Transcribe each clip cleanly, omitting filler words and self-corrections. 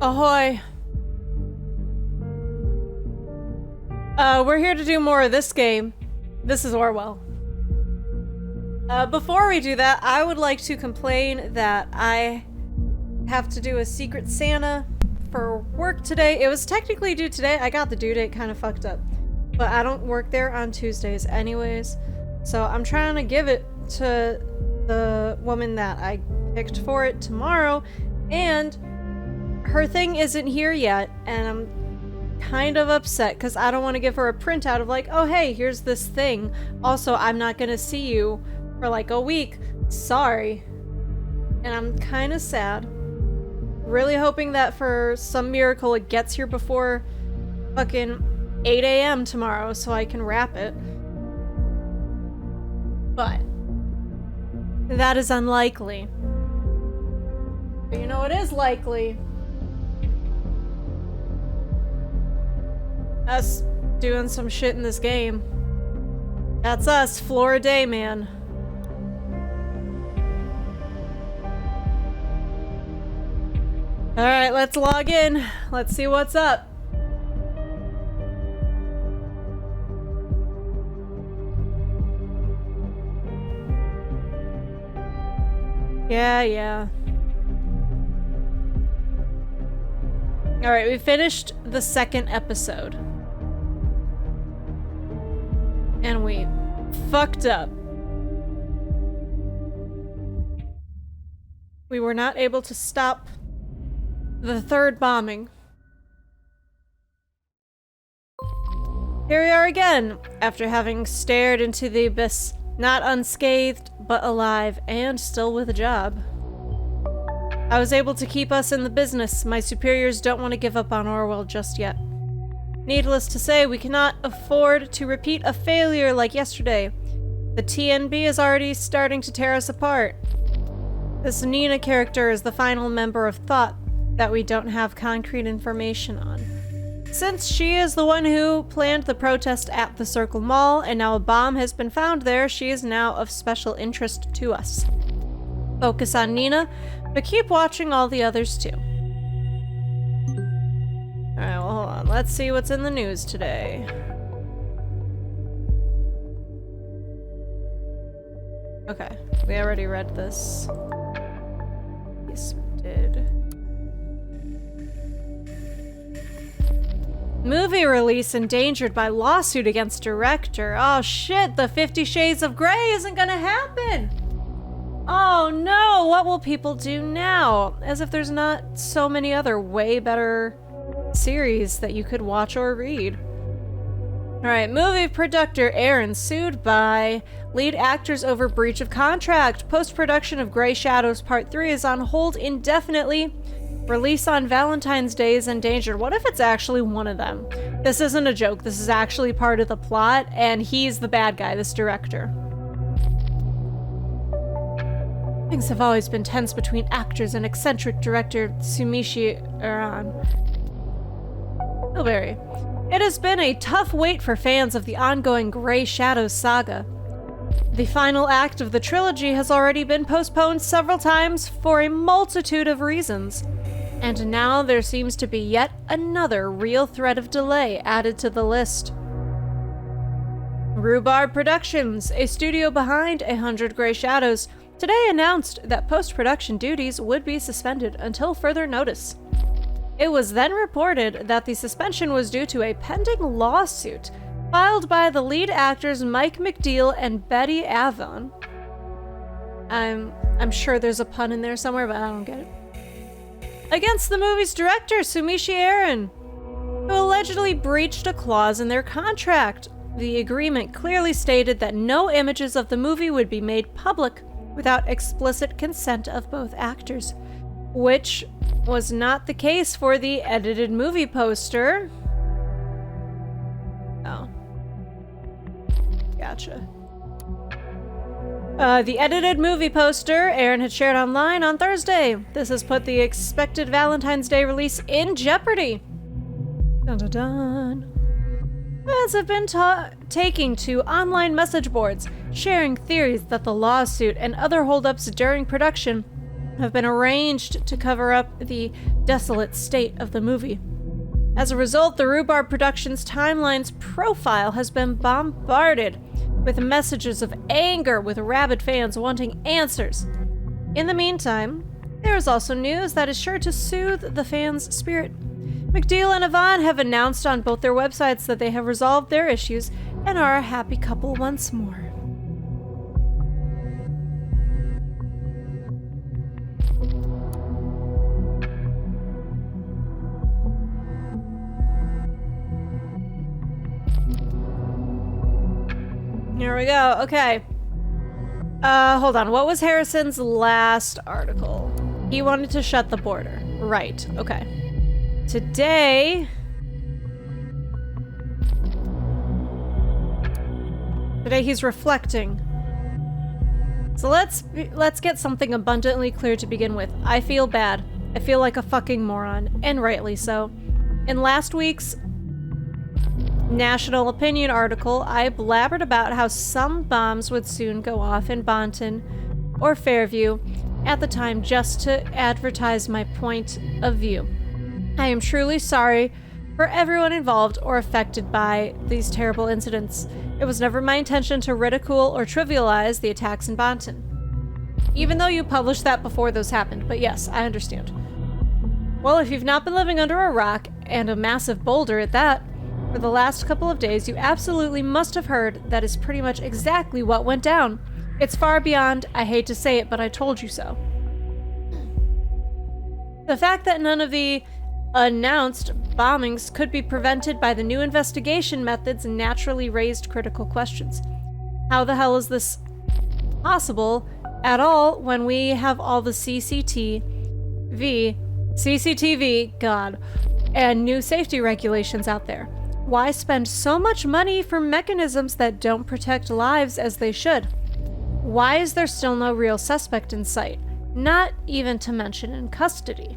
Ahoy. We're here to do more of this game. This is Orwell. Before we do that, I would like to complain that I have to do a Secret Santa for work today. It was technically due today. I got the due date kind of fucked up. But I don't work there on Tuesdays anyways. So I'm trying to give it to the woman that I picked for it tomorrow. And her thing isn't here yet. And I'm kind of upset because I don't want to give her a printout of like, oh hey, here's this thing. Also, I'm not going to see you for like a week. Sorry. And I'm kind of sad. Really hoping that for some miracle it gets here before fucking 8 a.m. tomorrow so I can wrap it. But that is unlikely. But you know what is likely? Us doing some shit in this game. That's us, floor a day, man. Alright, let's log in. Let's see what's up. Yeah. Alright, we finished the second episode. And we fucked up. We were not able to stop the third bombing. Here we are again, after having stared into the abyss, not unscathed, but alive, and still with a job. I was able to keep us in the business. My superiors don't want to give up on Orwell just yet. Needless to say, we cannot afford to repeat a failure like yesterday. The TNB is already starting to tear us apart. This Nina character is the final member of Thought that we don't have concrete information on. Since she is the one who planned the protest at the Circle Mall, and now a bomb has been found there, she is now of special interest to us. Focus on Nina, but keep watching all the others too. Alright, well hold on. Let's see what's in the news today. Okay, we already read this. Yes, we did. Movie release endangered by lawsuit against director. Oh shit, the 50 Shades of Grey isn't gonna happen! Oh no, what will people do now? As if there's not so many other way better series that you could watch or read. Alright, movie producer Aaron sued by lead actors over breach of contract. Post-production of Grey Shadows Part 3 is on hold indefinitely. Release on Valentine's Day is endangered. What if it's actually one of them? This isn't a joke. This is actually part of the plot, and he's the bad guy, this director. Things have always been tense between actors and eccentric director Sumishi Hilberry. It has been a tough wait for fans of the ongoing Grey Shadows saga. The final act of the trilogy has already been postponed several times for a multitude of reasons. And now there seems to be yet another real threat of delay added to the list. Rhubarb Productions, a studio behind 100 Grey Shadows, today announced that post-production duties would be suspended until further notice. It was then reported that the suspension was due to a pending lawsuit filed by the lead actors Mike McDeal and Betty Avon. I'm sure there's a pun in there somewhere, but I don't get it. Against the movie's director, Sumishi Aaron, who allegedly breached a clause in their contract. The agreement clearly stated that no images of the movie would be made public without explicit consent of both actors, which was not the case for the edited movie poster. Oh. Gotcha. The edited movie poster Aaron had shared online on Thursday. This has put the expected Valentine's Day release in jeopardy. Dun dun dun. Fans have been taking to online message boards, sharing theories that the lawsuit and other holdups during production have been arranged to cover up the desolate state of the movie. As a result, the Rhubarb Productions Timeline's profile has been bombarded with messages of anger with rabid fans wanting answers. In the meantime, there is also news that is sure to soothe the fans' spirit. McNeil and Yvonne have announced on both their websites that they have resolved their issues and are a happy couple once more. Here we go. Okay. Hold on. What was Harrison's last article? He wanted to shut the border. Right. Okay. Today he's reflecting. So let's get something abundantly clear to begin with. I feel bad. I feel like a fucking moron, and rightly so. In last week's National Opinion article, I blabbered about how some bombs would soon go off in Bonton or Fairview at the time just to advertise my point of view. I am truly sorry for everyone involved or affected by these terrible incidents. It was never my intention to ridicule or trivialize the attacks in Bonton. Even though you published that before those happened, but yes, I understand. Well, if you've not been living under a rock, and a massive boulder at that, for the last couple of days, you absolutely must have heard that is pretty much exactly what went down. It's far beyond, I hate to say it, but I told you so. The fact that none of the announced bombings could be prevented by the new investigation methods naturally raised critical questions. How the hell is this possible at all when we have all the CCTV, God, and new safety regulations out there? Why spend so much money for mechanisms that don't protect lives as they should? Why is there still no real suspect in sight? Not even to mention in custody.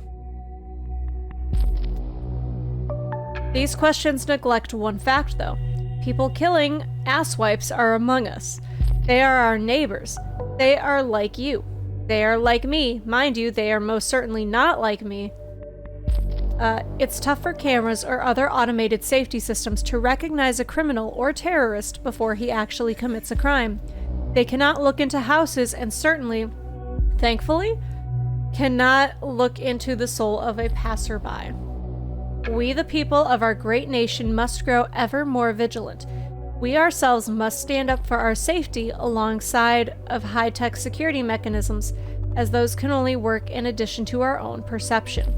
These questions neglect one fact, though. People killing asswipes are among us. They are our neighbors. They are like you. They are like me. Mind you, they are most certainly not like me. It's tough for cameras or other automated safety systems to recognize a criminal or terrorist before he actually commits a crime. They cannot look into houses and certainly, thankfully, cannot look into the soul of a passerby. We, the people of our great nation, must grow ever more vigilant. We ourselves must stand up for our safety alongside of high-tech security mechanisms, as those can only work in addition to our own perception.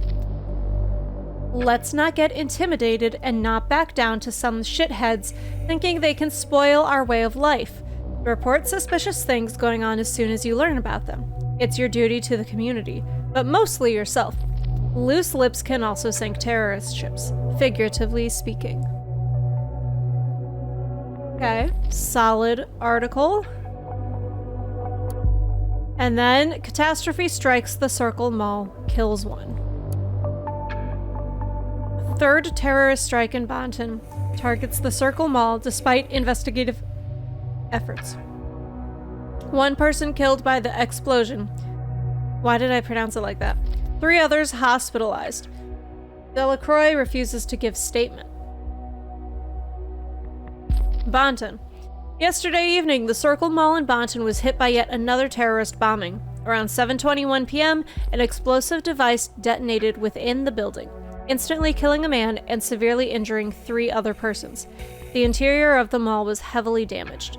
Let's not get intimidated and not back down to some shitheads thinking they can spoil our way of life. Report suspicious things going on as soon as you learn about them. It's your duty to the community, but mostly yourself. Loose lips can also sink terrorist ships, figuratively speaking. Okay, solid article. And then, catastrophe strikes the Circle Mall, kills one. Third terrorist strike in Bonton targets the Circle Mall despite investigative efforts. One person killed by the explosion. Why did I pronounce it like that? 3 others hospitalized. Delacroix refuses to give statement. Bonton. Yesterday evening, the Circle Mall in Bonton was hit by yet another terrorist bombing. Around 7:21 p.m., an explosive device detonated within the building, instantly killing a man and severely injuring 3 other persons. The interior of the mall was heavily damaged.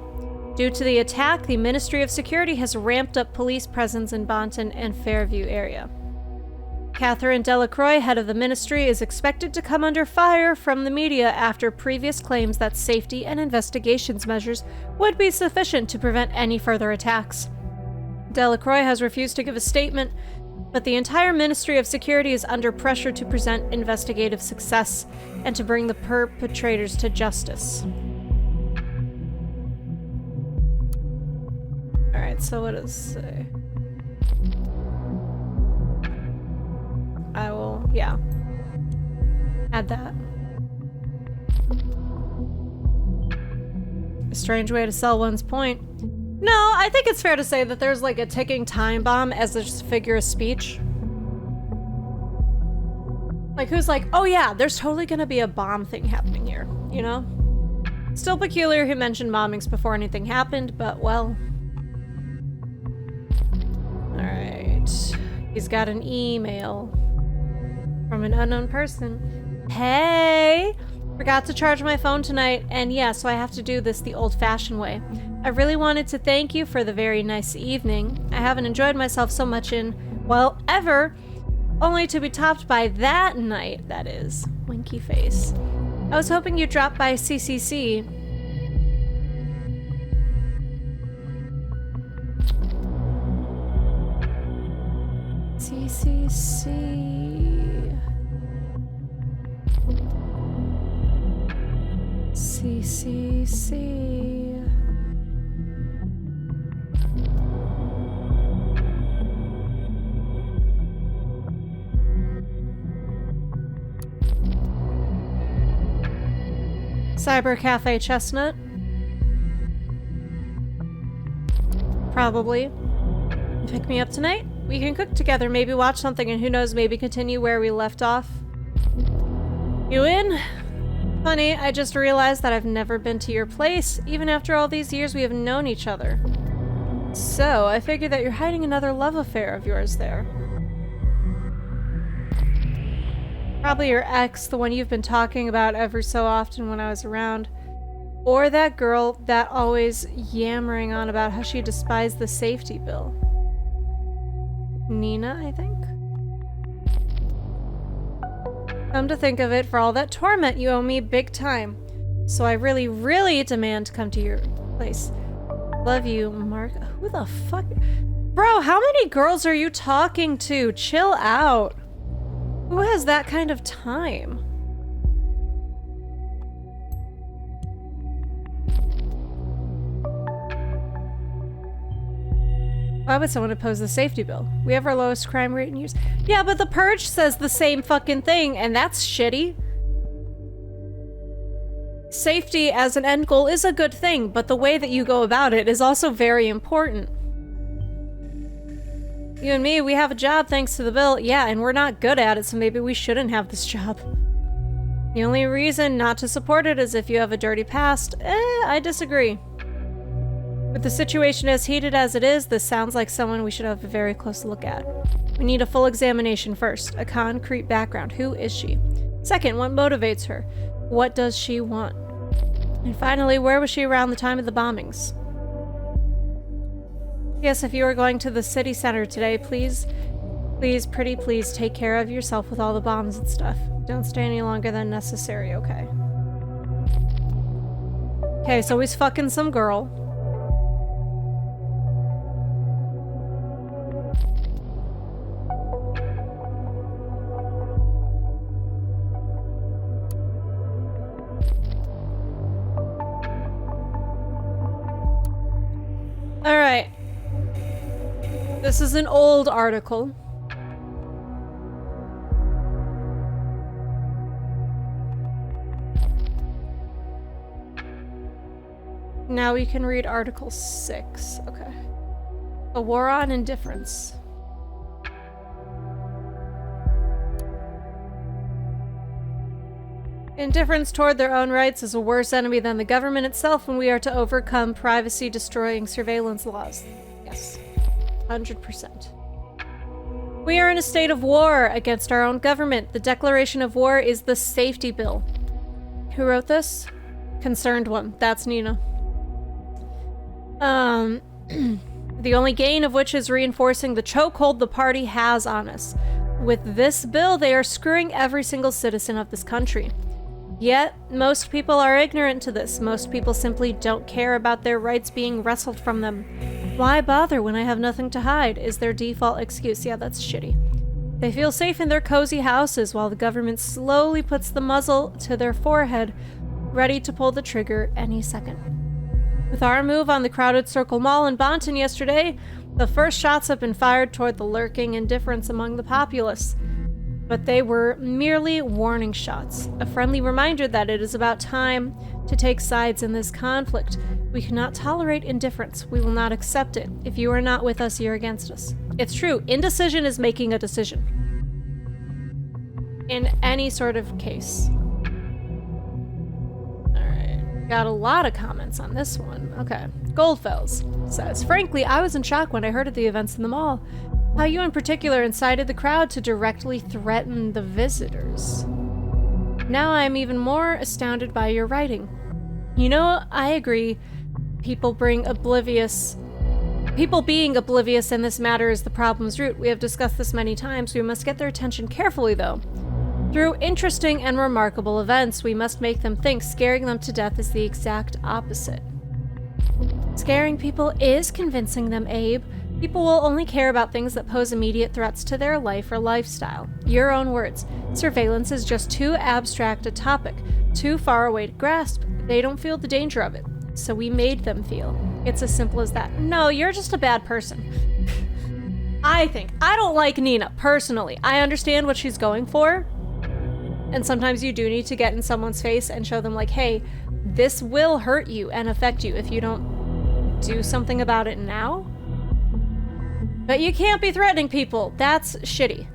Due to the attack, the Ministry of Security has ramped up police presence in Bonton and Fairview area. Catherine Delacroix, head of the ministry, is expected to come under fire from the media after previous claims that safety and investigations measures would be sufficient to prevent any further attacks. Delacroix has refused to give a statement, but the entire Ministry of Security is under pressure to present investigative success and to bring the perpetrators to justice. Alright, so what does it say? I will, yeah. Add that. A strange way to sell one's point. No, I think it's fair to say that there's like a ticking time bomb as a figure of speech. Like, who's like, oh yeah, there's totally gonna be a bomb thing happening here, you know? Still peculiar who mentioned bombings before anything happened, but well. Alright. He's got an email from an unknown person. Hey! Forgot to charge my phone tonight, and yeah, so I have to do this the old-fashioned way. I really wanted to thank you for the very nice evening. I haven't enjoyed myself so much in, well, ever. Only to be topped by that night, that is. Winky face. I was hoping you'd drop by CCC. CCC. CCC. Cyber Cafe Chestnut. Probably. Pick me up tonight? We can cook together, maybe watch something, and who knows, maybe continue where we left off. You in? Funny, I just realized that I've never been to your place. Even after all these years we have known each other. So, I figured that you're hiding another love affair of yours there. Probably your ex, the one you've been talking about ever so often when I was around. Or that girl that always yammering on about how she despised the safety bill. Nina, I think? Come to think of it, for all that torment, you owe me big time. So I really, really demand to come to your place. Love you, Mark. Who the fuck? Bro, how many girls are you talking to? Chill out. Who has that kind of time? Why would someone oppose the safety bill? We have our lowest crime rate in years. Yeah, but the Purge says the same fucking thing, and that's shitty. Safety as an end goal is a good thing, but the way that you go about it is also very important. You and me, we have a job thanks to the bill. Yeah, and we're not good at it, so maybe we shouldn't have this job. The only reason not to support it is if you have a dirty past. I disagree. With the situation as heated as it is, this sounds like someone we should have a very close look at. We need a full examination first, a concrete background. Who is she? Second, what motivates her? What does she want? And finally, where was she around the time of the bombings? Yes, if you are going to the city center today, please, pretty please take care of yourself with all the bombs and stuff. Don't stay any longer than necessary, okay? Okay, so he's fucking some girl. Alright. This is an old article. Now we can read Article 6. Okay. A war on indifference. Indifference toward their own rights is a worse enemy than the government itself when we are to overcome privacy-destroying surveillance laws. Yes. 100%. We are in a state of war against our own government. The declaration of war is the safety bill. Who wrote this? Concerned one. That's Nina. The only gain of which is reinforcing the chokehold the party has on us. With this bill, they are screwing every single citizen of this country. Yet, most people are ignorant to this. Most people simply don't care about their rights being wrestled from them. Why bother when I have nothing to hide, is their default excuse. Yeah, that's shitty. They feel safe in their cozy houses while the government slowly puts the muzzle to their forehead, ready to pull the trigger any second. With our move on the crowded Circle Mall in Bonton yesterday, the first shots have been fired toward the lurking indifference among the populace. But they were merely warning shots, a friendly reminder that it is about time to take sides in this conflict. We cannot tolerate indifference. We will not accept it. If you are not with us, you're against us. It's true. Indecision is making a decision. In any sort of case. Alright. Got a lot of comments on this one. Okay. Goldfells says, frankly, I was in shock when I heard of the events in the mall. How you in particular incited the crowd to directly threaten the visitors. Now I'm even more astounded by your writing. You know, I agree. People being oblivious in this matter is the problem's root. We have discussed this many times. We must get their attention carefully, though. Through interesting and remarkable events, we must make them think. Scaring them to death is the exact opposite. Scaring people is convincing them, Abe. People will only care about things that pose immediate threats to their life or lifestyle. Your own words. Surveillance is just too abstract a topic, too far away to grasp. They don't feel the danger of it, so we made them feel. It's as simple as that. No, you're just a bad person. I don't like Nina, personally. I understand what she's going for, and sometimes you do need to get in someone's face and show them, like, hey, this will hurt you and affect you if you don't do something about it now. But you can't be threatening people. That's shitty.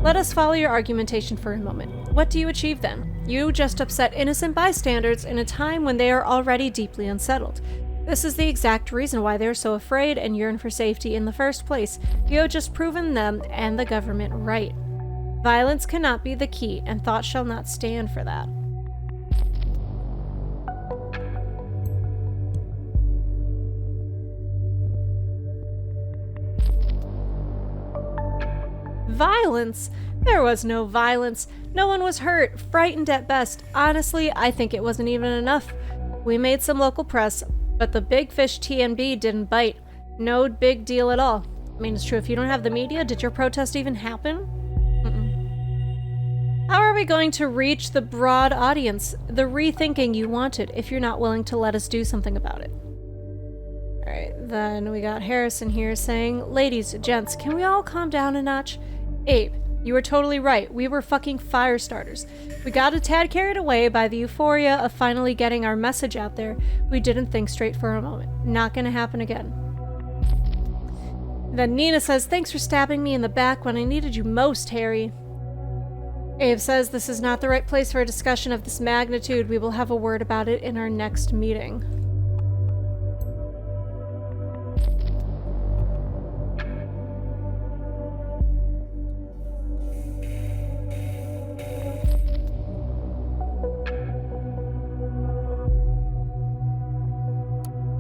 Let us follow your argumentation for a moment. What do you achieve then? You just upset innocent bystanders in a time when they are already deeply unsettled. This is the exact reason why they're so afraid and yearn for safety in the first place. You have just proven them and the government right. Violence cannot be the key, and thought shall not stand for that. Violence? There was no violence. No one was hurt, frightened at best. Honestly, I think it wasn't even enough. We made some local press, but the big fish TNB didn't bite. No big deal at all. I mean, it's true, if you don't have the media, did your protest even happen? How are we going to reach the broad audience, the rethinking you wanted, if you're not willing to let us do something about it? Alright, then we got Harrison here saying, ladies, gents, can we all calm down a notch? Abe, you were totally right. We were fucking fire starters. We got a tad carried away by the euphoria of finally getting our message out there. We didn't think straight for a moment. Not gonna happen again. Then Nina says, thanks for stabbing me in the back when I needed you most, Harry. Abe says, this is not the right place for a discussion of this magnitude. We will have a word about it in our next meeting.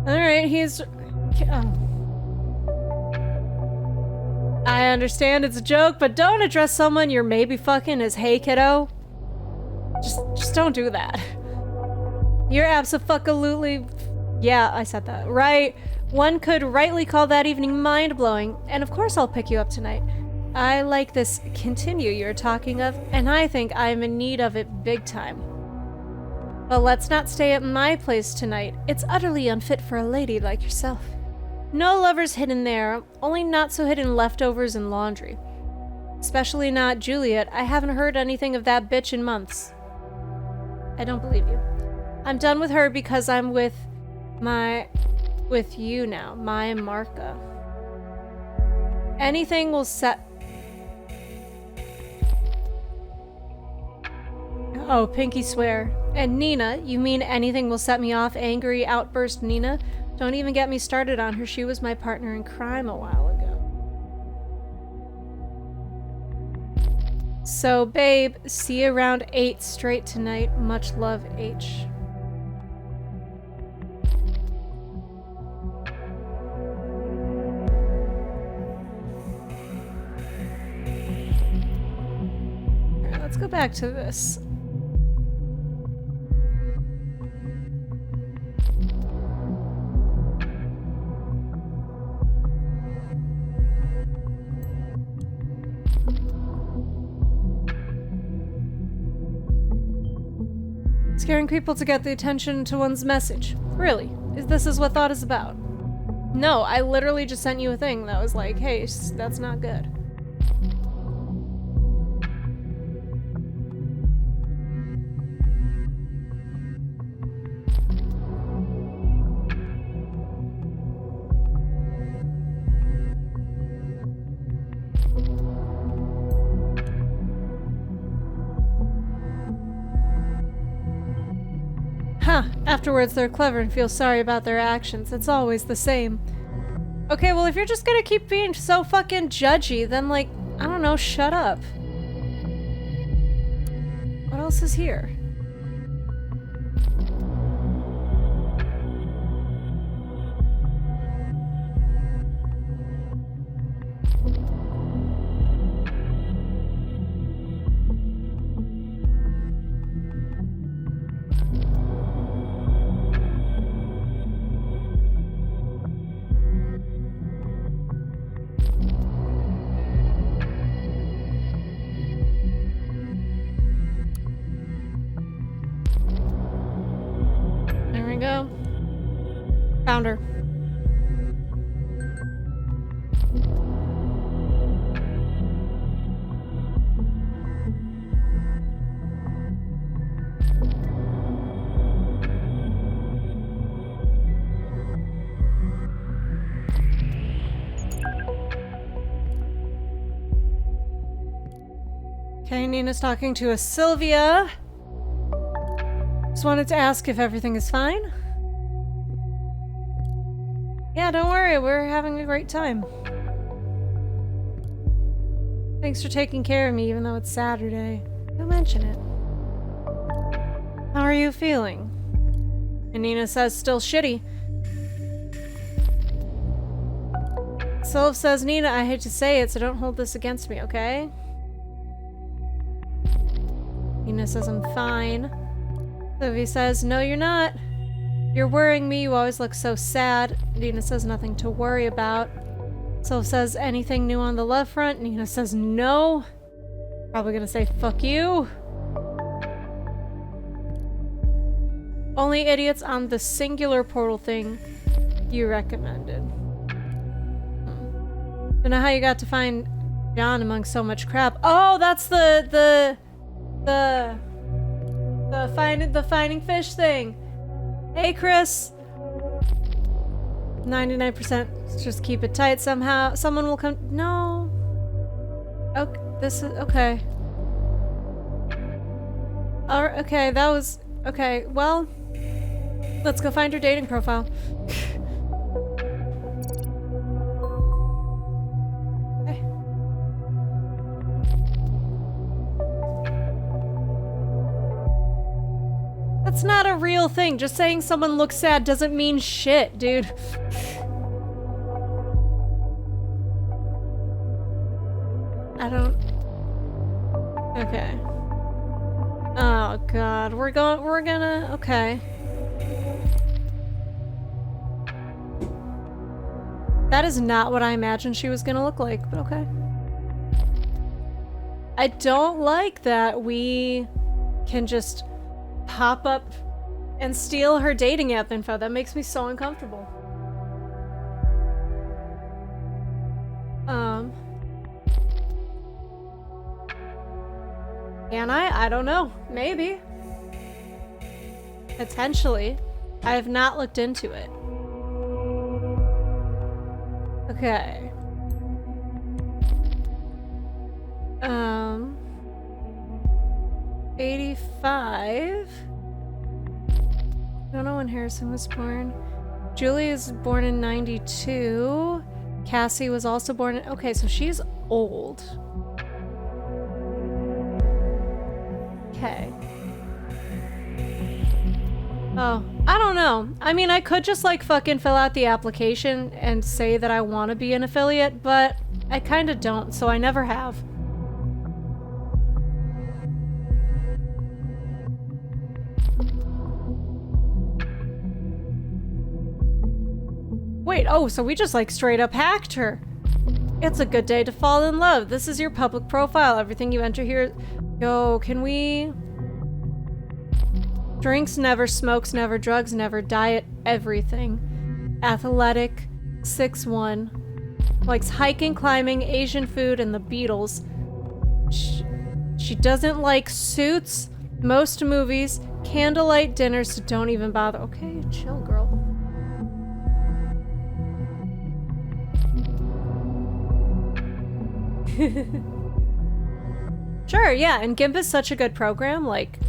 Alright, he's... I understand it's a joke, but don't address someone you're maybe fucking as, hey kiddo. Just don't do that. You're abso-fucking-lutely... Yeah, I said that. Right. One could rightly call that evening mind-blowing, and of course I'll pick you up tonight. I like this continue you're talking of, and I think I'm in need of it big time. But let's not stay at my place tonight. It's utterly unfit for a lady like yourself. No lovers hidden there, only not-so-hidden leftovers and laundry. Especially not Juliet. I haven't heard anything of that bitch in months. I don't believe you. I'm done with her because I'm with you now, my Marka. Anything will set... Oh, pinky swear. And Nina, you mean anything will set me off? Angry outburst Nina. Don't even get me started on her. She was my partner in crime a while ago. So, babe, see you around 8 straight tonight. Much love, H. Alright, let's go back to this. Scaring people to get the attention to one's message. Really? This is what thought is about? No, I literally just sent you a thing that was like, hey, that's not good. afterwards they're clever and feel sorry about their actions. It's always the same. Okay, well if you're just gonna keep being so fucking judgy, then like, I don't know, shut up. What else is here? Go. Found her. Okay, Nina's talking to a Sylvia. Just wanted to ask if everything is fine. Yeah, don't worry, we're having a great time. Thanks for taking care of me even though it's Saturday. Don't mention it. How are you feeling? And Nina says, still shitty. Sylv says, Nina, I hate to say it, so don't hold this against me, okay? Nina says, I'm fine. Sylvie says, no, you're not. You're worrying me. You always look so sad. Nina says, nothing to worry about. Sylv says, anything new on the love front? Nina says, no. Probably gonna say, fuck you. Only idiots on the singular portal thing you recommended. Don't know how you got to find John among so much crap. Oh, that's the finding fish thing. Hey, Chris. 99%. Just keep it tight somehow. Someone will come. No. Okay, this is okay. Okay, that was okay. Well, let's go find her dating profile. That's not a real thing. Just saying someone looks sad doesn't mean shit, dude. I don't... Okay. Oh god, we're gonna... Okay. That is not what I imagined she was gonna look like, but okay. I don't like that we can just pop up and steal her dating app info. That makes me so uncomfortable. Can I? I don't know. Maybe. Potentially. I have not looked into it. Okay. 85. I don't know when Harrison was born. Julie is born in 92. Cassie was also born in... Okay, so she's old. Okay. Oh, I don't know. I mean, I could just like fucking fill out the application and say that I want to be an affiliate, but I kind of don't, so I never have. Wait, oh, so we just like straight up hacked her. It's a good day to fall in love. This is your public profile. Everything you enter here... Yo, can we... Drinks never, smokes never, drugs never, diet everything. Athletic, 6'1". Likes hiking, climbing, Asian food, and the Beatles. She doesn't like suits, most movies, candlelight dinners, so don't even bother. Okay, chill, girl. Sure, yeah, and GIMP is such a good program, like...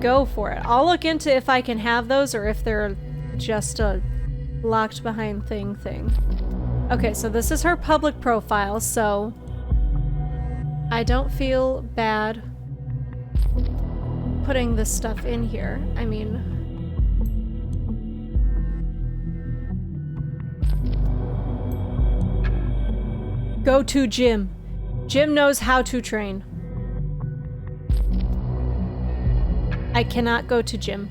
go for it. I'll look into if I can have those or if they're just a locked behind thing. Okay, so this is her public profile, so I don't feel bad putting this stuff in here. I mean, go to gym. Gym knows how to train. I cannot go to gym.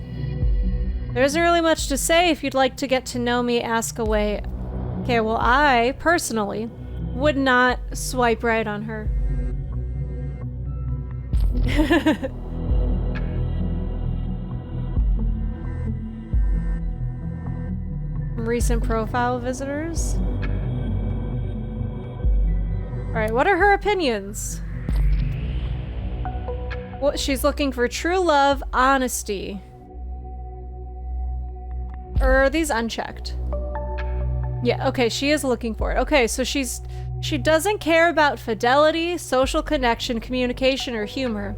There isn't really much to say. If you'd like to get to know me, ask away. Okay, well, I, personally, would not swipe right on her. Recent profile visitors. Alright, what are her opinions? Well, she's looking for true love, honesty. Or are these unchecked? Yeah, okay, she is looking for it. Okay, so she doesn't care about fidelity, social connection, communication, or humor.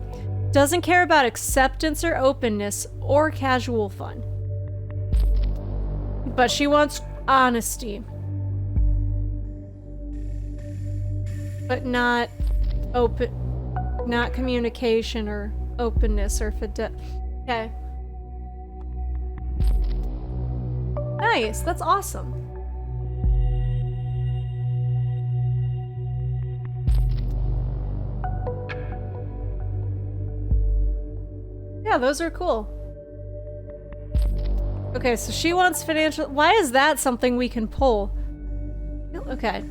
Doesn't care about acceptance or openness or casual fun. But she wants honesty. But not communication or openness or fidelity. Okay. Nice, that's awesome. Yeah, those are cool. Okay, so she wants financial— why is that something we can pull? Okay.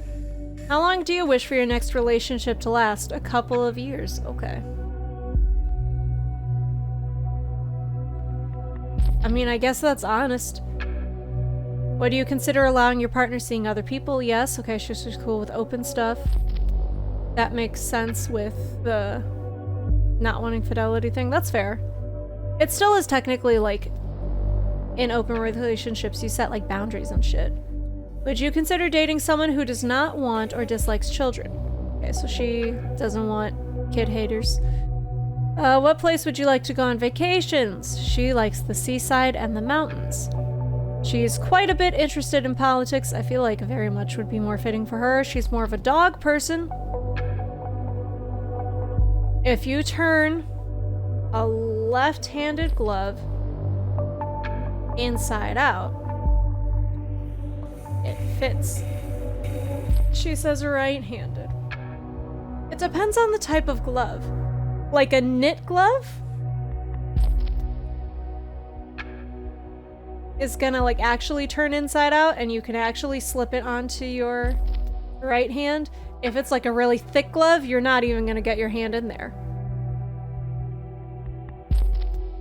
How long do you wish for your next relationship to last? A couple of years. Okay. I mean, I guess that's honest. What do you consider allowing your partner seeing other people? Yes. Okay, she's cool with open stuff. That makes sense with the not wanting fidelity thing. That's fair. It still is technically like in open relationships you set like boundaries and shit. Would you consider dating someone who does not want or dislikes children? Okay, so she doesn't want kid haters. What place would you like to go on vacations? She likes the seaside and the mountains. She's quite a bit interested in politics. I feel like very much would be more fitting for her. She's more of a dog person. If you turn a left-handed glove inside out, it fits. She says right-handed. It depends on the type of glove. Like a knit glove is gonna like actually turn inside out and you can actually slip it onto your right hand. If it's like a really thick glove, you're not even gonna get your hand in there.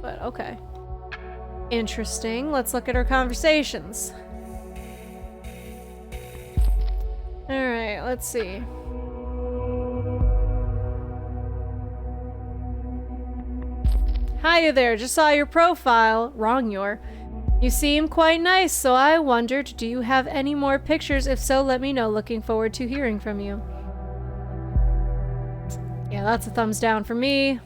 But okay. Interesting. Let's look at our conversations. Alright, let's see. Hi there, just saw your profile. Wrong your. You seem quite nice, so I wondered, do you have any more pictures? If so, let me know. Looking forward to hearing from you. Yeah, that's a thumbs down for me.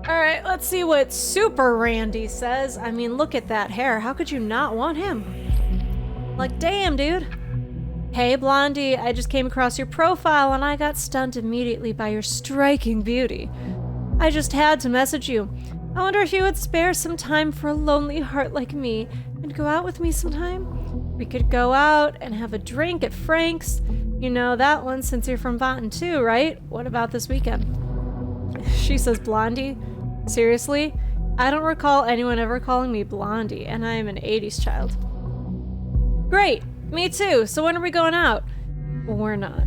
Alright, let's see what Super Randy says. I mean, look at that hair. How could you not want him? Like, damn, dude. Hey, Blondie, I just came across your profile and I got stunned immediately by your striking beauty. I just had to message you. I wonder if you would spare some time for a lonely heart like me and go out with me sometime? We could go out and have a drink at Frank's. You know that one since you're from Vaughan too, right? What about this weekend? She says, Blondie? Seriously? I don't recall anyone ever calling me Blondie, and I am an 80s child. Great! Me too! So when are we going out? Well, we're not.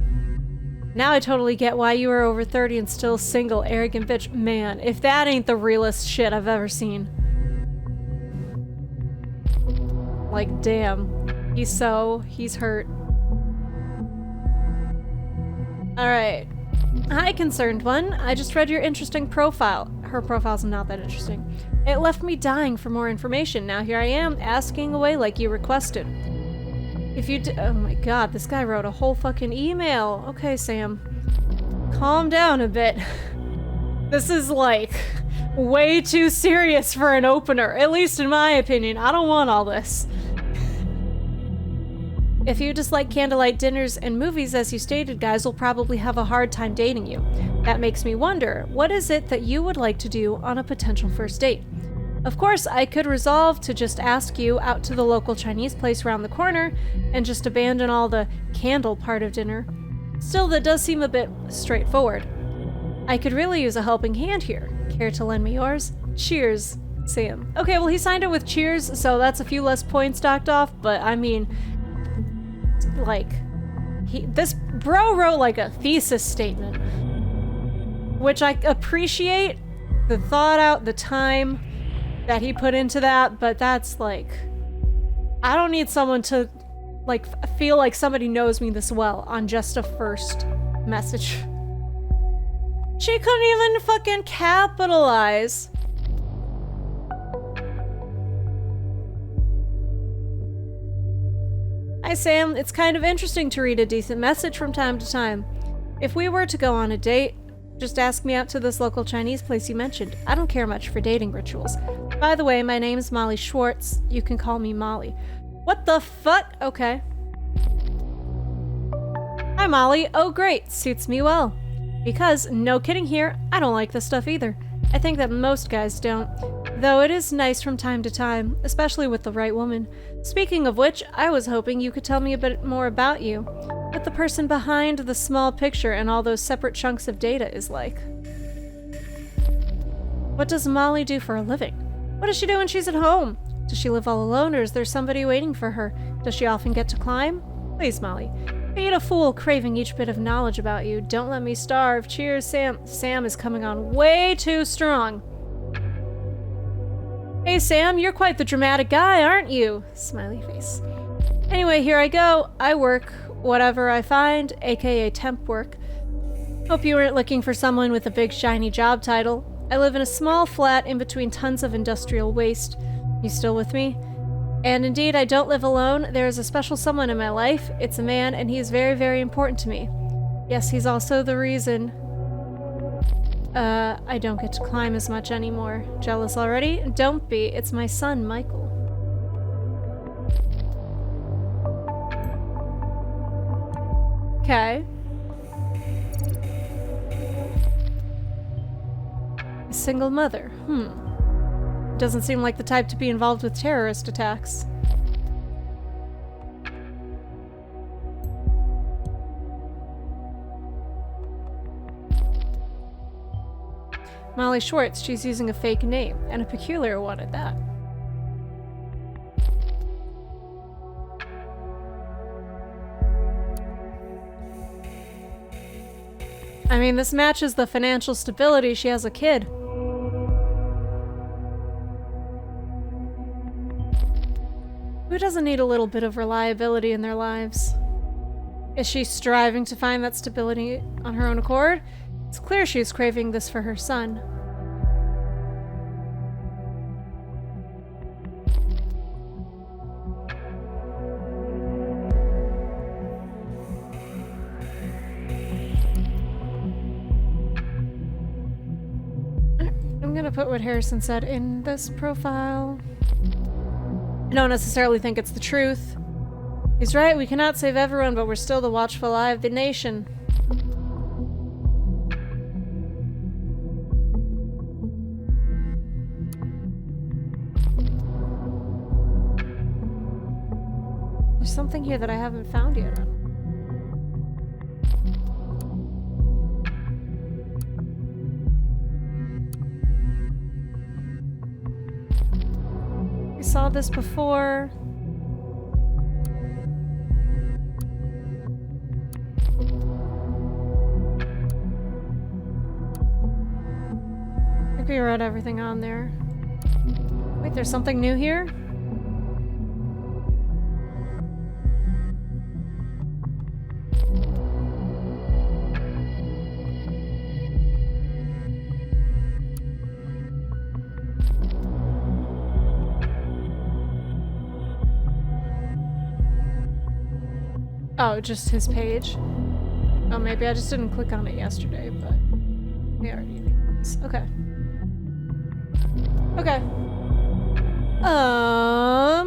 Now I totally get why you are over 30 and still single, arrogant bitch. Man, if that ain't the realest shit I've ever seen. Like, damn. He's hurt. Alright. Hi, concerned one. I just read your interesting profile. Her profile's not that interesting. It left me dying for more information. Now here I am, asking away like you requested. If you oh my god, this guy wrote a whole fucking email. Okay, Sam. Calm down a bit. This is like way too serious for an opener, at least in my opinion. I don't want all this. If you dislike candlelight dinners and movies, as you stated, guys will probably have a hard time dating you. That makes me wonder, what is it that you would like to do on a potential first date? Of course, I could resolve to just ask you out to the local Chinese place around the corner and just abandon all the candle part of dinner. Still, that does seem a bit straightforward. I could really use a helping hand here. Care to lend me yours? Cheers, Sam. Okay, well, he signed it with cheers, so that's a few less points docked off, but I mean, like, this bro wrote like a thesis statement, which I appreciate the thought out, the time that he put into that, but that's like, I don't need someone to like feel like somebody knows me this well on just a first message. She couldn't even fucking capitalize. Hi Sam, it's kind of interesting to read a decent message from time to time. If we were to go on a date, just ask me out to this local Chinese place you mentioned. I don't care much for dating rituals. By the way, my name's Molly Schwartz. You can call me Molly. What the fuck? Okay. Hi Molly. Oh great, suits me well. Because, no kidding here, I don't like this stuff either. I think that most guys don't. Though it is nice from time to time, especially with the right woman. Speaking of which, I was hoping you could tell me a bit more about you. What the person behind the small picture and all those separate chunks of data is like. What does Molly do for a living? What does she do when she's at home? Does she live all alone or is there somebody waiting for her? Does she often get to climb? Please, Molly. Being a fool, craving each bit of knowledge about you. Don't let me starve. Cheers, Sam. Sam is coming on way too strong. Hey, Sam, you're quite the dramatic guy, aren't you? Smiley face. Anyway, here I go. I work whatever I find, aka temp work. Hope you weren't looking for someone with a big shiny job title. I live in a small flat in between tons of industrial waste. You still with me? And indeed, I don't live alone. There is a special someone in my life. It's a man, and he is very, very important to me. Yes, he's also the reason I don't get to climb as much anymore. Jealous already? Don't be. It's my son, Michael. Okay. A single mother. Doesn't seem like the type to be involved with terrorist attacks. Molly Schwartz, she's using a fake name, and a peculiar one at that. I mean, this matches the financial stability. She has a kid. Who doesn't need a little bit of reliability in their lives? Is she striving to find that stability on her own accord? It's clear she is craving this for her son. I'm gonna put what Harrison said in this profile. I don't necessarily think it's the truth. He's right, we cannot save everyone, but we're still the watchful eye of the nation. There's something here that I haven't found yet. We saw this before. I think we wrote everything on there. Wait, there's something new here? Oh, just his page? Oh, maybe I just didn't click on it yesterday, but we already knew this. Okay. Okay.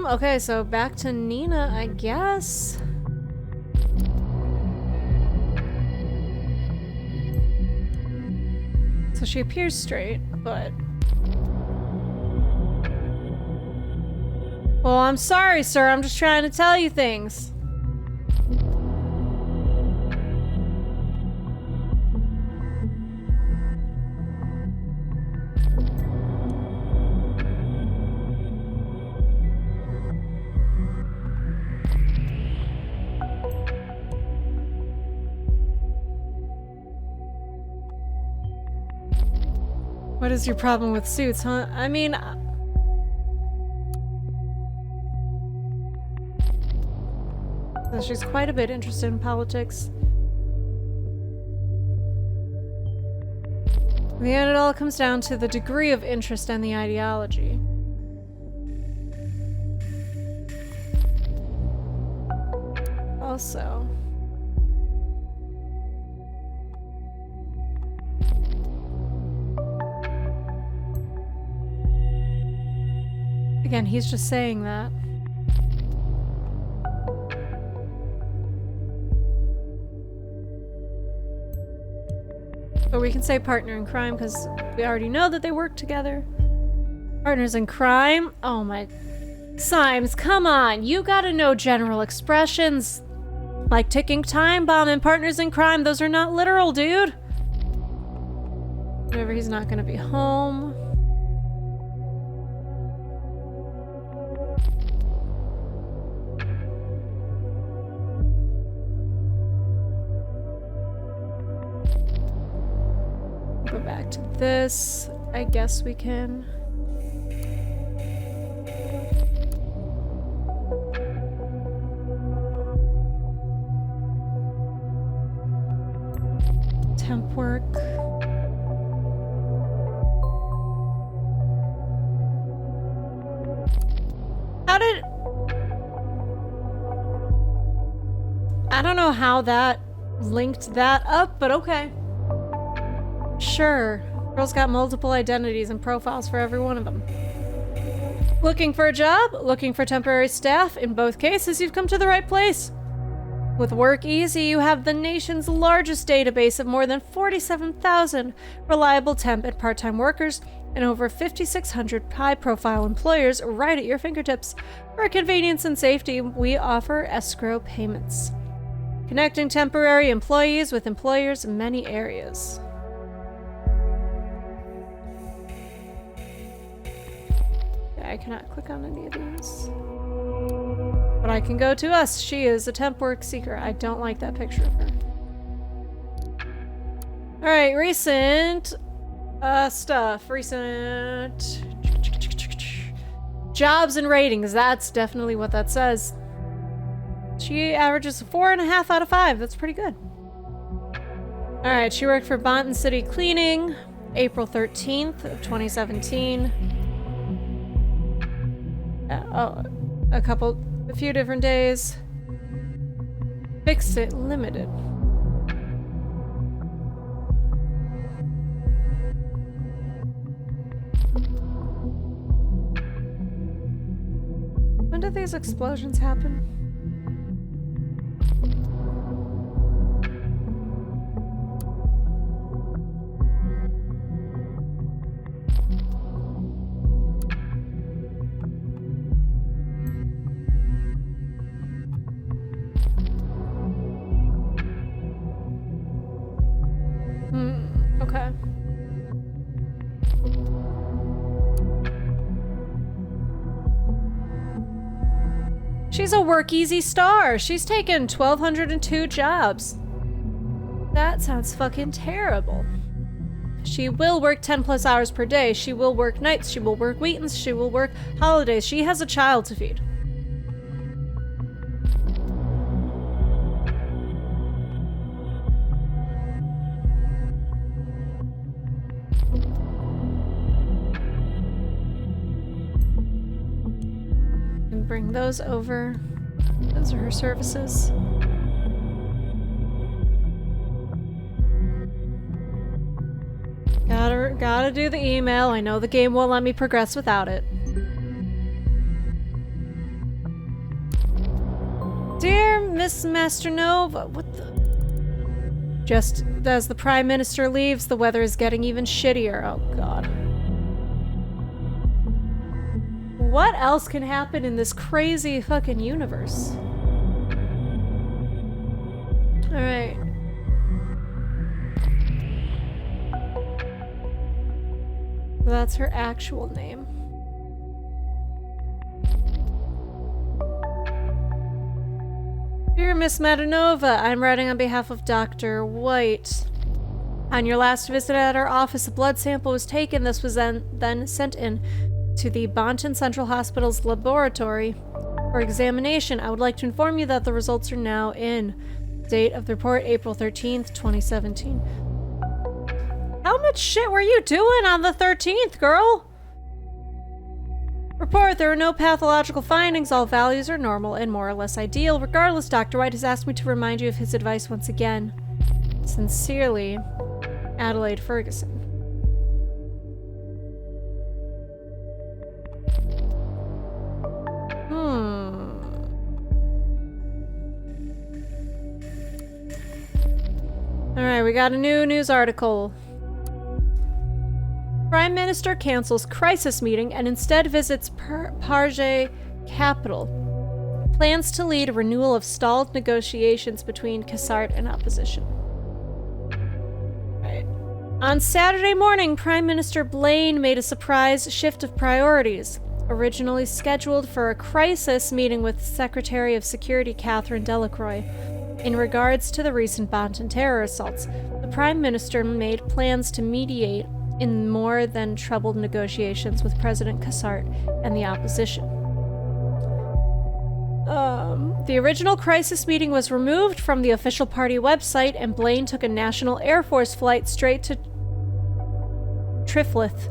Okay, so back to Nina, I guess. So she appears straight, but... Well, I'm sorry, sir. I'm just trying to tell you things. What is your problem with suits, huh? I mean... she's quite a bit interested in politics. In the end, it all comes down to the degree of interest and the ideology. Also... Again, he's just saying that. But we can say partner in crime because we already know that they work together. Partners in crime? Oh my... Symes, come on! You gotta know general expressions. Like ticking time bomb and partners in crime, those are not literal, dude! Whatever, he's not gonna be home. Go back to this. I guess we can. Temp work. How did... I don't know how that linked that up, but okay. Sure. Girl's got multiple identities and profiles for every one of them. Looking for a job? Looking for temporary staff? In both cases, you've come to the right place. With Work Easy, you have the nation's largest database of more than 47,000 reliable temp and part-time workers and over 5,600 high-profile employers right at your fingertips. For convenience and safety, we offer escrow payments, connecting temporary employees with employers in many areas. I cannot click on any of these. But I can go to us. She is a temp work seeker. I don't like that picture of her. Alright, recent stuff. Recent jobs and ratings. That's definitely what that says. She averages 4.5 out of 5. That's pretty good. Alright, she worked for Bonton City Cleaning, April 13th of 2017. A few different days. Fix It Limited. When did these explosions happen? Okay. She's a Work Easy star. She's taken 1,202 jobs. That sounds fucking terrible. She will work 10 plus hours per day. She will work nights. She will work weekends. She will work holidays. She has a child to feed. Bring those over. Those are her services. Gotta do the email. I know the game won't let me progress without it. Dear Miss Masternova, what the... Just as the Prime Minister leaves, the weather is getting even shittier. Oh, God. What else can happen in this crazy fucking universe? Alright. That's her actual name. Dear Miss Madanova, I'm writing on behalf of Dr. White. On your last visit at our office, a blood sample was taken. This was then sent in to the Bonton Central Hospital's laboratory for examination. I would like to inform you that the results are now in. Date of the report, April 13th, 2017. How much shit were you doing on the 13th, girl? Report, there are no pathological findings. All values are normal and more or less ideal. Regardless, Dr. White has asked me to remind you of his advice once again. Sincerely, Adelaide Ferguson. Alright, we got a new news article. Prime Minister cancels crisis meeting and instead visits Parge capital. Plans to lead a renewal of stalled negotiations between Cassart and opposition. Right. On Saturday morning, Prime Minister Blaine made a surprise shift of priorities. Originally scheduled for a crisis meeting with Secretary of Security Catherine Delacroix. In regards to the recent Bonton terror assaults, the Prime Minister made plans to mediate in more than troubled negotiations with President Cassart and the opposition. The original crisis meeting was removed from the official party website, and Blaine took a National Air Force flight straight to Triflith,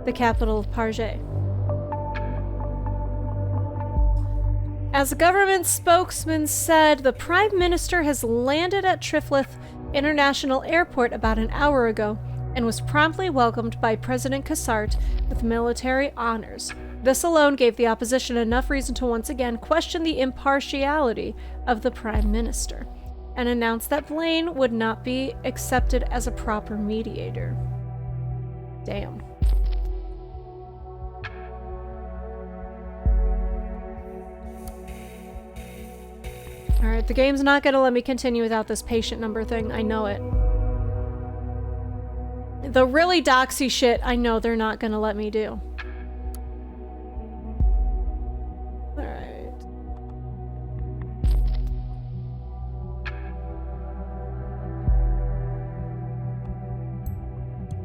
the capital of Parge. As a government spokesman said, the Prime Minister has landed at Triflith International Airport about an hour ago and was promptly welcomed by President Cassart with military honors. This alone gave the opposition enough reason to once again question the impartiality of the Prime Minister and announced that Blaine would not be accepted as a proper mediator. Damn. Alright, the game's not gonna let me continue without this patient number thing. I know it. The really doxy shit, I know they're not gonna let me do. Alright.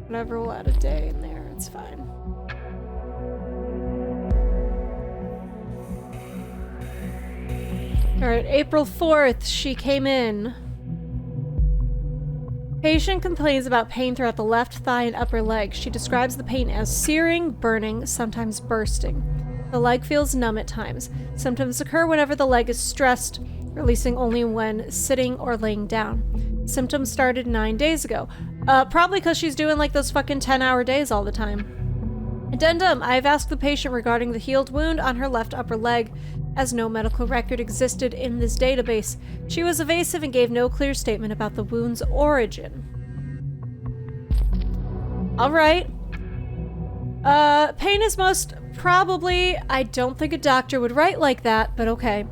Whatever, we'll add a day in there, it's fine. Alright, April 4th, she came in. Patient complains about pain throughout the left thigh and upper leg. She describes the pain as searing, burning, sometimes bursting. The leg feels numb at times. Symptoms occur whenever the leg is stressed, releasing only when sitting or laying down. Symptoms started 9 days ago. Probably because she's doing like those fucking 10-hour days all the time. Addendum, I've asked the patient regarding the healed wound on her left upper leg, as no medical record existed in this database. She was evasive and gave no clear statement about the wound's origin. Alright. Pain is most probably... I don't think a doctor would write like that, but okay.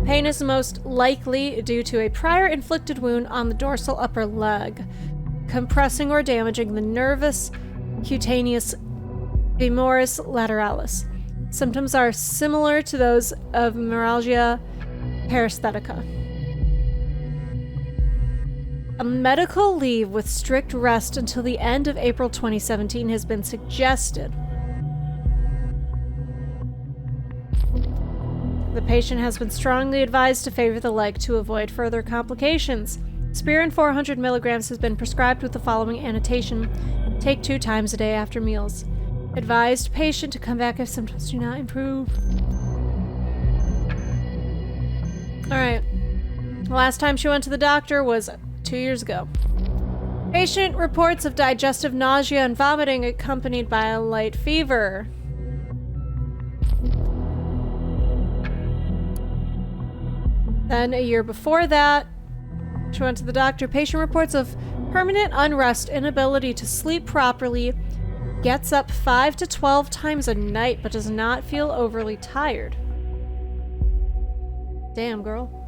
Pain is most likely due to a prior inflicted wound on the dorsal upper leg, compressing or damaging the nervus cutaneous femoris lateralis. Symptoms are similar to those of myalgia paresthetica. A medical leave with strict rest until the end of April 2017 has been suggested. The patient has been strongly advised to favor the leg to avoid further complications. Aspirin 400 milligrams has been prescribed with the following annotation: take 2 times a day after meals. Advised patient to come back if symptoms do not improve. Alright. Last time she went to the doctor was 2 years ago. Patient reports of digestive nausea and vomiting accompanied by a light fever. Then a year before that, she went to the doctor. Patient reports of permanent unrest, inability to sleep properly, gets up 5 to 12 times a night but does not feel overly tired. Damn, girl.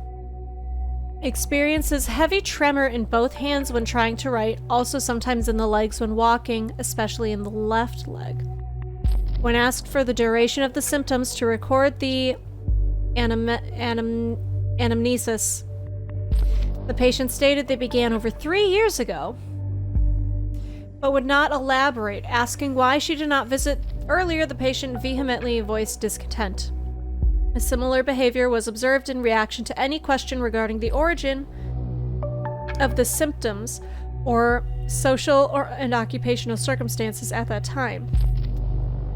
Experiences heavy tremor in both hands when trying to write, also sometimes in the legs when walking, especially in the left leg. When asked for the duration of the symptoms to record the anamnesis, the patient stated they began over 3 years ago, but would not elaborate. Asking why she did not visit earlier, the patient vehemently voiced discontent. A similar behavior was observed in reaction to any question regarding the origin of the symptoms or social and occupational circumstances at that time.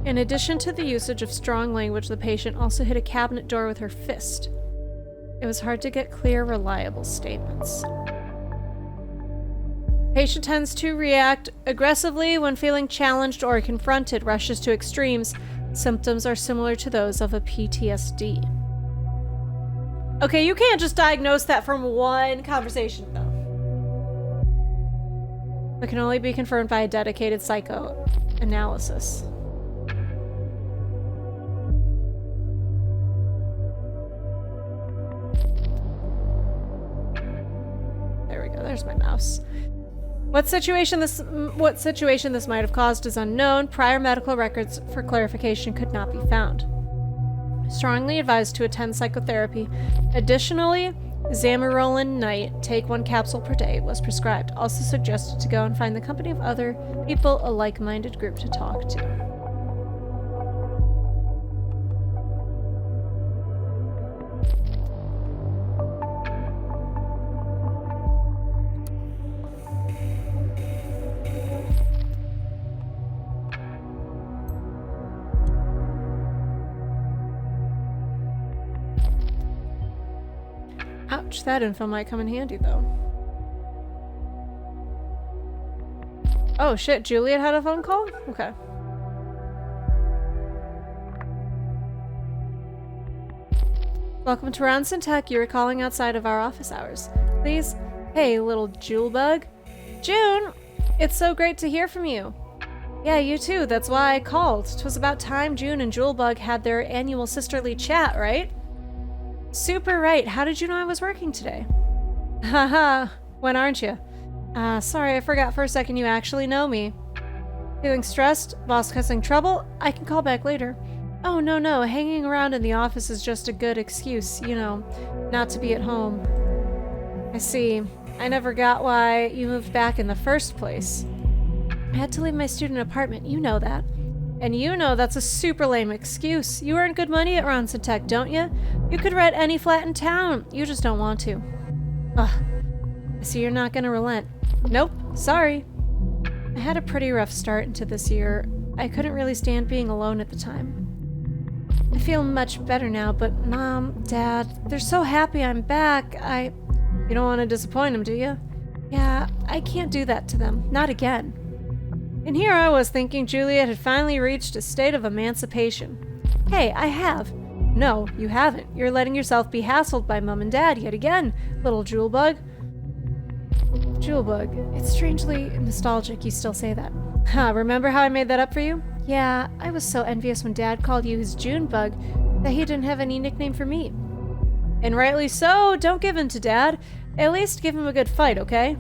In addition to the usage of strong language, the patient also hit a cabinet door with her fist. It was hard to get clear, reliable statements. Patient tends to react aggressively when feeling challenged or confronted, rushes to extremes. Symptoms are similar to those of a PTSD. Okay, you can't just diagnose that from one conversation, though. It can only be confirmed by a dedicated psychoanalysis. There we go, there's my mouse. What situation this might have caused is unknown. Prior medical records for clarification could not be found. Strongly advised to attend psychotherapy. Additionally, Zamarolan night, take 1 capsule per day, was prescribed. Also suggested to go and find the company of other people, a like-minded group to talk to. Ouch, that info might come in handy, though. Oh shit, Juliet had a phone call? Okay. Welcome to Ronson Tech. You were calling outside of our office hours. Please? Hey, little Julebug. June! It's so great to hear from you. Yeah, you too. That's why I called. 'Twas about time June and Julebug had their annual sisterly chat, right? Super right. How did you know I was working today? Haha. When aren't you? Sorry, I forgot for a second you actually know me. Feeling stressed? Boss causing trouble? I can call back later. Oh, no. Hanging around in the office is just a good excuse, you know, not to be at home. I see. I never got why you moved back in the first place. I had to leave my student apartment. You know that. And you know that's a super lame excuse. You earn good money at Ronson Tech, don't you? You could rent any flat in town. You just don't want to. Ugh. I see you're not gonna relent. Nope. Sorry. I had a pretty rough start into this year. I couldn't really stand being alone at the time. I feel much better now, but Mom, Dad, they're so happy I'm back. You don't want to disappoint them, do you? Yeah, I can't do that to them. Not again. And here I was thinking Juliet had finally reached a state of emancipation. Hey, I have. No, you haven't. You're letting yourself be hassled by Mom and Dad yet again, little Julebug. Julebug. It's strangely nostalgic you still say that. Remember how I made that up for you? Yeah, I was so envious when Dad called you his Junebug that he didn't have any nickname for me. And rightly so. Don't give in to Dad. At least give him a good fight, okay?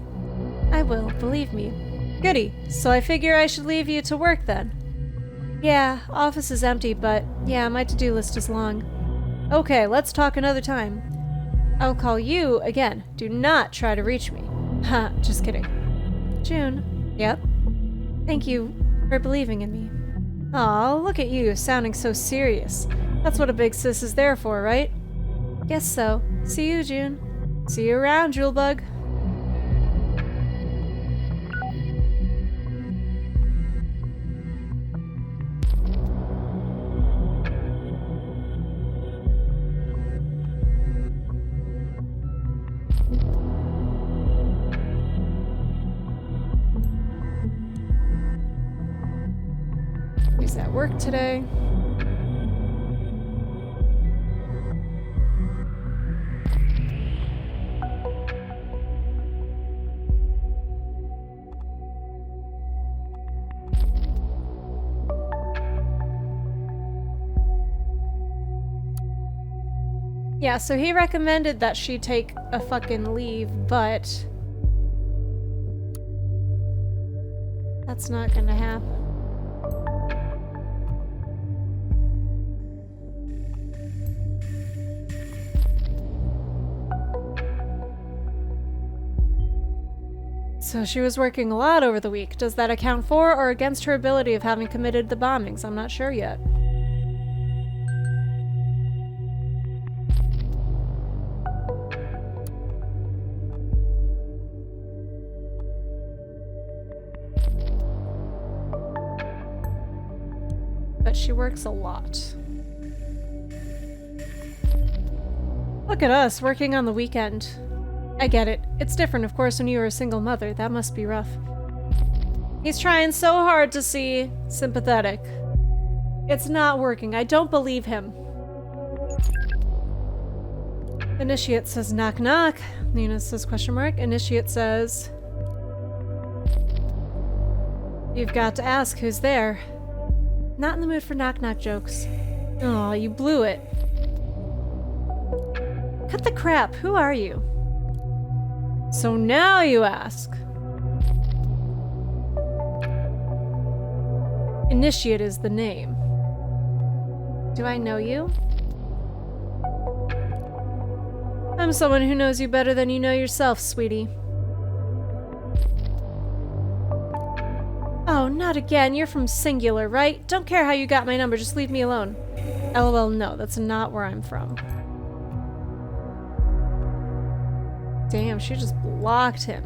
I will, believe me. Goody. So I figure I should leave you to work then. Yeah, office is empty, but yeah, my to-do list is long. Okay, let's talk another time. I'll call you again. Do not try to reach me. Ha, just kidding. June. Yep. Thank you for believing in me. Aw, look at you, sounding so serious. That's what a big sis is there for, right? Guess so. See you, June. See you around, Julebug. He's at work today. Yeah, so he recommended that she take a fucking leave, but that's not gonna happen. So she was working a lot over the week. Does that account for or against her ability of having committed the bombings? I'm not sure yet. But she works a lot. Look at us, working on the weekend. I get it. It's different, of course, when you are a single mother. That must be rough. He's trying so hard to see sympathetic. It's not working. I don't believe him. Initiate says knock knock. Nina says question mark. Initiate says... You've got to ask who's there. Not in the mood for knock knock jokes. Aw, you blew it. Cut the crap. Who are you? So now you ask. Initiate is the name. Do I know you? I'm someone who knows you better than you know yourself, sweetie. Oh, not again. You're from Singular, right? Don't care how you got my number, just leave me alone. LOL, no, that's not where I'm from. Damn, she just blocked him.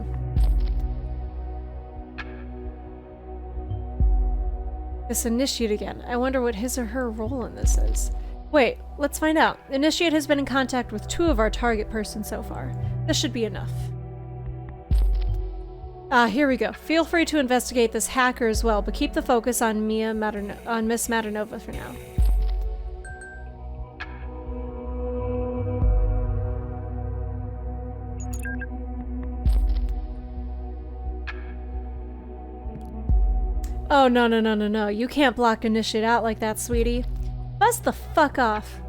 This Initiate again. I wonder what his or her role in this is. Wait, let's find out. Initiate has been in contact with 2 of our target persons so far. This should be enough. Here we go. Feel free to investigate this hacker as well, but keep the focus on Miss Maternova for now. Oh, no. You can't block Initiate out like that, sweetie. Buzz the fuck off.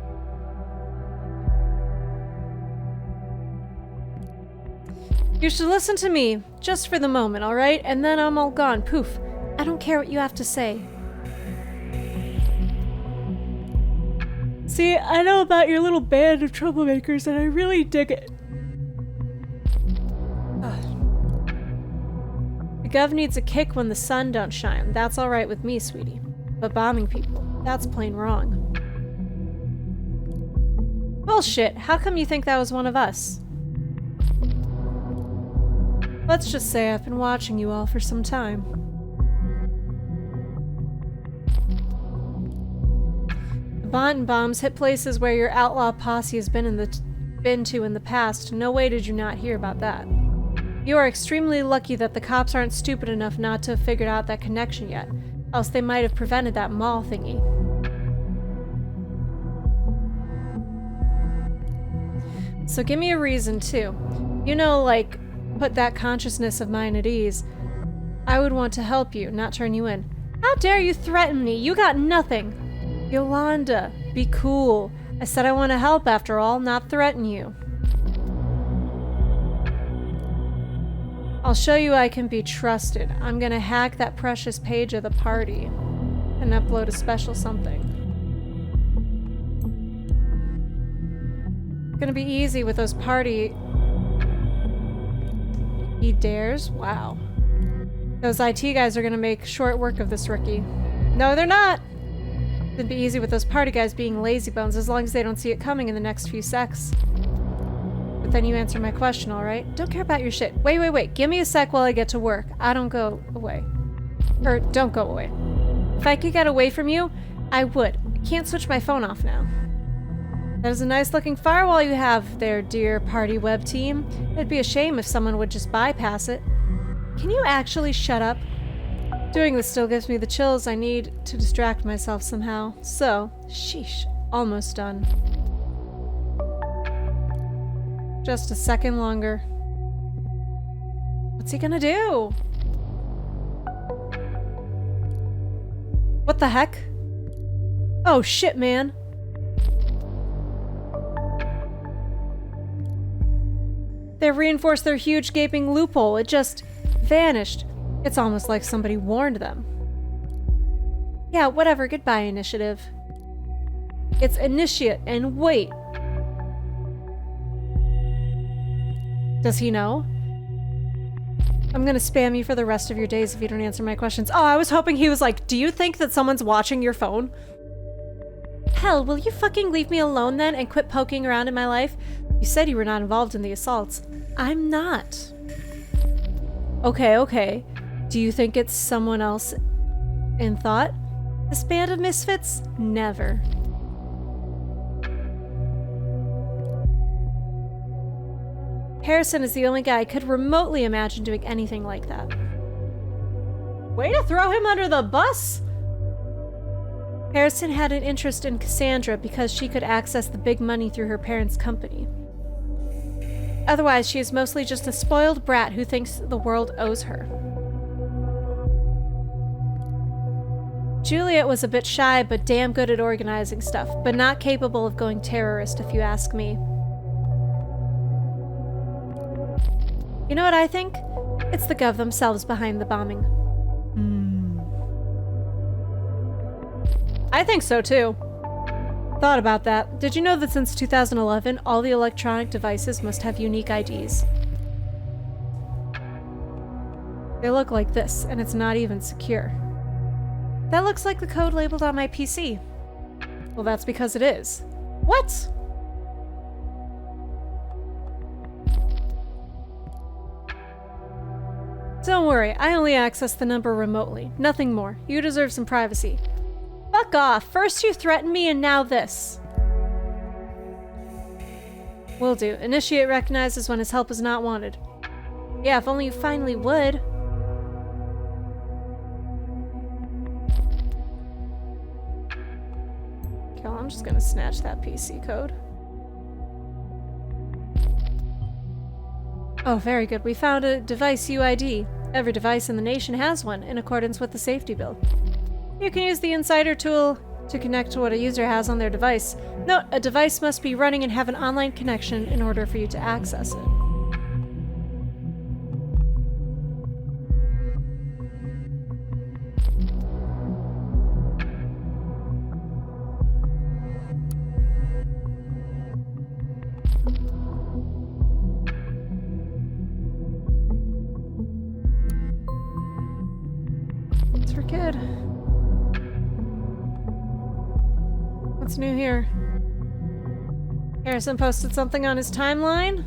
You should listen to me, just for the moment, alright? And then I'm all gone. Poof. I don't care what you have to say. See, I know about your little band of troublemakers, and I really dig it. The Gov needs a kick when the sun don't shine. That's alright with me, sweetie. But bombing people, that's plain wrong. Bullshit. How come you think that was one of us? Let's just say I've been watching you all for some time. The Bonton bombs hit places where your outlaw posse has been to in the past. No way did you not hear about that. You are extremely lucky that the cops aren't stupid enough not to have figured out that connection yet, else they might have prevented that mall thingy. So give me a reason, too. You know, like, put that consciousness of mine at ease. I would want to help you, not turn you in. How dare you threaten me? You got nothing. Yolanda, be cool. I said I want to help after all, not threaten you. I'll show you I can be trusted. I'm gonna hack that precious page of the party and upload a special something. Gonna be easy with those party... He dares? Wow. Those IT guys are gonna make short work of this rookie. No, they're not! It'd be easy with those party guys being lazy bones as long as they don't see it coming in the next few secs. But then you answer my question, alright? Don't care about your shit. Wait. Give me a sec while I get to work. I don't go away. Or, don't go away. If I could get away from you, I would. I can't switch my phone off now. That is a nice looking firewall you have there, dear party web team. It'd be a shame if someone would just bypass it. Can you actually shut up? Doing this still gives me the chills I need to distract myself somehow. So, sheesh, almost done. Just a second longer. What's he gonna do? What the heck? Oh shit, man. They've reinforced their huge gaping loophole. It just vanished. It's almost like somebody warned them. Yeah, whatever. Goodbye, initiative. It's initiate and wait. Does he know? I'm gonna spam you for the rest of your days if you don't answer my questions. Oh, I was hoping he was like, do you think that someone's watching your phone? Hell, will you fucking leave me alone then and quit poking around in my life? You said you were not involved in the assaults. I'm not. Okay, okay. Do you think it's someone else in thought? This band of misfits? Never. Harrison is the only guy I could remotely imagine doing anything like that. Way to throw him under the bus! Harrison had an interest in Cassandra because she could access the big money through her parents' company. Otherwise, she is mostly just a spoiled brat who thinks the world owes her. Juliet was a bit shy but damn good at organizing stuff, but not capable of going terrorist if you ask me. You know what I think? It's the Gov themselves behind the bombing. I think so too. Thought about that. Did you know that since 2011, all the electronic devices must have unique IDs? They look like this, and it's not even secure. That looks like the code labeled on my PC. Well, that's because it is. What? Don't worry, I only access the number remotely. Nothing more. You deserve some privacy. Fuck off. First you threatened me and now this. Will do. Initiate recognizes when his help is not wanted. Yeah, if only you finally would. Okay, well, I'm just gonna snatch that PC code. Oh, very good. We found a device UID. Every device in the nation has one, in accordance with the safety bill. You can use the Insider tool to connect to what a user has on their device. Note, a device must be running and have an online connection in order for you to access it. We're good. What's new here? Harrison posted something on his timeline?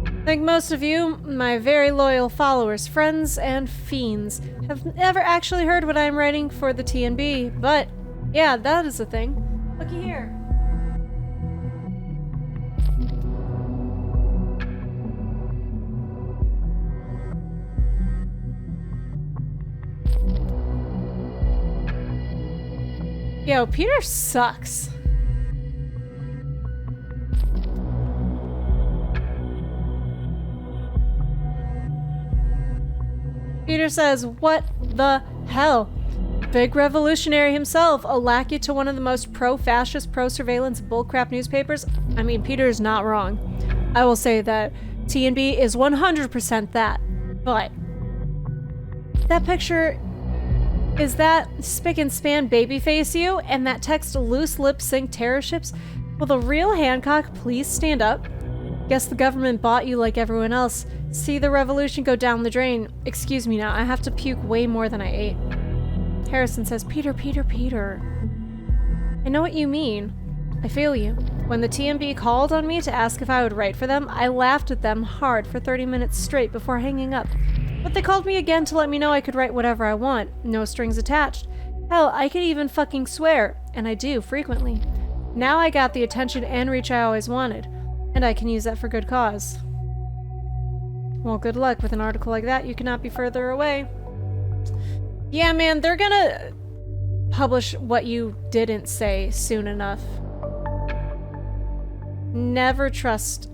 I think most of you, my very loyal followers, friends, and fiends, have never actually heard what I'm writing for the TNB, but yeah, that is a thing. Looky here. Yo, Peter sucks. Peter says, what the hell? Big revolutionary himself, a lackey to one of the most pro-fascist, pro-surveillance bullcrap newspapers? I mean, Peter is not wrong. I will say that TNB is 100% that, but that picture... Is that spick and span babyface you? And that text loose lip sync terror ships? Will the real Hancock please stand up? Guess the government bought you like everyone else. See the revolution go down the drain. Excuse me now, I have to puke way more than I ate. Harrison says, Peter. I know what you mean. I feel you. When the TMB called on me to ask if I would write for them, I laughed at them hard for 30 minutes straight before hanging up. But they called me again to let me know I could write whatever I want, no strings attached. Hell, I could even fucking swear, and I do frequently. Now I got the attention and reach I always wanted, and And I can use that for good cause. Well, good luck. With an article like that, you cannot be further away. Yeah, man, they're gonna publish what you didn't say soon enough. Never trust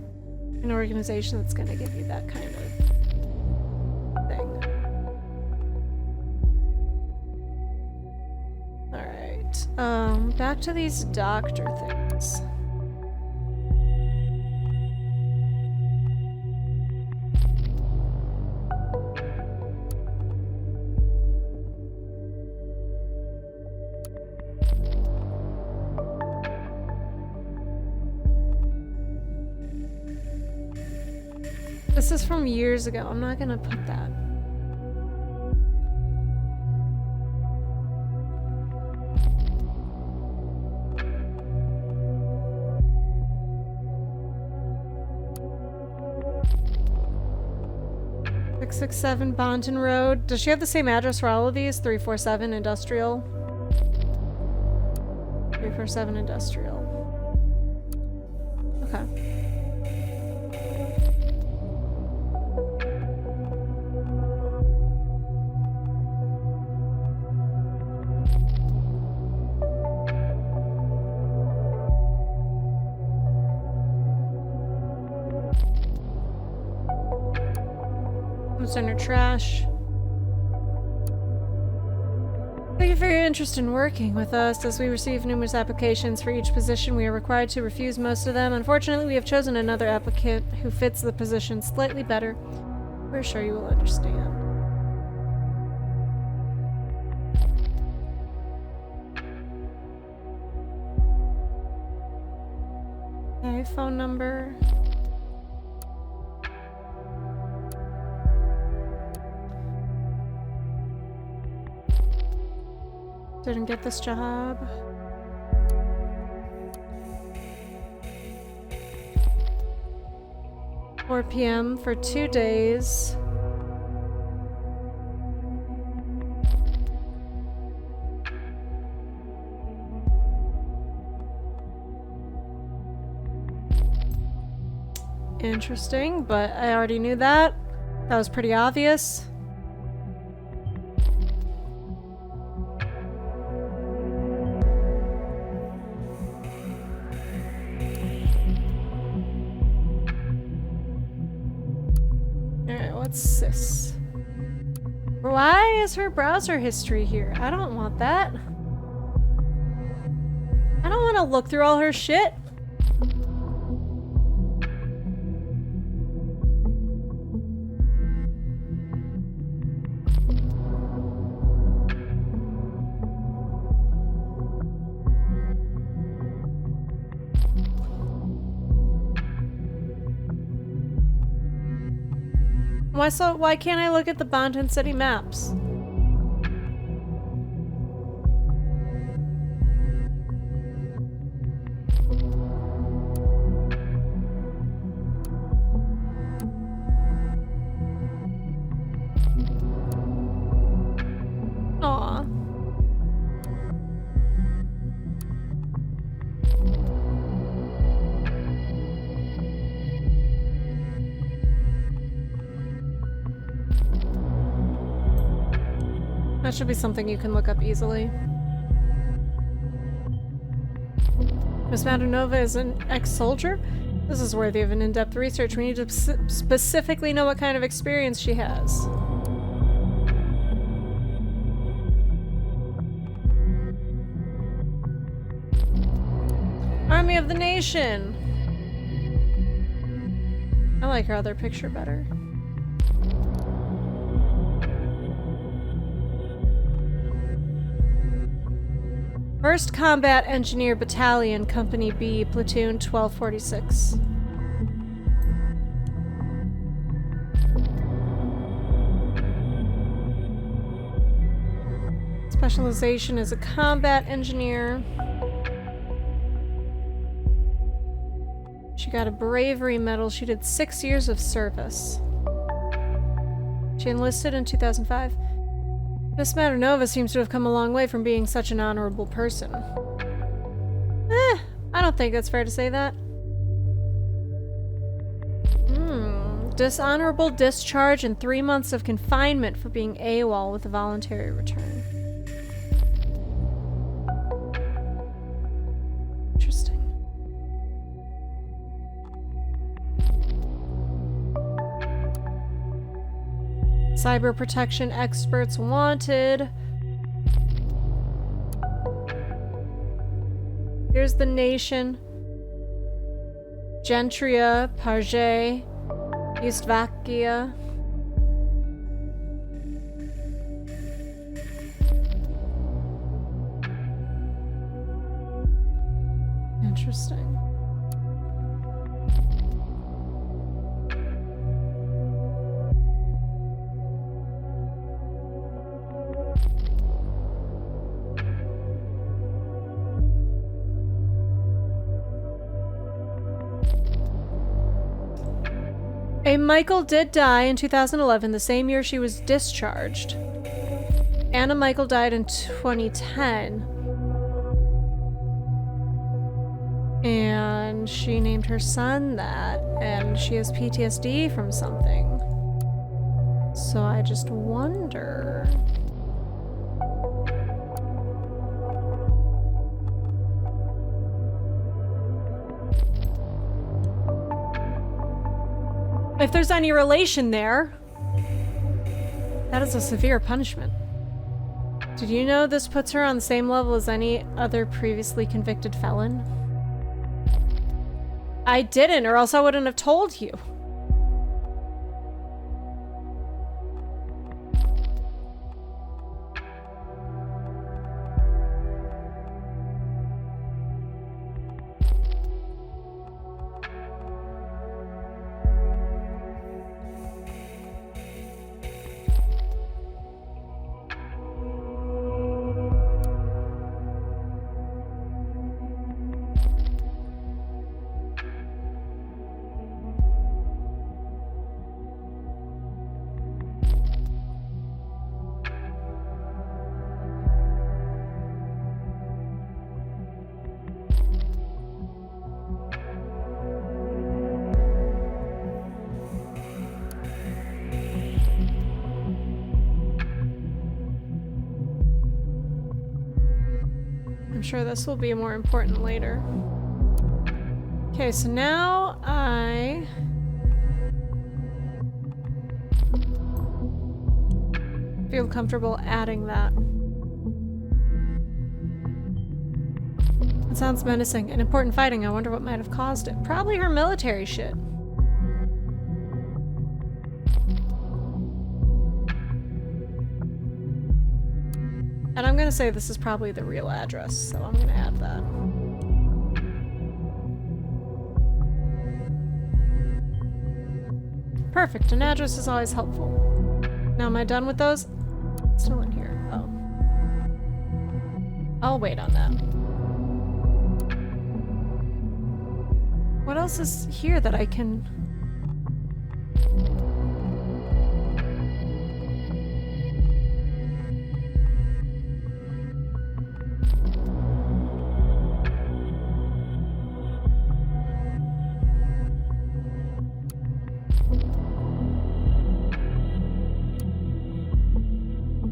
an organization that's gonna give you that kind of thing. Alright, back to these doctor things. This is from years ago. I'm not gonna put that. .667 Bonton Road. Does she have the same address for all of these? 347 Industrial. 347 Industrial. Okay. What's under trash? Thank you for your interest in working with us. As we receive numerous applications for each position, we are required to refuse most of them. Unfortunately, we have chosen another applicant who fits the position slightly better. We're sure you will understand. Okay, phone number. Didn't get this job. $4 p.m. for 2 days. Interesting, but I already knew that. That was pretty obvious. What's this? Why is her browser history here? I don't want that. I don't want to look through all her shit. Why can't I look at the Bonton City maps? Aw. That should be something you can look up easily. Miss Madonova is an ex-soldier? This is worthy of an in-depth research. We need to specifically know what kind of experience she has. Army of the Nation! I like her other picture better. First Combat Engineer Battalion, Company B, Platoon 1246. Specialization as a combat engineer. She got a bravery medal. She did 6 years of service. She enlisted in 2005. Miss Madonova seems to have come a long way from being such an honorable person. I don't think that's fair to say that. dishonorable discharge and 3 months of confinement for being AWOL with a voluntary return. Interesting. Cyber protection experts wanted. Here's the nation. Gentria, Parge, Eastvakia. Interesting. A Michael did die in 2011, the same year she was discharged. Anna Michael died in 2010. And she named her son that, and she has PTSD from something. So I just wonder... if there's any relation there. That is a severe punishment. Did you know this puts her on the same level as any other previously convicted felon? I didn't, or else I wouldn't have told you. I'm sure this will be more important later. Okay, so now I feel comfortable adding that. It sounds menacing. An important fighting. I wonder what might have caused it. Probably her military shit. And I'm gonna say this is probably the real address, so I'm gonna add that. Perfect, an address is always helpful. Now am I done with those? Still in here. Oh. I'll wait on that. What else is here that I can...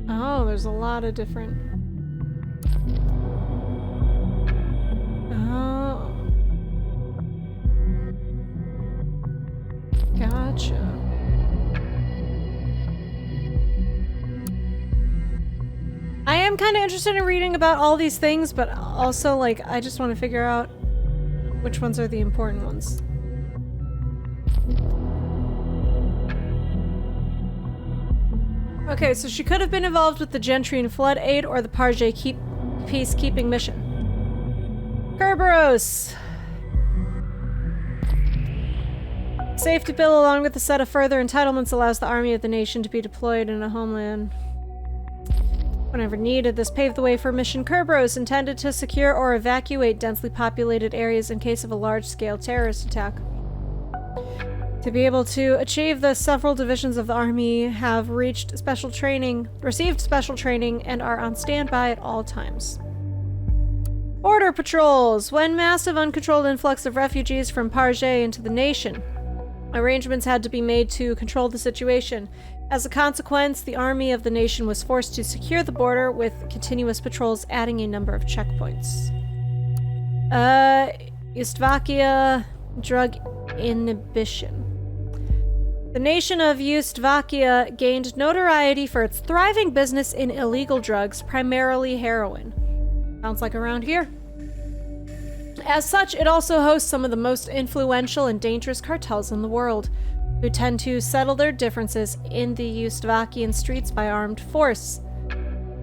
Oh, there's a lot of different... Oh. Gotcha. I am kind of interested in reading about all these things, but also, like, I just want to figure out which ones are the important ones. Okay, so she could have been involved with the Gentrian Flood Aid or the Parge peacekeeping mission. Kerberos! Safety bill, along with a set of further entitlements, allows the army of the nation to be deployed in a homeland whenever needed. This paved the way for Mission Kerberos, intended to secure or evacuate densely populated areas in case of a large-scale terrorist attack. To be able to achieve this, several divisions of the army have received special training, and are on standby at all times. Border patrols. When massive uncontrolled influx of refugees from Parge into the nation Arrangements had to be made to control the situation. As a consequence, the army of the nation was forced to secure the border with continuous patrols adding a number of checkpoints. Slovakia drug inhibition. The nation of Slovakia gained notoriety for its thriving business in illegal drugs, primarily heroin. Sounds like around here. As such, it also hosts some of the most influential and dangerous cartels in the world, who tend to settle their differences in the Slovakian streets by armed force.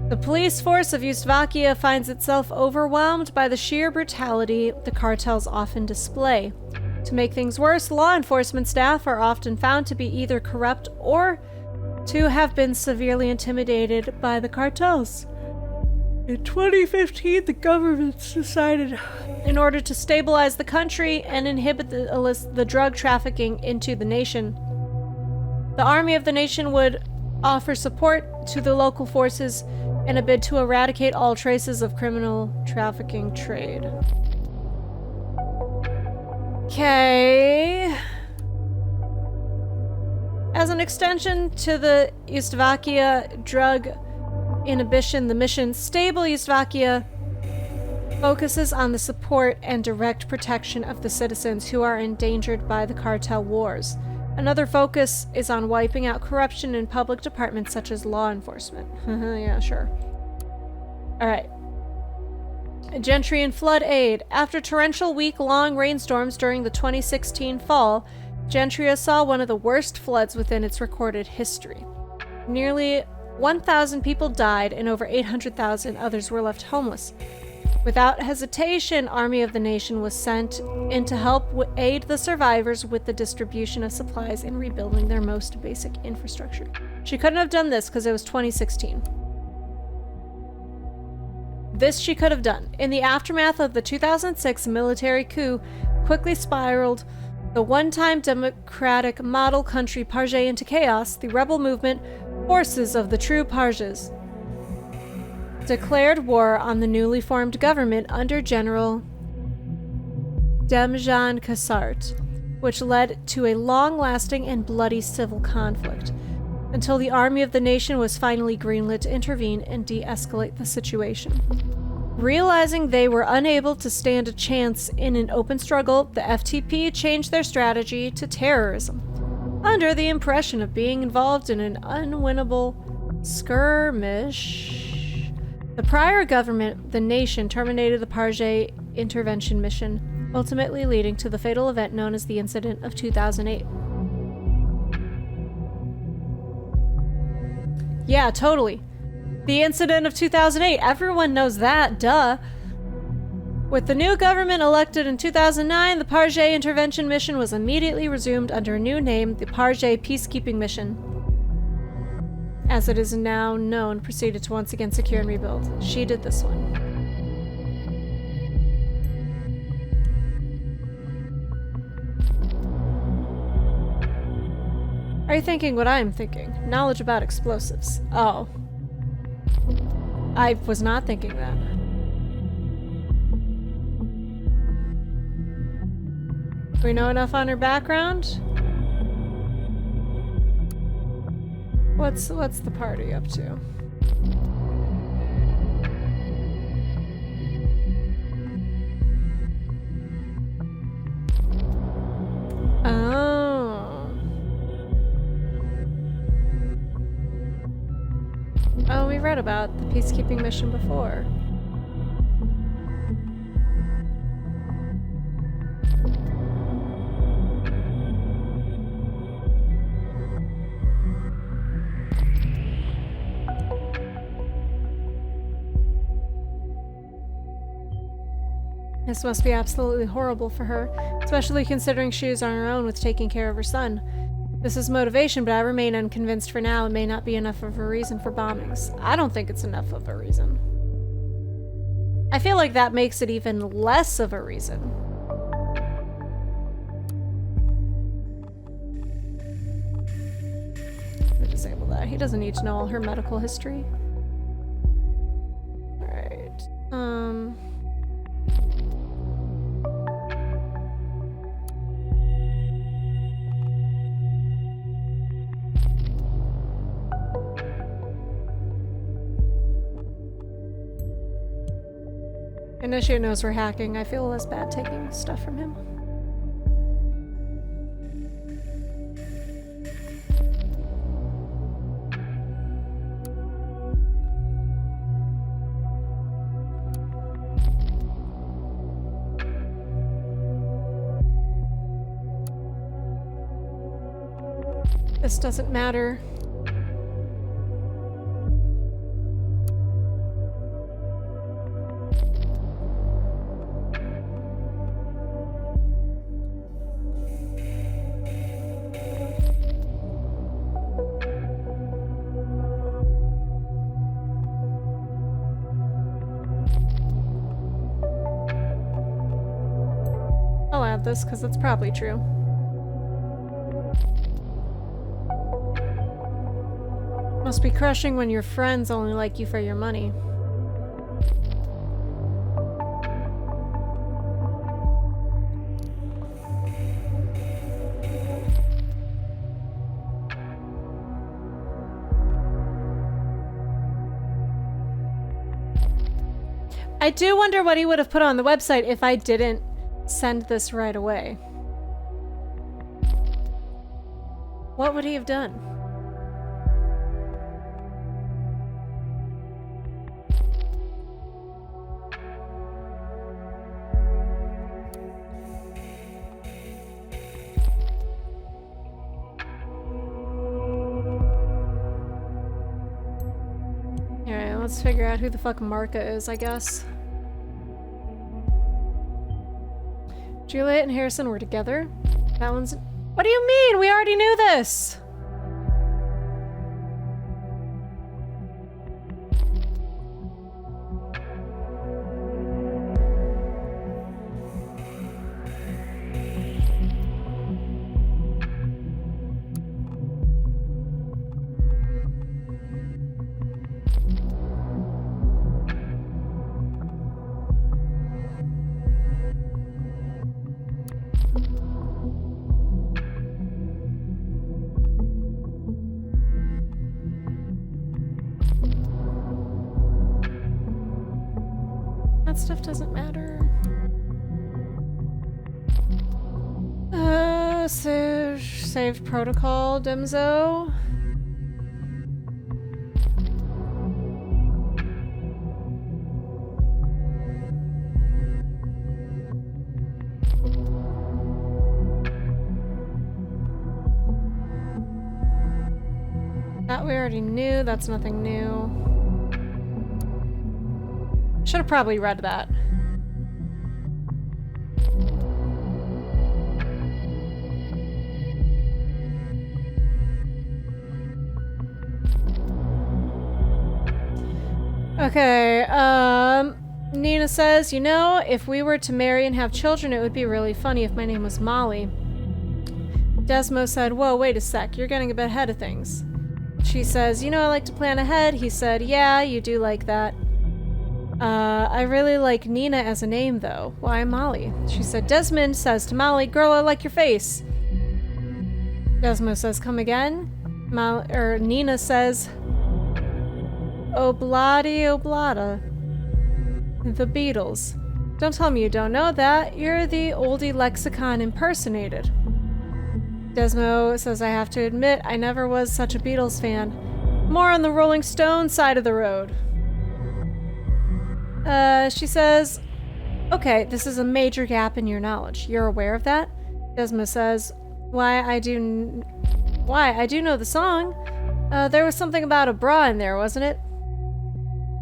The police force of Slovakia finds itself overwhelmed by the sheer brutality the cartels often display. To make things worse, law enforcement staff are often found to be either corrupt or to have been severely intimidated by the cartels. In 2015, the government decided, in order to stabilize the country and inhibit the drug trafficking into the nation, the army of the nation would offer support to the local forces in a bid to eradicate all traces of criminal trafficking trade. Okay. As an extension to the Slovakia drug inhibition, the mission Stable Slovakia focuses on the support and direct protection of the citizens who are endangered by the cartel wars. Another focus is on wiping out corruption in public departments such as law enforcement. Yeah, sure. Alright. Gentry and flood aid. After torrential week-long rainstorms during the 2016 fall, Gentry saw one of the worst floods within its recorded history. Nearly 1,000 people died and over 800,000 others were left homeless. Without hesitation, Army of the Nation was sent in to help aid the survivors with the distribution of supplies and rebuilding their most basic infrastructure. She couldn't have done this because it was 2016. This she could have done. In the aftermath of the 2006 military coup quickly spiraled the one-time democratic model country Parje into chaos, the rebel movement forces of the true Parjes declared war on the newly formed government under General Demjan Kasart, which led to a long-lasting and bloody civil conflict, until the Army of the Nation was finally greenlit to intervene and de-escalate the situation. Realizing they were unable to stand a chance in an open struggle, the FTP changed their strategy to terrorism, under the impression of being involved in an unwinnable skirmish. The prior government, the nation, terminated the Parje intervention mission, ultimately leading to the fatal event known as the Incident of 2008. Yeah, totally. The Incident of 2008. Everyone knows that, duh. With the new government elected in 2009, the Parje intervention mission was immediately resumed under a new name, the Parje Peacekeeping Mission. As it is now known, proceeded to once again secure and rebuild. She did this one. Are you thinking what I'm thinking? Knowledge about explosives. Oh. I was not thinking that. Do we know enough on her background? What's the party up to? Oh. Oh, we read about the peacekeeping mission before. This must be absolutely horrible for her, especially considering she is on her own with taking care of her son. This is motivation, but I remain unconvinced for now. It may not be enough of a reason for bombings. I don't think it's enough of a reason. I feel like that makes it even less of a reason. We'll disable that. He doesn't need to know all her medical history. Alright. Initiate knows we're hacking. I feel less bad taking stuff from him. This doesn't matter. I'll add this because it's probably true. Must be crushing when your friends only like you for your money. I do wonder what he would have put on the website if I didn't send this right away. What would he have done? Alright, let's figure out who the fuck Marka is, I guess. Juliet and Harrison were together. That one's... What do you mean? We already knew this! That stuff doesn't matter. So save protocol, Demzo. That we already knew, that's nothing new. Should have probably read that. Okay, Nina says, you know, if we were to marry and have children, it would be really funny if my name was Molly. Desmo said, whoa, wait a sec, you're getting a bit ahead of things. She says, you know, I like to plan ahead. He said, yeah, you do like that. I really like Nina as a name, though. Why Molly? She said, Desmond says to Molly, girl, I like your face. Desmo says, come again? Nina says, Obladi Oblada. The Beatles. Don't tell me you don't know that. You're the oldie lexicon impersonated. Desmo says, I have to admit, I never was such a Beatles fan. More on the Rolling Stone side of the road. She says, okay, this is a major gap in your knowledge. You're aware of that? Desmo says, why, I do know the song. There was something about a bra in there, wasn't it?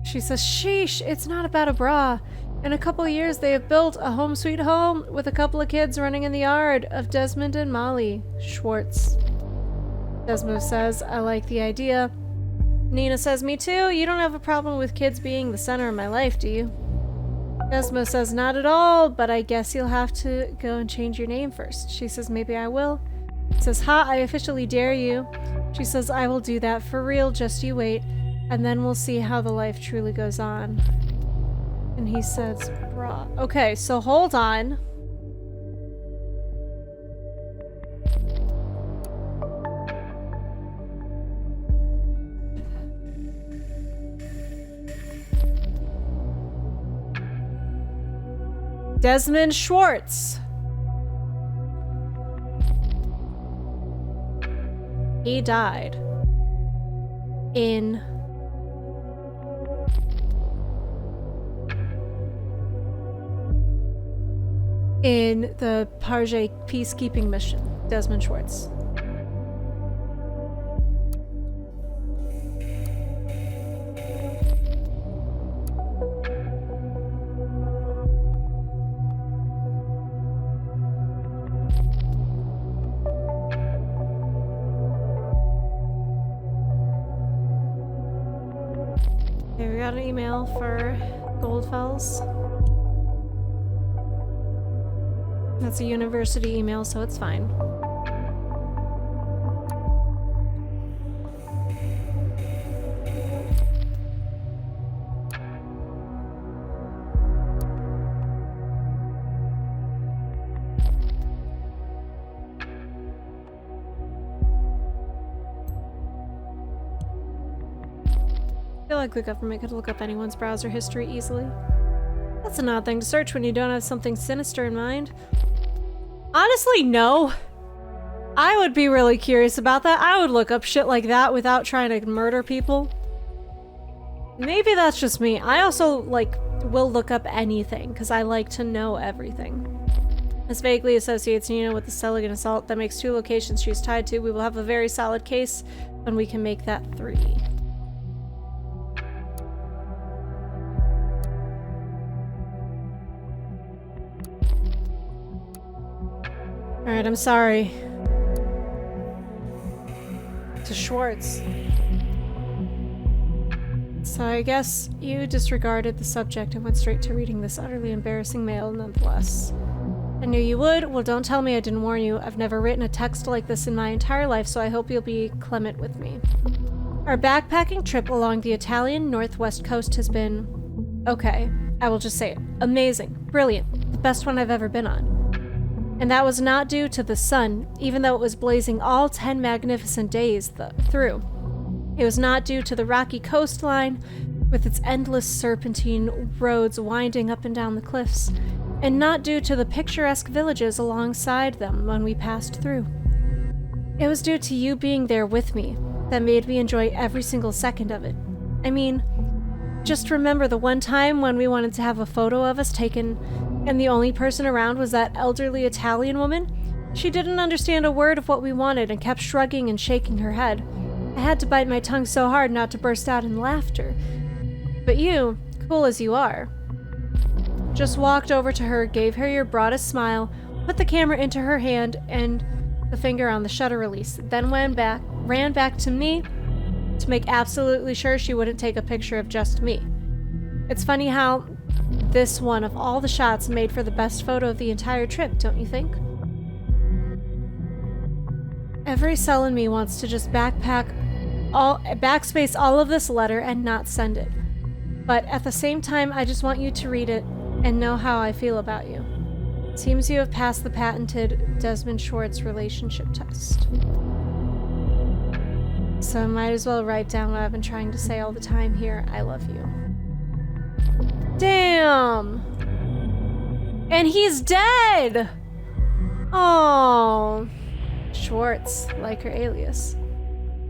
She says, sheesh, it's not about a bra. In a couple of years, they have built a home sweet home with a couple of kids running in the yard of Desmond and Molly Schwartz. Desmo says, I like the idea. Nina says, me too. You don't have a problem with kids being the center of my life, do you? Desmo says, not at all, but I guess you'll have to go and change your name first. She says, maybe I will. Says, ha, I officially dare you. She says, I will do that for real, just you wait, and then we'll see how the life truly goes on. And he says, brah. Okay, so hold on. Desmond Schwartz. He died in the Parjay peacekeeping mission. Desmond Schwartz. Okay, we got an email for Goldfells. That's a university email, so it's fine. I feel like the government could look up anyone's browser history easily. That's an odd thing to search when you don't have something sinister in mind. Honestly, no. I would be really curious about that. I would look up shit like that without trying to murder people. Maybe that's just me. I also, like, will look up anything because I like to know everything. This vaguely associates Nina with the Seligan assault. That makes 2 locations she's tied to. We will have a very solid case when we can make that 3. Alright, I'm sorry. To Schwartz. So I guess you disregarded the subject and went straight to reading this utterly embarrassing mail nonetheless. I knew you would. Well, don't tell me I didn't warn you. I've never written a text like this in my entire life, so I hope you'll be clement with me. Our backpacking trip along the Italian northwest coast has been... okay, I will just say it. Amazing. Brilliant. The best one I've ever been on. And that was not due to the sun, even though it was blazing all 10 magnificent days through. It was not due to the rocky coastline, with its endless serpentine roads winding up and down the cliffs, and not due to the picturesque villages alongside them when we passed through. It was due to you being there with me that made me enjoy every single second of it. I mean, just remember the one time when we wanted to have a photo of us taken and the only person around was that elderly Italian woman? She didn't understand a word of what we wanted and kept shrugging and shaking her head. I had to bite my tongue so hard not to burst out in laughter. But you, cool as you are, just walked over to her, gave her your broadest smile, put the camera into her hand and the finger on the shutter release, then ran back to me to make absolutely sure she wouldn't take a picture of just me. It's funny how this one of all the shots made for the best photo of the entire trip, don't you think? Every cell in me wants to just backspace all of this letter and not send it. But at the same time, I just want you to read it and know how I feel about you. Seems you have passed the patented Desmond Schwartz relationship test. So I might as well write down what I've been trying to say all the time here. I love you. Damn! And he's dead! Oh, Schwartz, like her alias.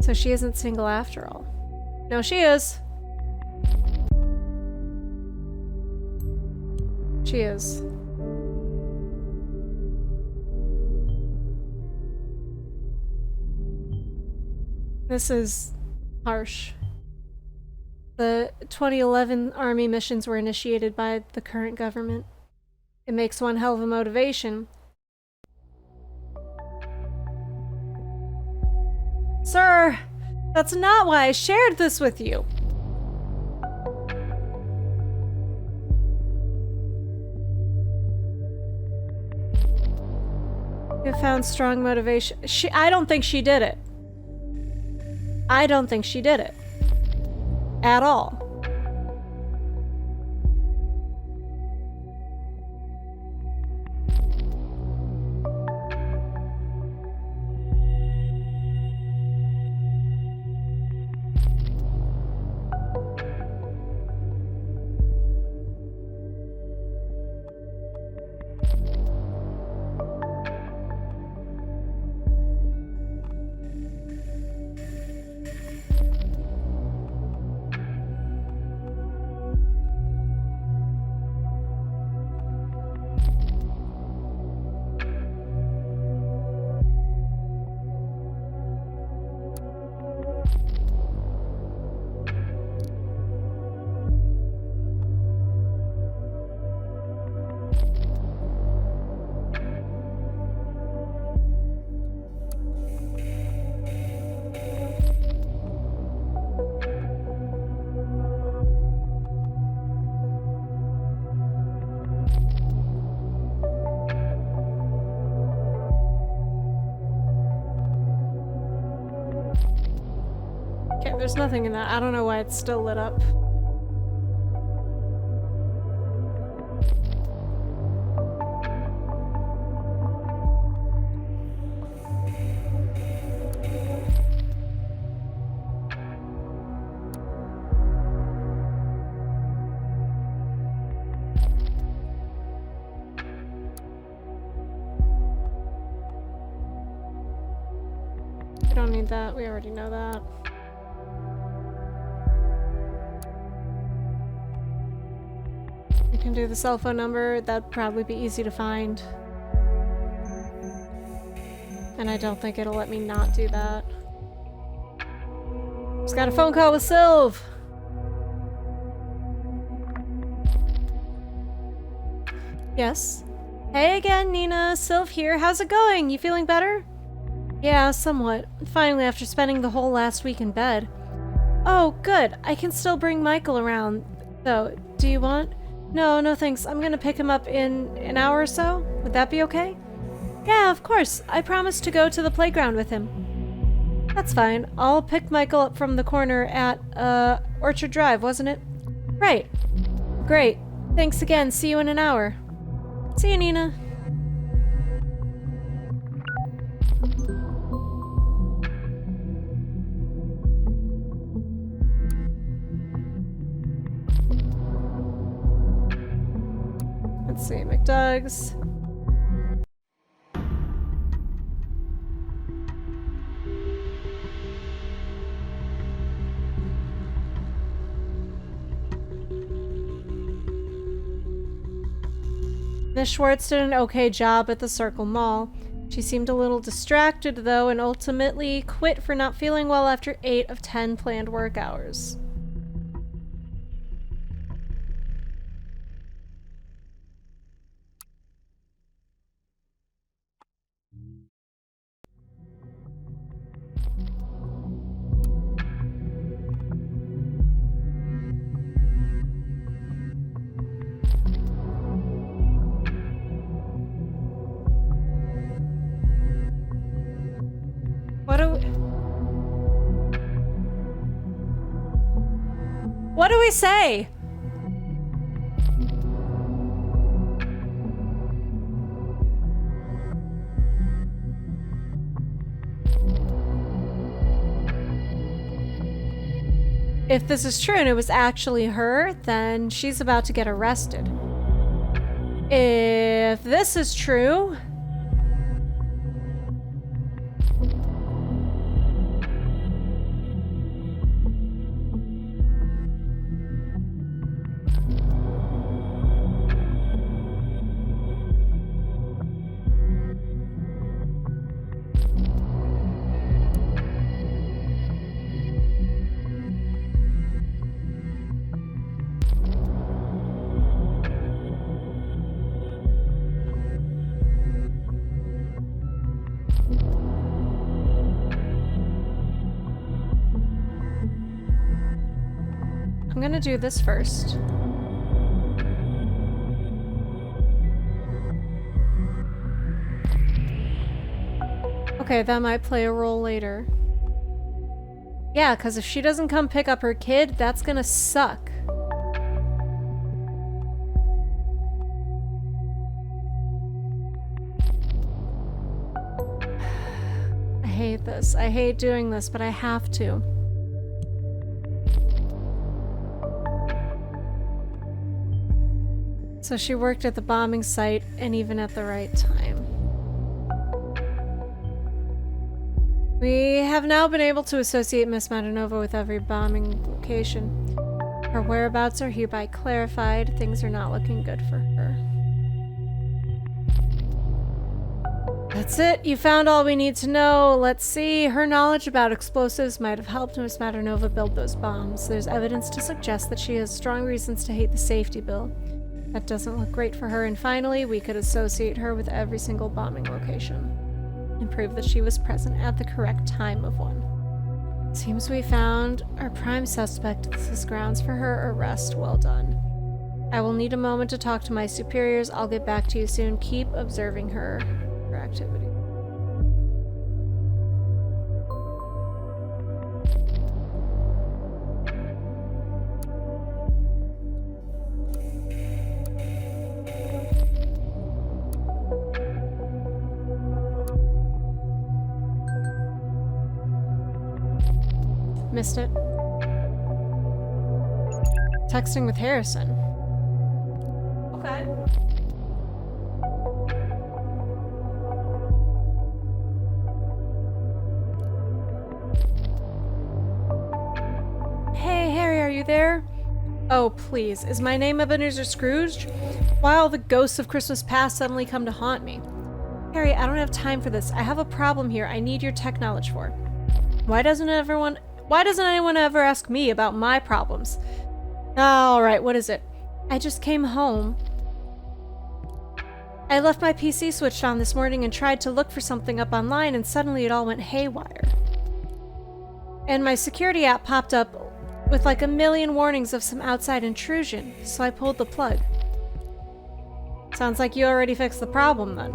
So she isn't single after all. No, she is. She is. This is harsh. The 2011 Army missions were initiated by the current government. It makes one hell of a motivation. Sir, that's not why I shared this with you. You found strong motivation. I don't think she did it. I don't think she did it. At all. Okay, there's nothing in that. I don't know why it's still lit up. We don't need that. We already know that. We can do the cell phone number. That'd probably be easy to find. And I don't think it'll let me not do that. Just got a phone call with Sylv. Yes. Hey again, Nina. Sylv here. How's it going? You feeling better? Yeah, somewhat. Finally, after spending the whole last week in bed. Oh, good. I can still bring Michael around, though. Do you want? No thanks. I'm gonna pick him up in an hour or so. Would that be okay? Yeah, of course. I promised to go to the playground with him. That's fine. I'll pick Michael up from the corner at, Orchard Drive, wasn't it? Right. Great. Thanks again. See you in an hour. See you, Nina. Let's see, McDougal's. Miss Schwartz did an okay job at the Circle Mall. She seemed a little distracted, though, and ultimately quit for not feeling well after 8 of 10 planned work hours. What do we say? If this is true and it was actually her, then she's about to get arrested. If this is true... I'm gonna do this first. Okay, that might play a role later. Yeah, because if she doesn't come pick up her kid, that's gonna suck. I hate this. I hate doing this, but I have to. So she worked at the bombing site, and even at the right time. We have now been able to associate Miss Madanova with every bombing location. Her whereabouts are hereby clarified. Things are not looking good for her. That's it. You found all we need to know. Let's see. Her knowledge about explosives might have helped Miss Madanova build those bombs. There's evidence to suggest that she has strong reasons to hate the safety bill. That doesn't look great for her. And finally, we could associate her with every single bombing location and prove that she was present at the correct time of one. Seems we found our prime suspect. This is grounds for her arrest. Well done. I will need a moment to talk to my superiors. I'll get back to you soon. Keep observing her activity. missed it. Texting with Harrison. Okay. Hey, Harry, are you there? Oh, please. Is my name Ebenezer Scrooge? Why all the ghosts of Christmas past suddenly come to haunt me? Harry, I don't have time for this. I have a problem here I need your tech knowledge for. Why doesn't anyone ever ask me about my problems? Alright, what is it? I just came home. I left my PC switched on this morning and tried to look for something up online, and suddenly it all went haywire. And my security app popped up with like a million warnings of some outside intrusion, so I pulled the plug. Sounds like you already fixed the problem then.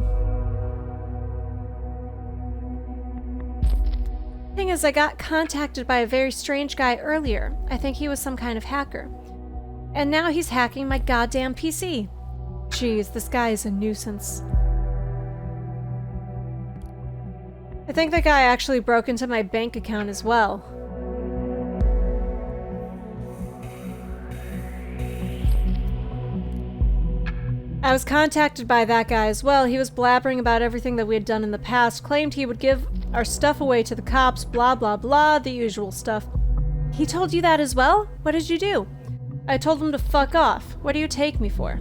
Thing is, I got contacted by a very strange guy earlier. I think he was some kind of hacker. And now he's hacking my goddamn PC. Jeez, this guy is a nuisance. I think the guy actually broke into my bank account as well. I was contacted by that guy as well. He was blabbering about everything that we had done in the past, claimed he would give our stuff away to the cops, blah blah blah, the usual stuff. He told you that as well? What did you do? I told him to fuck off. What do you take me for?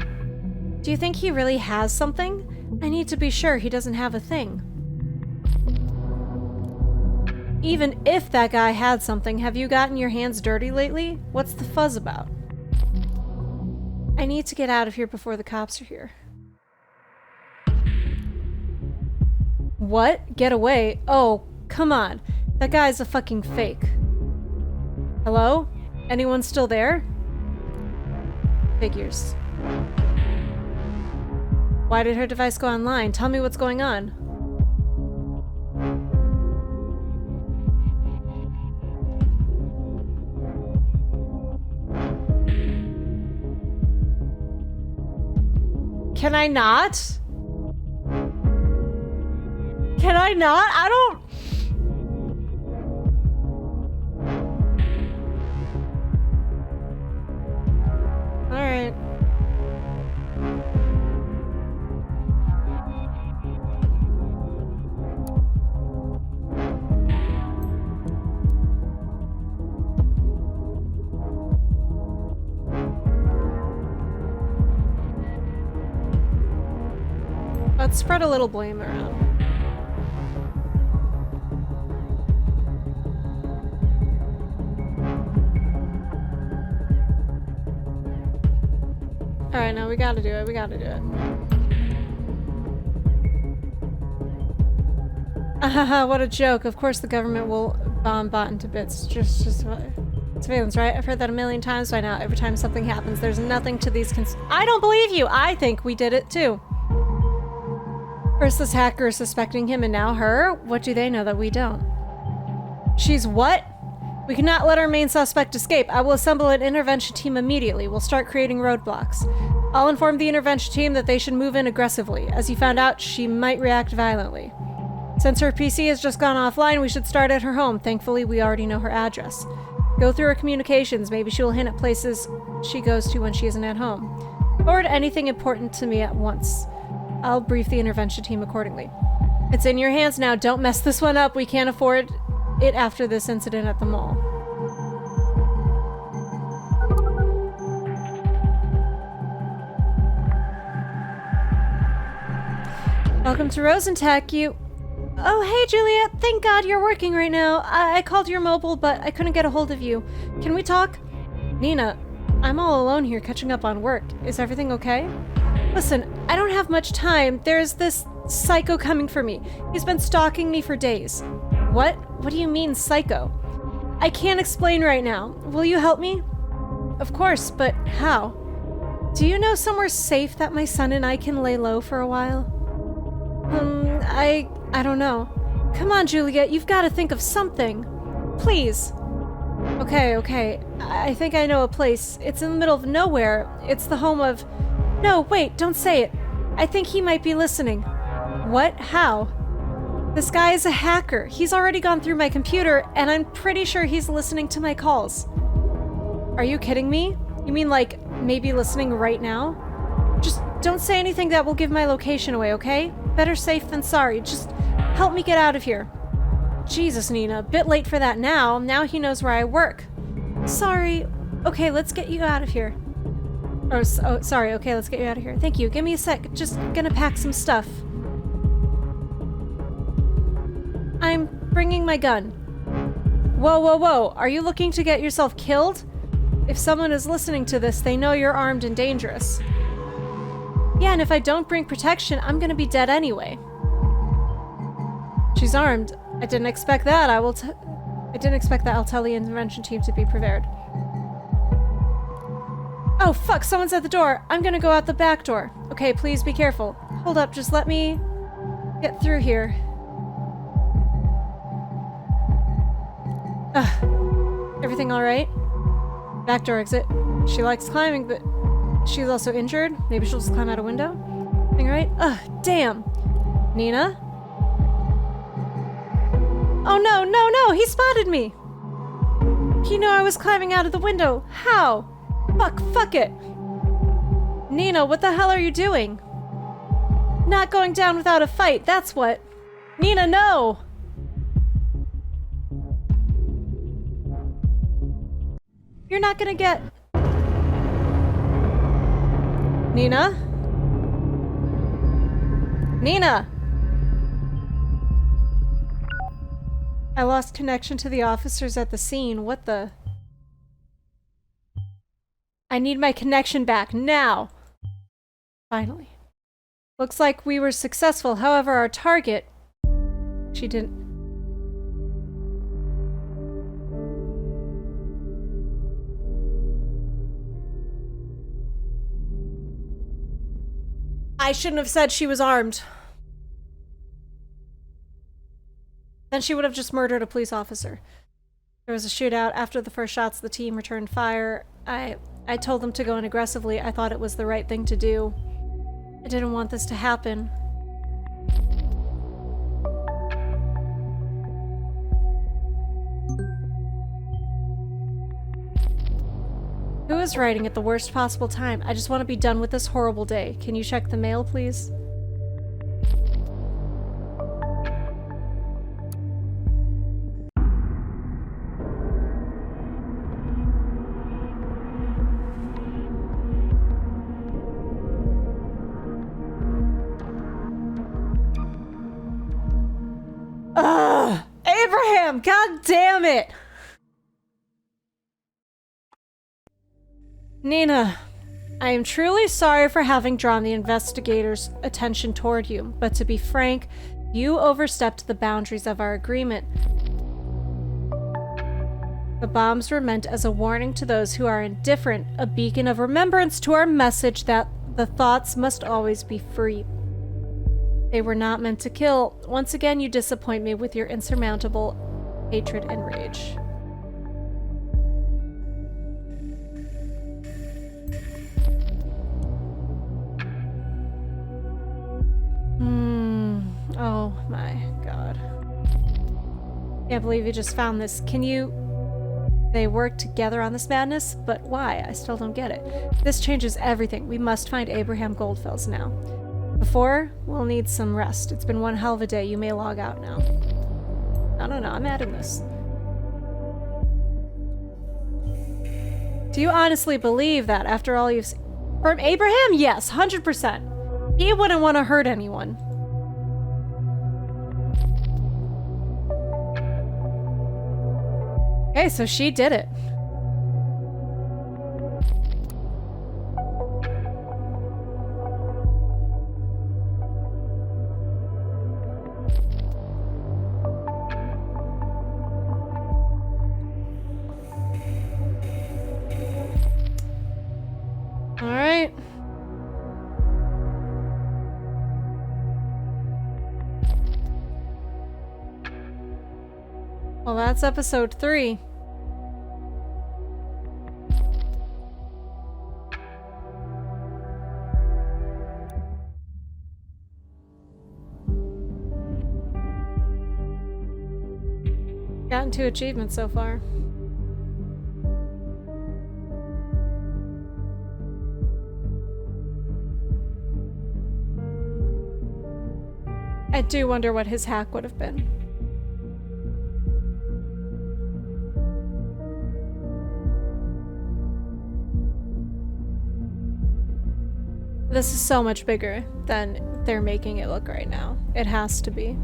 Do you think he really has something? I need to be sure he doesn't have a thing. Even if that guy had something, have you gotten your hands dirty lately? What's the fuzz about? I need to get out of here before the cops are here. What? Get away? Oh, come on. That guy's a fucking fake. Hello? Anyone still there? Figures. Why did her device go online? Tell me what's going on. Can I not? Can I not? I don't... Alright. Let's spread a little blame around. Alright, now we gotta do it. We gotta do it. Ahaha, what a joke. Of course the government will bomb bot into bits. Just surveillance, right? I've heard that a million times by now. Every time something happens, there's nothing to these I don't believe you! I think we did it too. First this hacker is suspecting him and now her? What do they know that we don't? She's what? We cannot let our main suspect escape. I will assemble an intervention team immediately. We'll start creating roadblocks. I'll inform the intervention team that they should move in aggressively. As you found out, she might react violently. Since her PC has just gone offline, we should start at her home. Thankfully, we already know her address. Go through her communications. Maybe she will hint at places she goes to when she isn't at home. Forward anything important to me at once. I'll brief the intervention team accordingly. It's in your hands now. Don't mess this one up. We can't afford it after this incident at the mall. Welcome to Rosentech. Oh, hey, Juliet. Thank God you're working right now. I called your mobile, but I couldn't get a hold of you. Can we talk? Nina, I'm all alone here catching up on work. Is everything okay? Listen, I don't have much time. There's this psycho coming for me. He's been stalking me for days. What? What do you mean, psycho? I can't explain right now. Will you help me? Of course, but how? Do you know somewhere safe that my son and I can lay low for a while? I don't know. Come on, Juliet, you've got to think of something. Please. Okay. I think I know a place. It's in the middle of nowhere. It's the home of... No, wait, don't say it. I think he might be listening. What? How? This guy is a hacker. He's already gone through my computer, and I'm pretty sure he's listening to my calls. Are you kidding me? You mean like maybe listening right now? Just don't say anything that will give my location away, okay? Better safe than sorry. Just help me get out of here. Jesus, Nina, a bit late for that now. Now he knows where I work. Sorry. Okay, let's get you out of here. Oh, sorry. Okay, let's get you out of here. Thank you. Give me a sec. Just gonna pack some stuff. I'm bringing my gun. Whoa, whoa, whoa. Are you looking to get yourself killed? If someone is listening to this, they know you're armed and dangerous. Yeah, and if I don't bring protection, I'm gonna be dead anyway. She's armed. I didn't expect that. I didn't expect that. I'll tell the intervention team to be prepared. Oh, fuck, someone's at the door. I'm gonna go out the back door. Okay, please be careful. Hold up, just let me get through here. Everything all right? Back door exit. She likes climbing, but she's also injured. Maybe she'll just climb out a window? Everything right? Damn. Nina? Oh no, no, no! He spotted me! He knew I was climbing out of the window. How? Fuck it. Nina, what the hell are you doing? Not going down without a fight, that's what. Nina, no! You're not gonna get... Nina? Nina! I lost connection to the officers at the scene. What the... I need my connection back, now! Finally. Looks like we were successful, however our target... She didn't... I shouldn't have said she was armed. Then she would have just murdered a police officer. There was a shootout. After the first shots, the team returned fire. I told them to go in aggressively. I thought it was the right thing to do. I didn't want this to happen. Who is writing at the worst possible time? I just want to be done with this horrible day. Can you check the mail, please? Ugh! Abraham! God damn it! Nina, I am truly sorry for having drawn the investigators' attention toward you, but to be frank, you overstepped the boundaries of our agreement. The bombs were meant as a warning to those who are indifferent, a beacon of remembrance to our message that the thoughts must always be free. They were not meant to kill. Once again, you disappoint me with your insurmountable hatred and rage. Oh my god. Can't believe you just found this. Can you... They work together on this madness? But why? I still don't get it. This changes everything. We must find Abraham Goldfels now. Before, we'll need some rest. It's been one hell of a day. You may log out now. I don't know. I'm adding this. Do you honestly believe that after all you've seen? From Abraham? Yes, 100%. He wouldn't want to hurt anyone. Okay, so she did it. All right. Well, that's episode 3. Gotten 2 achievements so far. I do wonder what his hack would have been. This is so much bigger than they're making it look right now. It has to be.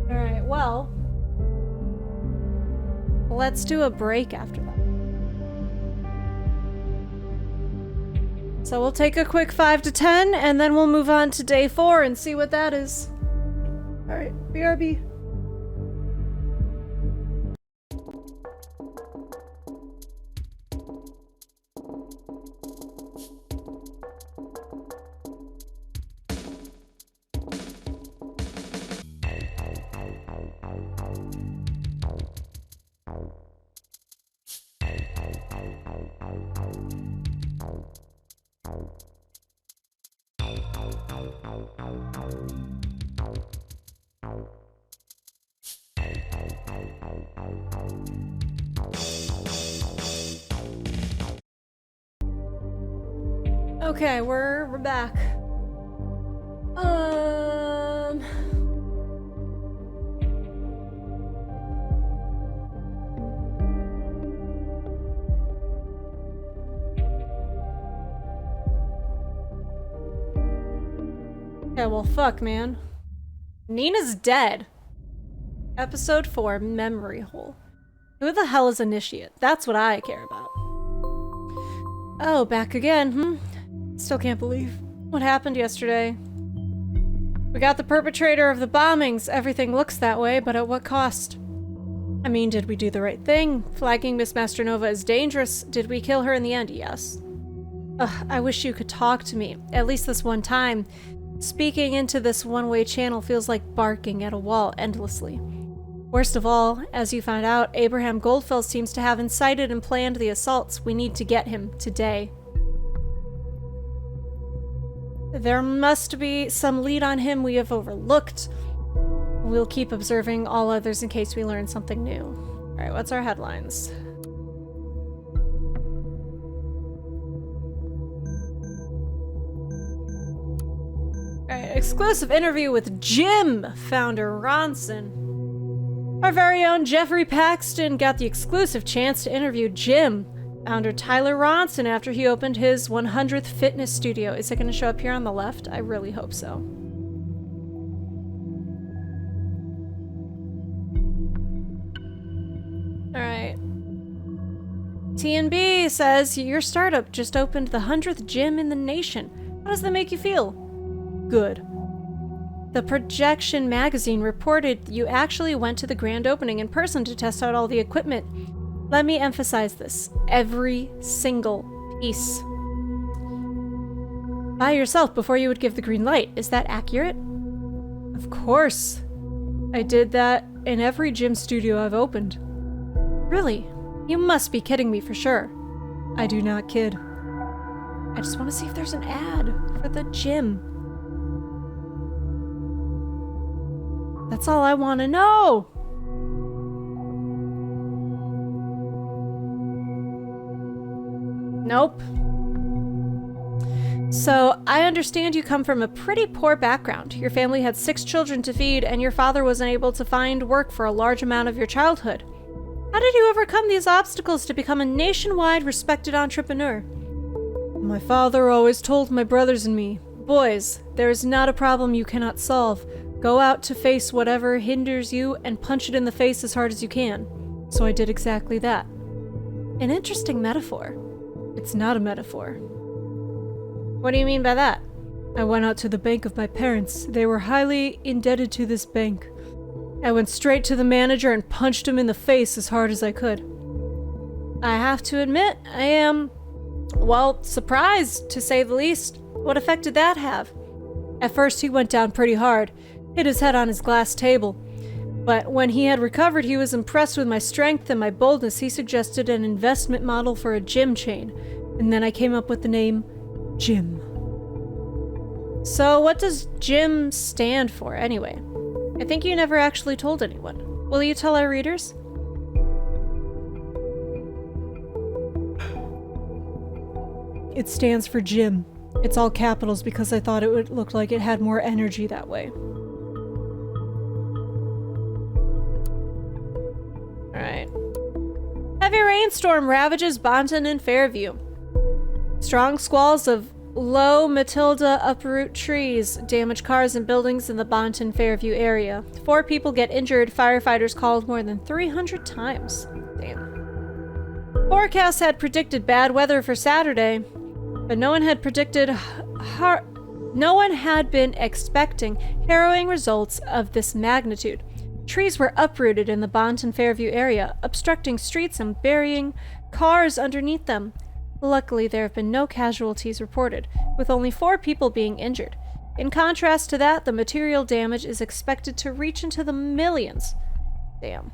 Alright, well, let's do a break after that. So we'll take a quick 5 to 10, and then we'll move on to day 4 and see what that is. Alright, BRB. Okay, we're back. Okay, well, fuck, man. Nina's dead. Episode 4, Memory Hole. Who the hell is Initiate? That's what I care about. Oh, back again, Still can't believe what happened yesterday. We got the perpetrator of the bombings. Everything looks that way, but at what cost? I mean, did we do the right thing? Flagging Miss Masternova as dangerous. Did we kill her in the end? Yes. Ugh, I wish you could talk to me. At least this one time. Speaking into this one-way channel feels like barking at a wall endlessly. Worst of all, as you found out, Abraham Goldfeld seems to have incited and planned the assaults. We need to get him today. There must be some lead on him we have overlooked. We'll keep observing all others in case we learn something new. Alright, what's our headlines? Alright, exclusive interview with Jim founder Ronson. Our very own Jeffrey Paxton got the exclusive chance to interview Jim founder Tyler Ronson after he opened his 100th fitness studio. Is it going to show up here on the left? I really hope so. Alright. TNB says, your startup just opened the 100th gym in the nation. How does that make you feel? Good. The Projection magazine reported you actually went to the grand opening in person to test out all the equipment. Let me emphasize this. Every single piece. By yourself before you would give the green light. Is that accurate? Of course. I did that in every gym studio I've opened. Really? You must be kidding me for sure. I do not kid. I just want to see if there's an ad for the gym. That's all I want to know. Nope. So, I understand you come from a pretty poor background. Your family had 6 children to feed, and your father was unable to find work for a large amount of your childhood. How did you overcome these obstacles to become a nationwide respected entrepreneur? My father always told my brothers and me, boys, there is not a problem you cannot solve. Go out to face whatever hinders you and punch it in the face as hard as you can. So I did exactly that. An interesting metaphor. It's not a metaphor. What do you mean by that? I went out to the bank of my parents. They were highly indebted to this bank. I went straight to the manager and punched him in the face as hard as I could. I have to admit, I am, well, surprised, to say the least. What effect did that have? At first, he went down pretty hard, hit his head on his glass table. But when he had recovered, he was impressed with my strength and my boldness. He suggested an investment model for a gym chain, and then I came up with the name Jim. So what does Jim stand for, anyway? I think you never actually told anyone. Will you tell our readers? It stands for Jim. It's all capitals because I thought it would look like it had more energy that way. Alright. Heavy rainstorm ravages Bonton and Fairview. Strong squalls of low Matilda uproot trees damage cars and buildings in the Bonton Fairview area. 4 people get injured. Firefighters called more than 300 times. Damn. Forecasts had predicted bad weather for Saturday, but no one had been expecting harrowing results of this magnitude. Trees were uprooted in the Bonton Fairview area, obstructing streets and burying cars underneath them. Luckily, there have been no casualties reported, with only 4 people being injured. In contrast to that, the material damage is expected to reach into the millions. Damn.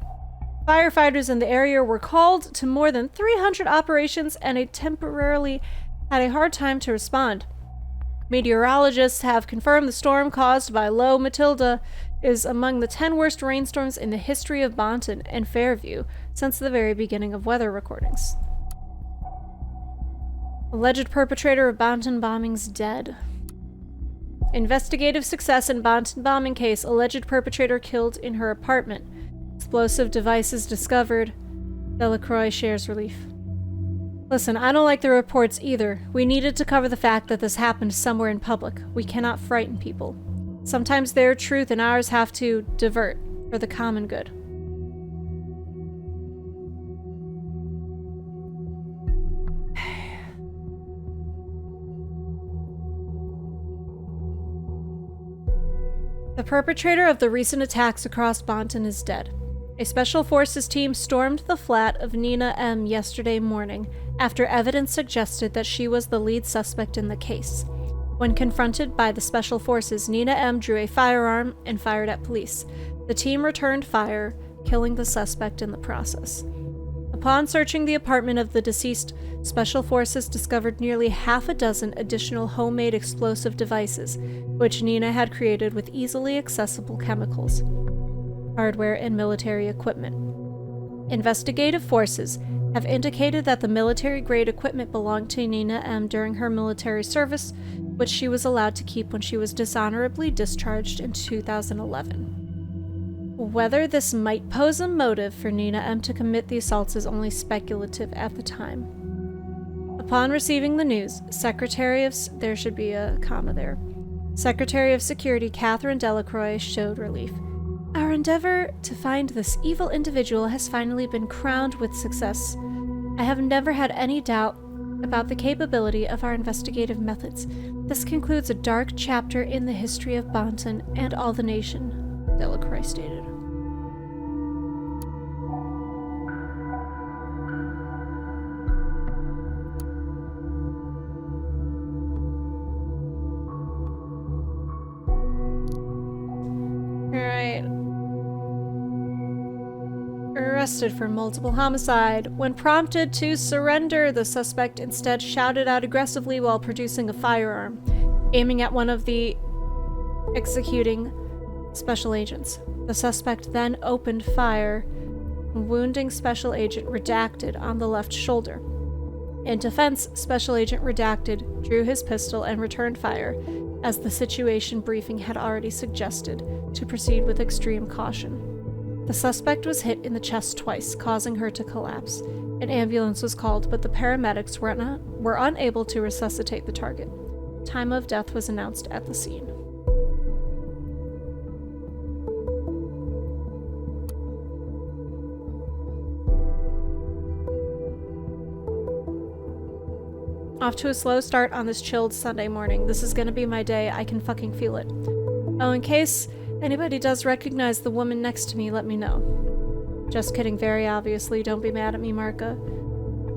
Firefighters in the area were called to more than 300 operations and temporarily had a hard time to respond. Meteorologists have confirmed the storm caused by low Matilda is among the 10 worst rainstorms in the history of Bonton and Fairview since the very beginning of weather recordings. Alleged perpetrator of Bonton bombings dead. Investigative success in Bonton bombing case. Alleged perpetrator killed in her apartment. Explosive devices discovered. Delacroix shares relief. Listen, I don't like the reports either. We needed to cover the fact that this happened somewhere in public. We cannot frighten people. Sometimes their truth and ours have to divert for the common good. The perpetrator of the recent attacks across Bonton is dead. A special forces team stormed the flat of Nina M. yesterday morning after evidence suggested that she was the lead suspect in the case. When confronted by the special forces, Nina M. drew a firearm and fired at police. The team returned fire, killing the suspect in the process. Upon searching the apartment of the deceased, special forces discovered nearly half a dozen additional homemade explosive devices, which Nina had created with easily accessible chemicals, hardware, and military equipment. Investigative forces have indicated that the military-grade equipment belonged to Nina M. during her military service, which she was allowed to keep when she was dishonorably discharged in 2011. Whether this might pose a motive for Nina M. to commit the assaults is only speculative at the time. Upon receiving the news, there should be a comma there. Secretary of Security Catherine Delacroix showed relief. Our endeavor to find this evil individual has finally been crowned with success. I have never had any doubt about the capability of our investigative methods. This concludes a dark chapter in the history of Bonton and all the nation, Delacroix stated. Arrested for multiple homicide. When prompted to surrender, the suspect instead shouted out aggressively while producing a firearm, aiming at one of the executing special agents. The suspect then opened fire, wounding Special Agent Redacted on the left shoulder. In defense, Special Agent Redacted drew his pistol and returned fire, as the situation briefing had already suggested, to proceed with extreme caution. The suspect was hit in the chest twice, causing her to collapse. An ambulance was called, but the paramedics were unable to resuscitate the target. Time of death was announced at the scene. Off to a slow start on this chilled Sunday morning. This is gonna be my day. I can fucking feel it. Oh, in case anybody does recognize the woman next to me, let me know. Just kidding, very obviously. Don't be mad at me, Marka.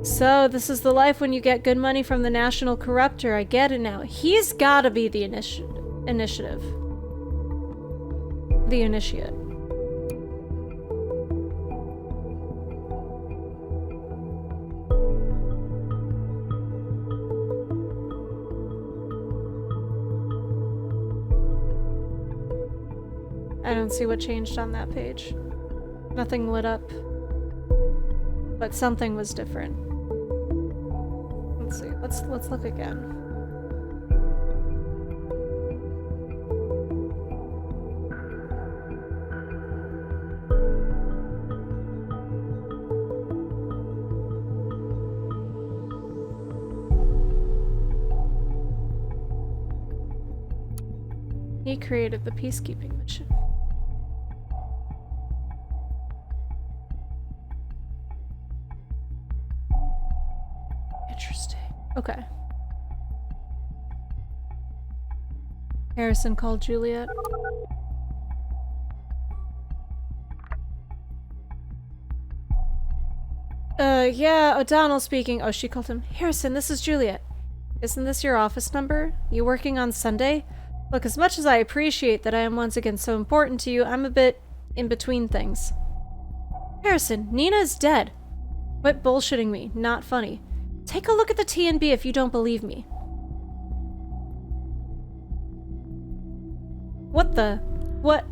So, this is the life when you get good money from the national corruptor. I get it now. He's gotta be the initiative. The initiate. I don't see what changed on that page. Nothing lit up. But something was different. Let's see. Let's look again. He created the peacekeeping mission. Interesting. Okay. Harrison called Juliet. Yeah, O'Donnell speaking. Oh, she called him. Harrison, this is Juliet. Isn't this your office number? You working on Sunday? Look, as much as I appreciate that I am once again so important to you, I'm a bit in between things. Harrison, Nina is dead. Quit bullshitting me. Not funny. Take a look at the TNB if you don't believe me. What the? What?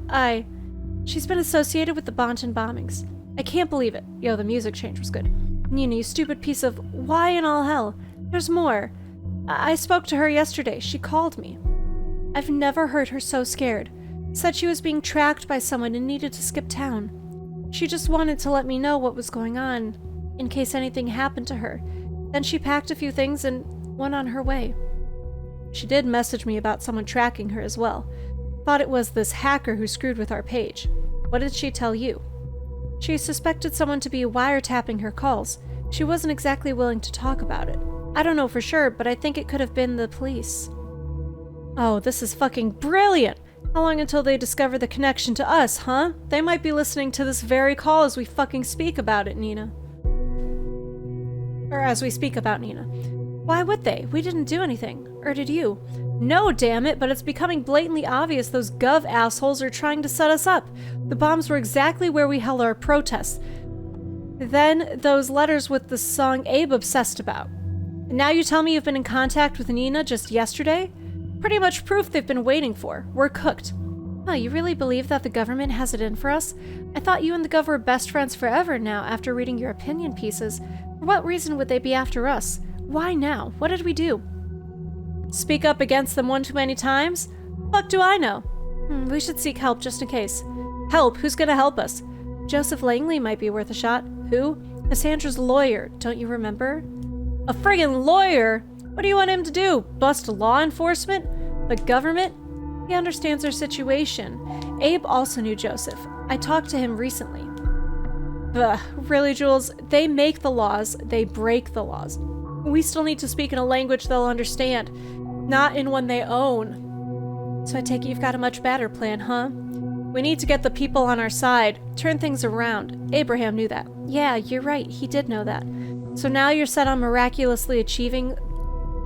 She's been associated with the Bonton bombings. I can't believe it. Yo, the music change was good. Nina, you stupid piece of... Why in all hell? There's more. I spoke to her yesterday. She called me. I've never heard her so scared. Said she was being tracked by someone and needed to skip town. She just wanted to let me know what was going on, in case anything happened to her. Then she packed a few things and went on her way. She did message me about someone tracking her as well. Thought it was this hacker who screwed with our page. What did she tell you? She suspected someone to be wiretapping her calls. She wasn't exactly willing to talk about it. I don't know for sure, but I think it could have been the police. Oh, this is fucking brilliant! How long until they discover the connection to us, huh? They might be listening to this very call as we fucking speak about it, Nina. Or as we speak about Nina. Why would they? We didn't do anything. Or did you? No, damn it, but it's becoming blatantly obvious those gov assholes are trying to set us up. The bombs were exactly where we held our protests. Then those letters with the song Abe obsessed about. And now you tell me you've been in contact with Nina just yesterday? Pretty much proof they've been waiting for. We're cooked. Huh, you really believe that the government has it in for us? I thought you and the gov were best friends forever now after reading your opinion pieces. For what reason would they be after us? Why now? What did we do? Speak up against them one too many times? Fuck do I know? We should seek help just in case. Help? Who's gonna help us? Joseph Langley might be worth a shot. Who? Cassandra's lawyer, don't you remember? A friggin' lawyer? What do you want him to do? Bust law enforcement? The government? He understands our situation. Abe also knew Joseph. I talked to him recently. Ugh, really, Jules? They make the laws, they break the laws. We still need to speak in a language they'll understand, not in one they own. So I take it you've got a much better plan, huh? We need to get the people on our side, turn things around. Abraham knew that. Yeah, you're right, he did know that. So now you're set on miraculously achieving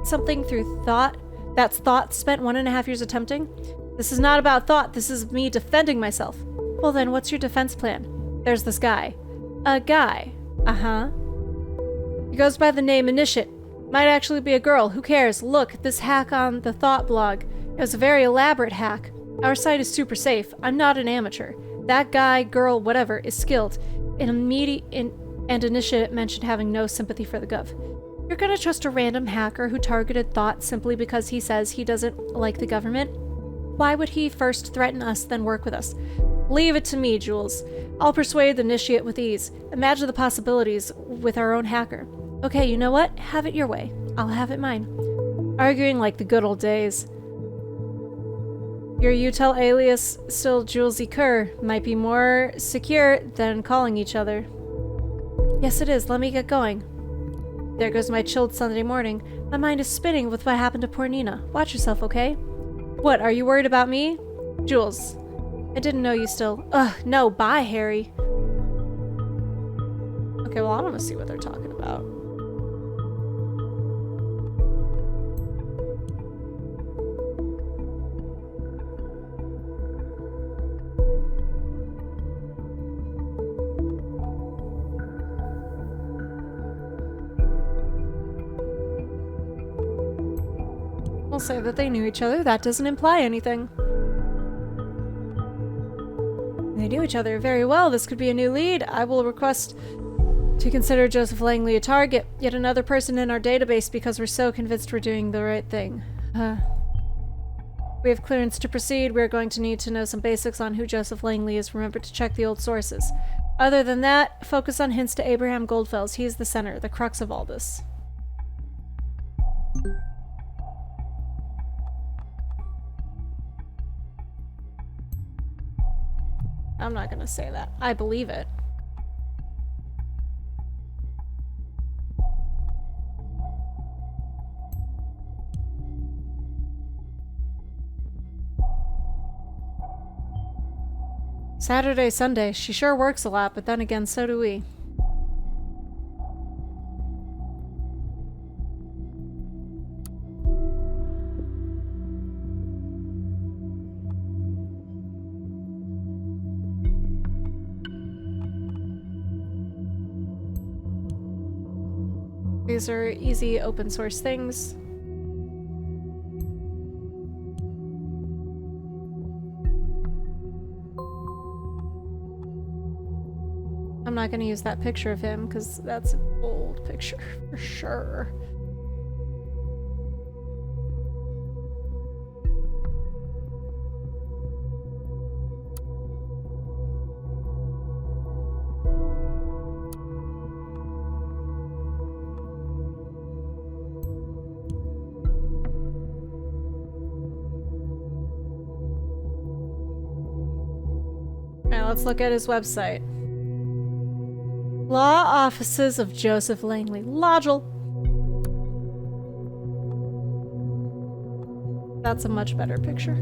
something through thought? That's thought spent 1.5 years attempting? This is not about thought, this is me defending myself. Well then, what's your defense plan? There's this guy. A guy. Uh-huh. He goes by the name Initiate. Might actually be a girl, who cares? Look, this hack on the Thought blog. It was a very elaborate hack. Our site is super safe. I'm not an amateur. That guy, girl, whatever, is skilled. And Initiate mentioned having no sympathy for the gov. You're gonna trust a random hacker who targeted Thought simply because he says he doesn't like the government? Why would he first threaten us, then work with us? Leave it to me, Jules. I'll persuade the Initiate with ease. Imagine the possibilities with our own hacker. Okay, you know what? Have it your way. I'll have it mine. Arguing like the good old days. Your Utel alias, still Jules E. Kerr, might be more secure than calling each other. Yes, it is. Let me get going. There goes my chilled Sunday morning. My mind is spinning with what happened to poor Nina. Watch yourself, okay? What, are you worried about me? Jules, I didn't know you still. Ugh, no, bye, Harry. Okay, well, I want to see what they're talking about. We'll say that they knew each other. That doesn't imply anything. They knew each other very well. This could be a new lead. I will request to consider Joseph Langley a target. Yet another person in our database because we're so convinced we're doing the right thing. We have clearance to proceed. We're going to need to know some basics on who Joseph Langley is. Remember to check the old sources. Other than that, focus on hints to Abraham Goldfels. He is the center, the crux of all this. I'm not gonna say that. I believe it. Saturday, Sunday. She sure works a lot, but then again, so do we. These are easy open source things. I'm not going to use that picture of him because that's an old picture for sure. Alright, let's look at his website. Law Offices of Joseph Langley. Lodgel. That's a much better picture.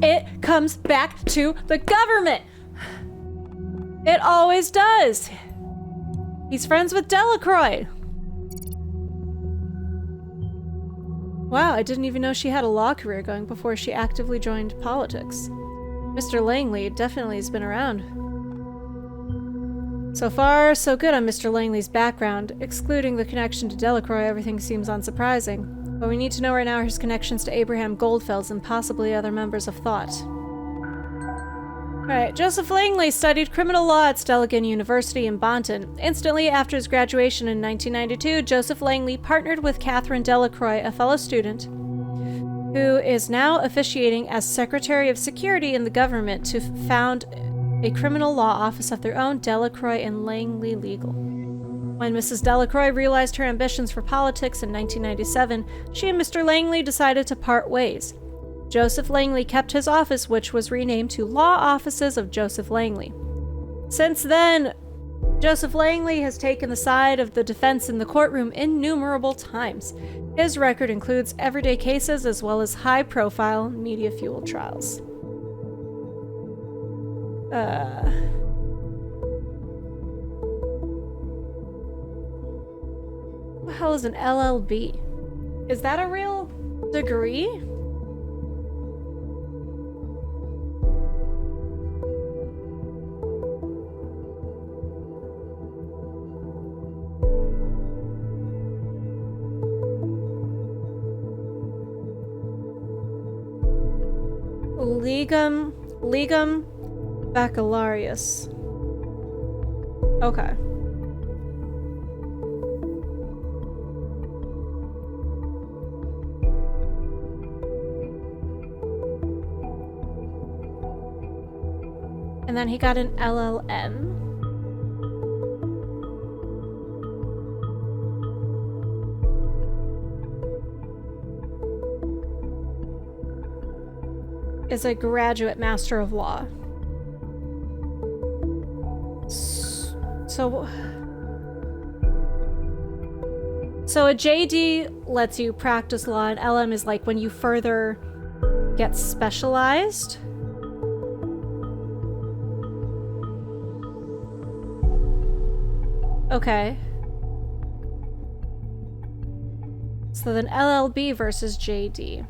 It comes back to the government. It always does. He's friends with Delacroix. Wow, I didn't even know she had a law career going before she actively joined politics. Mr. Langley definitely has been around. So far, so good on Mr. Langley's background. Excluding the connection to Delacroix, everything seems unsurprising. But we need to know right now his connections to Abraham Goldfels and possibly other members of Thought. Alright, Joseph Langley studied criminal law at Stelligan University in Bonton. Instantly after his graduation in 1992, Joseph Langley partnered with Catherine Delacroix, a fellow student, who is now officiating as Secretary of Security in the government, to found a criminal law office of their own, Delacroix and Langley Legal. When Mrs. Delacroix realized her ambitions for politics in 1997, she and Mr. Langley decided to part ways. Joseph Langley kept his office, which was renamed to Law Offices of Joseph Langley. Since then, Joseph Langley has taken the side of the defense in the courtroom innumerable times. His record includes everyday cases as well as high-profile, media-fueled trials. What the hell is an LLB? Is that a real degree? Legum Baccalaureus. Okay. And then he got an LLM. Is a graduate Master of Law. So a JD lets you practice law, and LM is like when you further get specialized. Okay. So then LLB versus JD.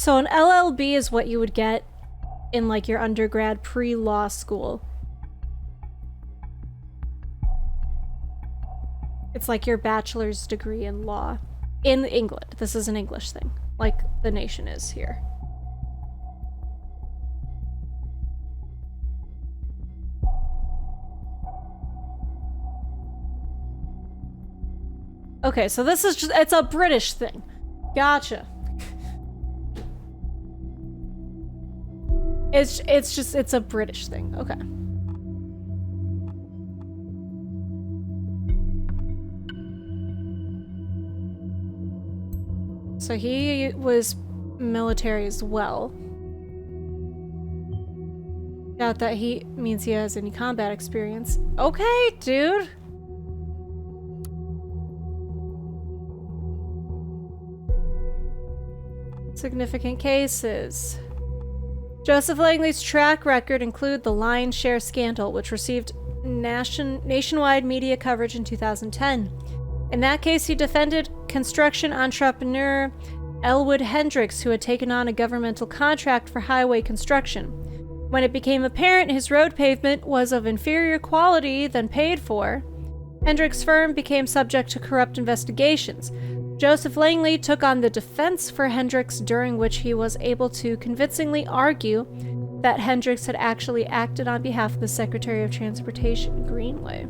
So an LLB is what you would get in like your undergrad pre-law school. It's like your bachelor's degree in law. In England. This is an English thing. Like the nation is here. Okay, so this is just, it's a British thing. Gotcha. It's a British thing. Okay. So he was military as well. Doubt that he means he has any combat experience. Okay, dude. Significant cases. Joseph Langley's track record include the lion's share scandal, which received nationwide media coverage in 2010. In that case, he defended construction entrepreneur Elwood Hendricks, who had taken on a governmental contract for highway construction. When it became apparent his road pavement was of inferior quality than paid for, Hendricks' firm became subject to corrupt investigations. Joseph Langley took on the defense for Hendricks, during which he was able to convincingly argue that Hendricks had actually acted on behalf of the Secretary of Transportation, Greenway,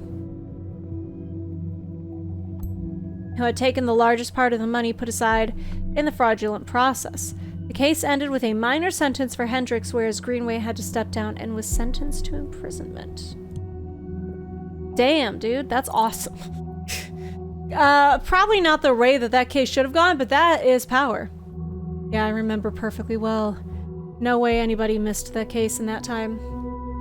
who had taken the largest part of the money put aside in the fraudulent process. The case ended with a minor sentence for Hendricks, whereas Greenway had to step down and was sentenced to imprisonment. Damn, dude, that's awesome. Probably not the way that case should have gone, but that is power. Yeah, I remember perfectly well. No way anybody missed that case in that time.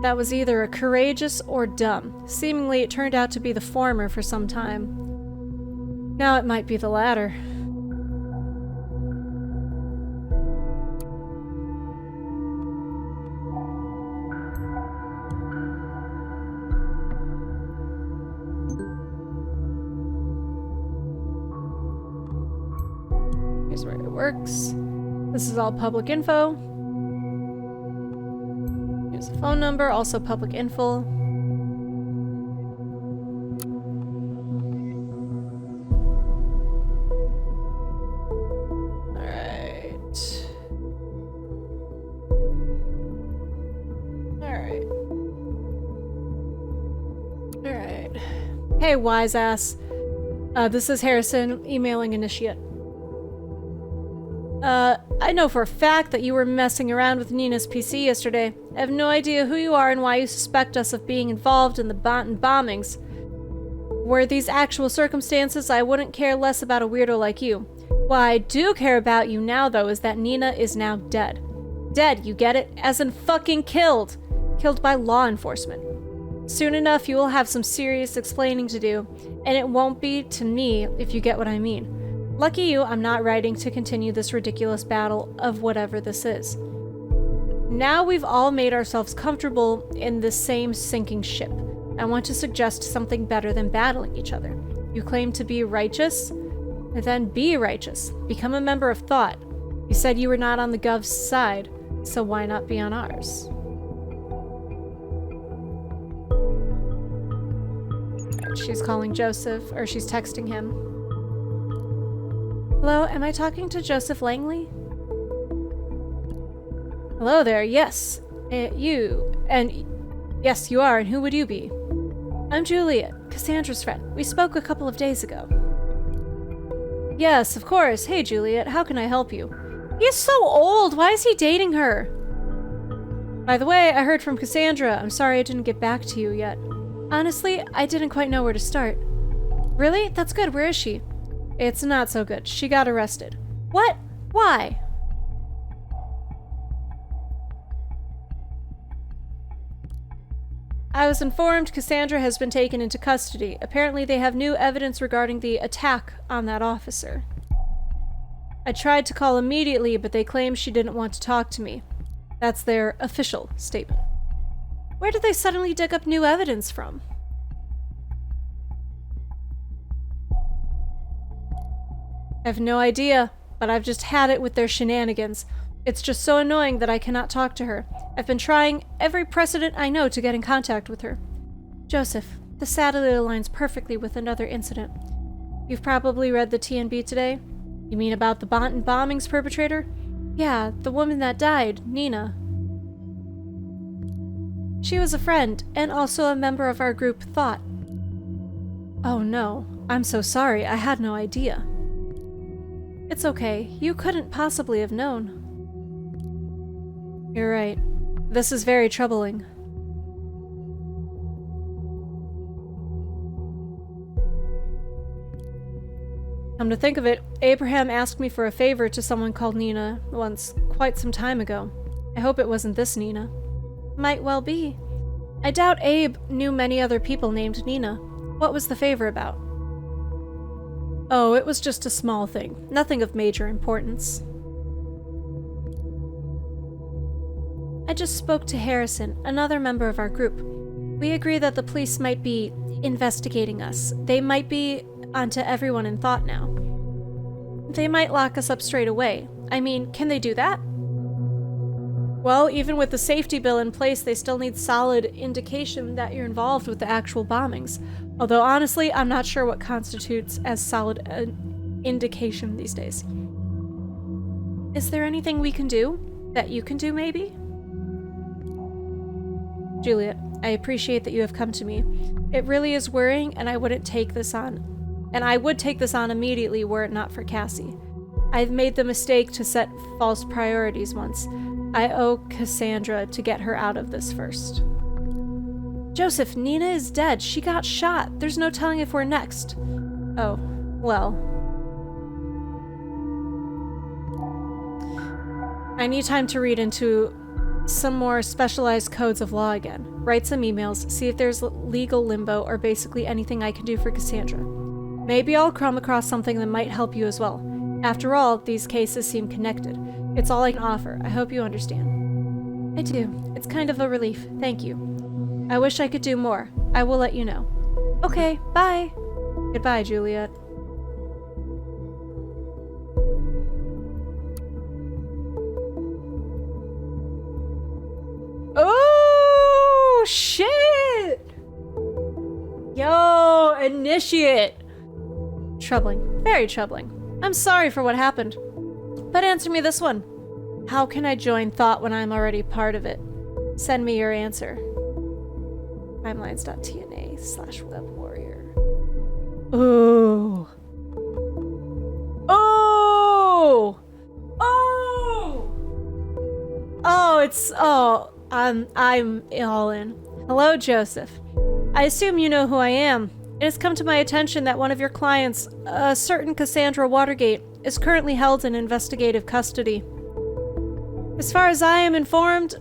That was either a courageous or dumb. Seemingly, it turned out to be the former for some time. Now it might be the latter. Here's where it works. This is all public info. Here's a phone number, also public info. Hey, wise ass. This is Harrison, emailing initiate. I know for a fact that you were messing around with Nina's PC yesterday. I have no idea who you are and why you suspect us of being involved in the bombings. Were these actual circumstances, I wouldn't care less about a weirdo like you. What I do care about you now, though, is that Nina is now dead. Dead, you get it? As in fucking killed. Killed by law enforcement. Soon enough, you will have some serious explaining to do, and it won't be to me, if you get what I mean. Lucky you, I'm not writing to continue this ridiculous battle of whatever this is. Now we've all made ourselves comfortable in this same sinking ship. I want to suggest something better than battling each other. You claim to be righteous? Then be righteous. Become a member of thought. You said you were not on the Gov's side, so why not be on ours? She's calling Joseph, or she's texting him. Hello, am I talking to Joseph Langley? Hello there, yes. Yes, you are, and who would you be? I'm Juliet, Cassandra's friend. We spoke a couple of days ago. Yes, of course. Hey, Juliet, how can I help you? He's so old, why is he dating her? By the way, I heard from Cassandra. I'm sorry I didn't get back to you yet. Honestly, I didn't quite know where to start. Really? That's good. Where is she? It's not so good. She got arrested. What? Why? I was informed Cassandra has been taken into custody. Apparently they have new evidence regarding the attack on that officer. I tried to call immediately, but they claimed she didn't want to talk to me. That's their official statement. Where did they suddenly dig up new evidence from? I have no idea, but I've just had it with their shenanigans. It's just so annoying that I cannot talk to her. I've been trying every precedent I know to get in contact with her. Joseph, this sadly aligns perfectly with another incident. You've probably read the TNB today? You mean about the bombings perpetrator? Yeah, the woman that died, Nina. She was a friend, and also a member of our group, Thought. Oh no, I'm so sorry, I had no idea. It's okay, you couldn't possibly have known. You're right. This is very troubling. Come to think of it, Abraham asked me for a favor to someone called Nina once, quite some time ago. I hope it wasn't this Nina. Might well be. I doubt Abe knew many other people named Nina. What was the favor about? Oh, it was just a small thing. Nothing of major importance. I just spoke to Harrison, another member of our group. We agree that the police might be investigating us. They might be onto everyone in Thought now. They might lock us up straight away. I mean, can they do that? Well, even with the safety bill in place, they still need solid indication that you're involved with the actual bombings. Although, honestly, I'm not sure what constitutes as solid an indication these days. Is there anything we can do? That you can do, maybe? Juliet, I appreciate that you have come to me. It really is worrying, and I wouldn't take this on. And I would take this on immediately were it not for Cassie. I've made the mistake to set false priorities once. I owe Cassandra to get her out of this first. Joseph, Nina is dead. She got shot. There's no telling if we're next. Oh, well. I need time to read into some more specialized codes of law again. Write some emails, see if there's legal limbo or basically anything I can do for Cassandra. Maybe I'll come across something that might help you as well. After all, these cases seem connected. It's all I can offer. I hope you understand. I do. It's kind of a relief. Thank you. I wish I could do more. I will let you know. Okay, bye. Goodbye, Juliet. Oh, shit! Yo, initiate! Troubling. Very troubling. I'm sorry for what happened. But answer me this one. How can I join Thought when I'm already part of it? Send me your answer. Timelines.tna/webwarrior. Ooh. Oh! Oh! Oh, it's... Oh, I'm all in. Hello, Joseph. I assume you know who I am. It has come to my attention that one of your clients, a certain Cassandra Watergate, is currently held in investigative custody. As far as I am informed,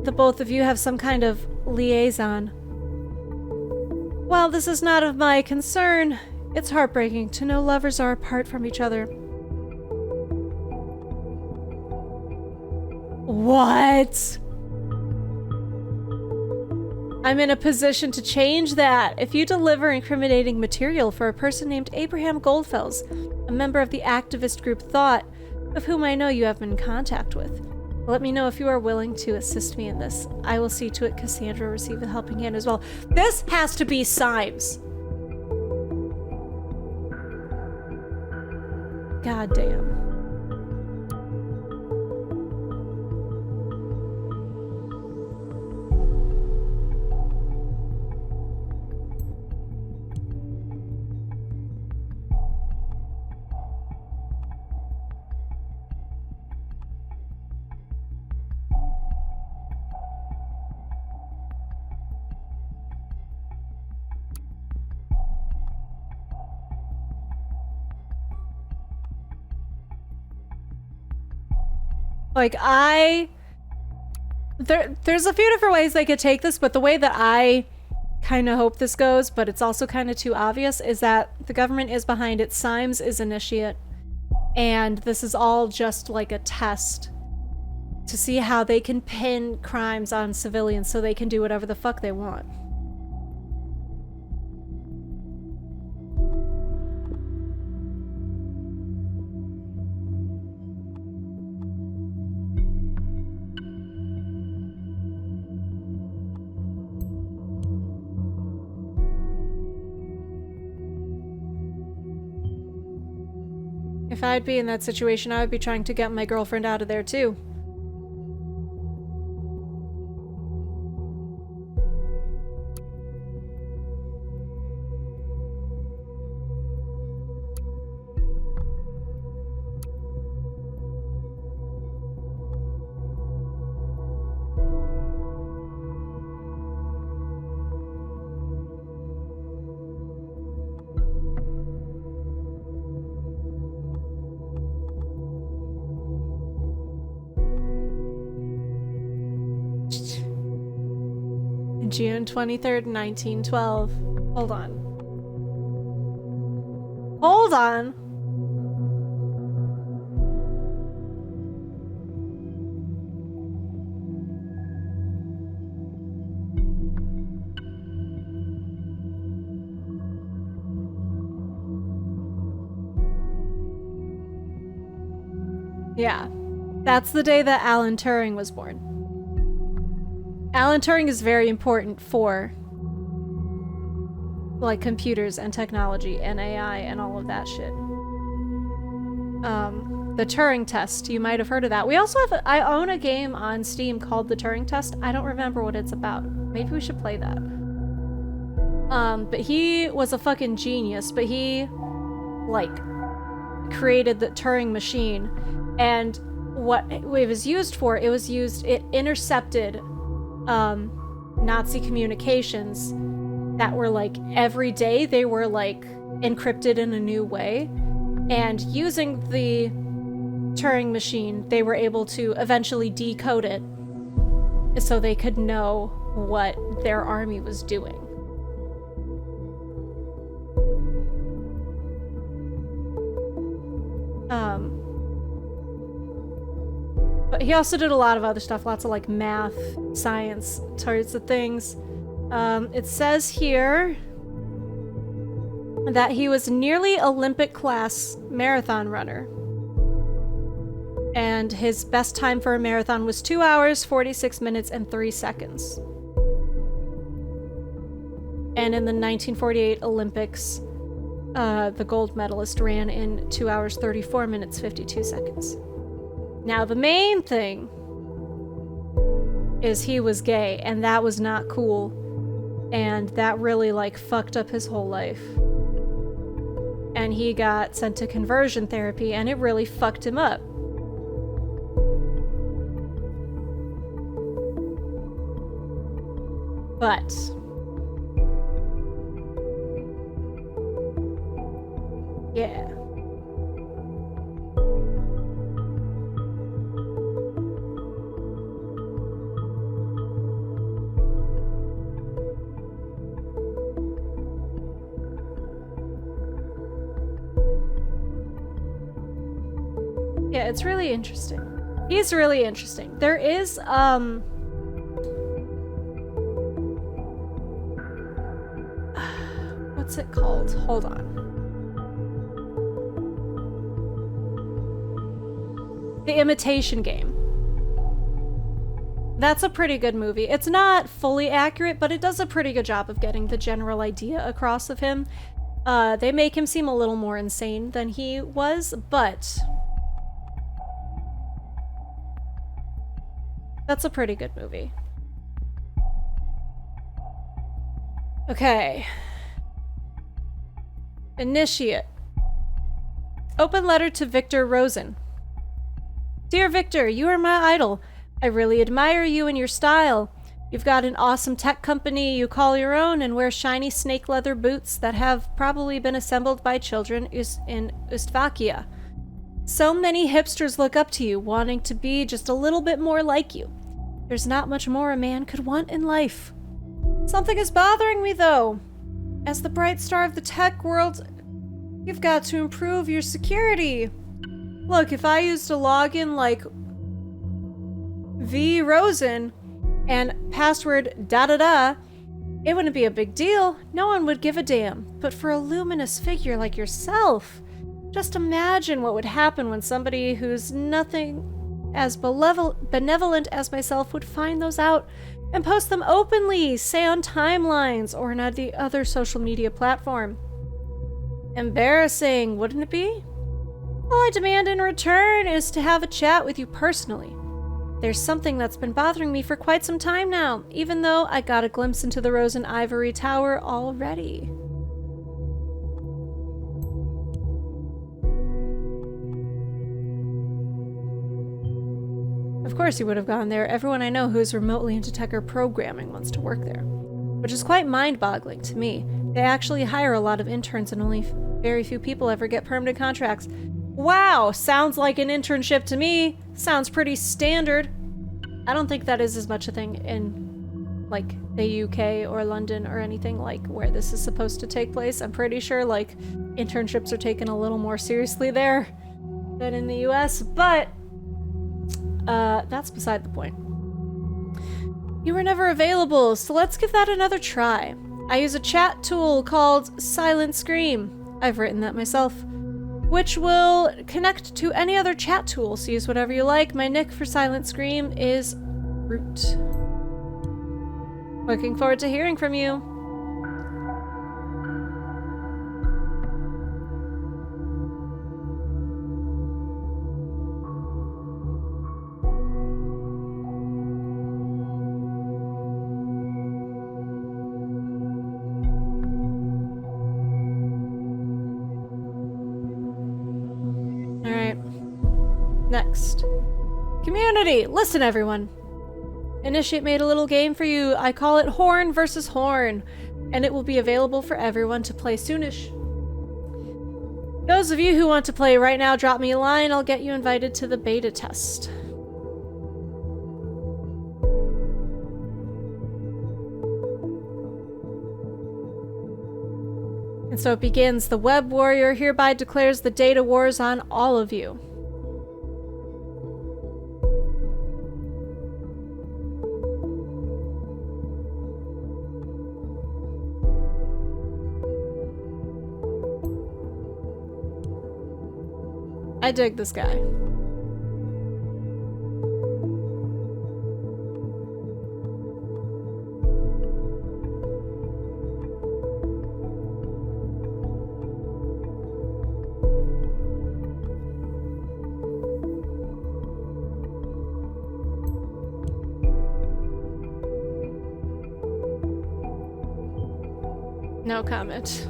the both of you have some kind of liaison. While this is not of my concern, it's heartbreaking to know lovers are apart from each other. What? I'm in a position to change that. If you deliver incriminating material for a person named Abraham Goldfels, a member of the activist group Thought, of whom I know you have been in contact with, let me know if you are willing to assist me in this. I will see to it Cassandra receive a helping hand as well. This has to be Symes. God damn. Like, there's a few different ways they could take this, but the way that I kind of hope this goes, but it's also kind of too obvious, is that the government is behind it. Symes is initiate, and this is all just like a test to see how they can pin crimes on civilians so they can do whatever the fuck they want. If I'd be in that situation, I would be trying to get my girlfriend out of there too. June 23rd, 1912. Hold on. Hold on! Yeah. That's the day that Alan Turing was born. Alan Turing is very important for like computers and technology and AI and all of that shit. The Turing test, you might have heard of that. We also have I own a game on Steam called The Turing Test. I don't remember what it's about. Maybe we should play that. But he was a fucking genius, but he like created the Turing machine, and what it was used for, it intercepted Nazi communications that were like every day they were like encrypted in a new way, and using the Turing machine they were able to eventually decode it so they could know what their army was doing. But he also did a lot of other stuff, lots of like math, science, sorts of things. It says here that he was nearly Olympic class marathon runner. And his best time for a marathon was 2 hours, 46 minutes, and 3 seconds. And in the 1948 Olympics, the gold medalist ran in 2 hours, 34 minutes, 52 seconds. Now, the main thing is he was gay, and that was not cool. And that really, like, fucked up his whole life. And he got sent to conversion therapy, and it really fucked him up. But yeah. Yeah, it's really interesting. He's really interesting. There is, what's it called? Hold on. The Imitation Game. That's a pretty good movie. It's not fully accurate, but it does a pretty good job of getting the general idea across of him. They make him seem a little more insane than he was, but that's a pretty good movie. Okay. Initiate. Open letter to Victor Rosen. Dear Victor, you are my idol. I really admire you and your style. You've got an awesome tech company you call your own and wear shiny snake leather boots that have probably been assembled by children in Ustavakia. So many hipsters look up to you, wanting to be just a little bit more like you. There's not much more a man could want in life. Something is bothering me, though. As the bright star of the tech world, you've got to improve your security. Look, if I used a login like V Rosen and password da-da-da, it wouldn't be a big deal. No one would give a damn. But for a luminous figure like yourself, just imagine what would happen when somebody who's nothing as benevolent as myself would find those out and post them openly, say on timelines or on the other social media platform. Embarrassing, wouldn't it be? All I demand in return is to have a chat with you personally. There's something that's been bothering me for quite some time now, even though I got a glimpse into the Rose and Ivory Tower already. Of course he would have gone there. Everyone I know who is remotely into tech or programming wants to work there. Which is quite mind-boggling to me. They actually hire a lot of interns and only very few people ever get permanent contracts. Wow! Sounds like an internship to me! Sounds pretty standard. I don't think that is as much a thing in, like, the UK or London or anything like where this is supposed to take place. I'm pretty sure, like, internships are taken a little more seriously there than in the US, but that's beside the point. You were never available, so let's give that another try. I use a chat tool called Silent Scream. I've written that myself. Which will connect to any other chat tool, so use whatever you like. My nick for Silent Scream is Root. Looking forward to hearing from you. Next. Community! Listen, everyone. Initiate made a little game for you. I call it Horn versus Horn, and it will be available for everyone to play soonish. Those of you who want to play right now, drop me a line. I'll get you invited to the beta test. And so it begins. The Web Warrior hereby declares the data wars on all of you. I dig this guy. No comment.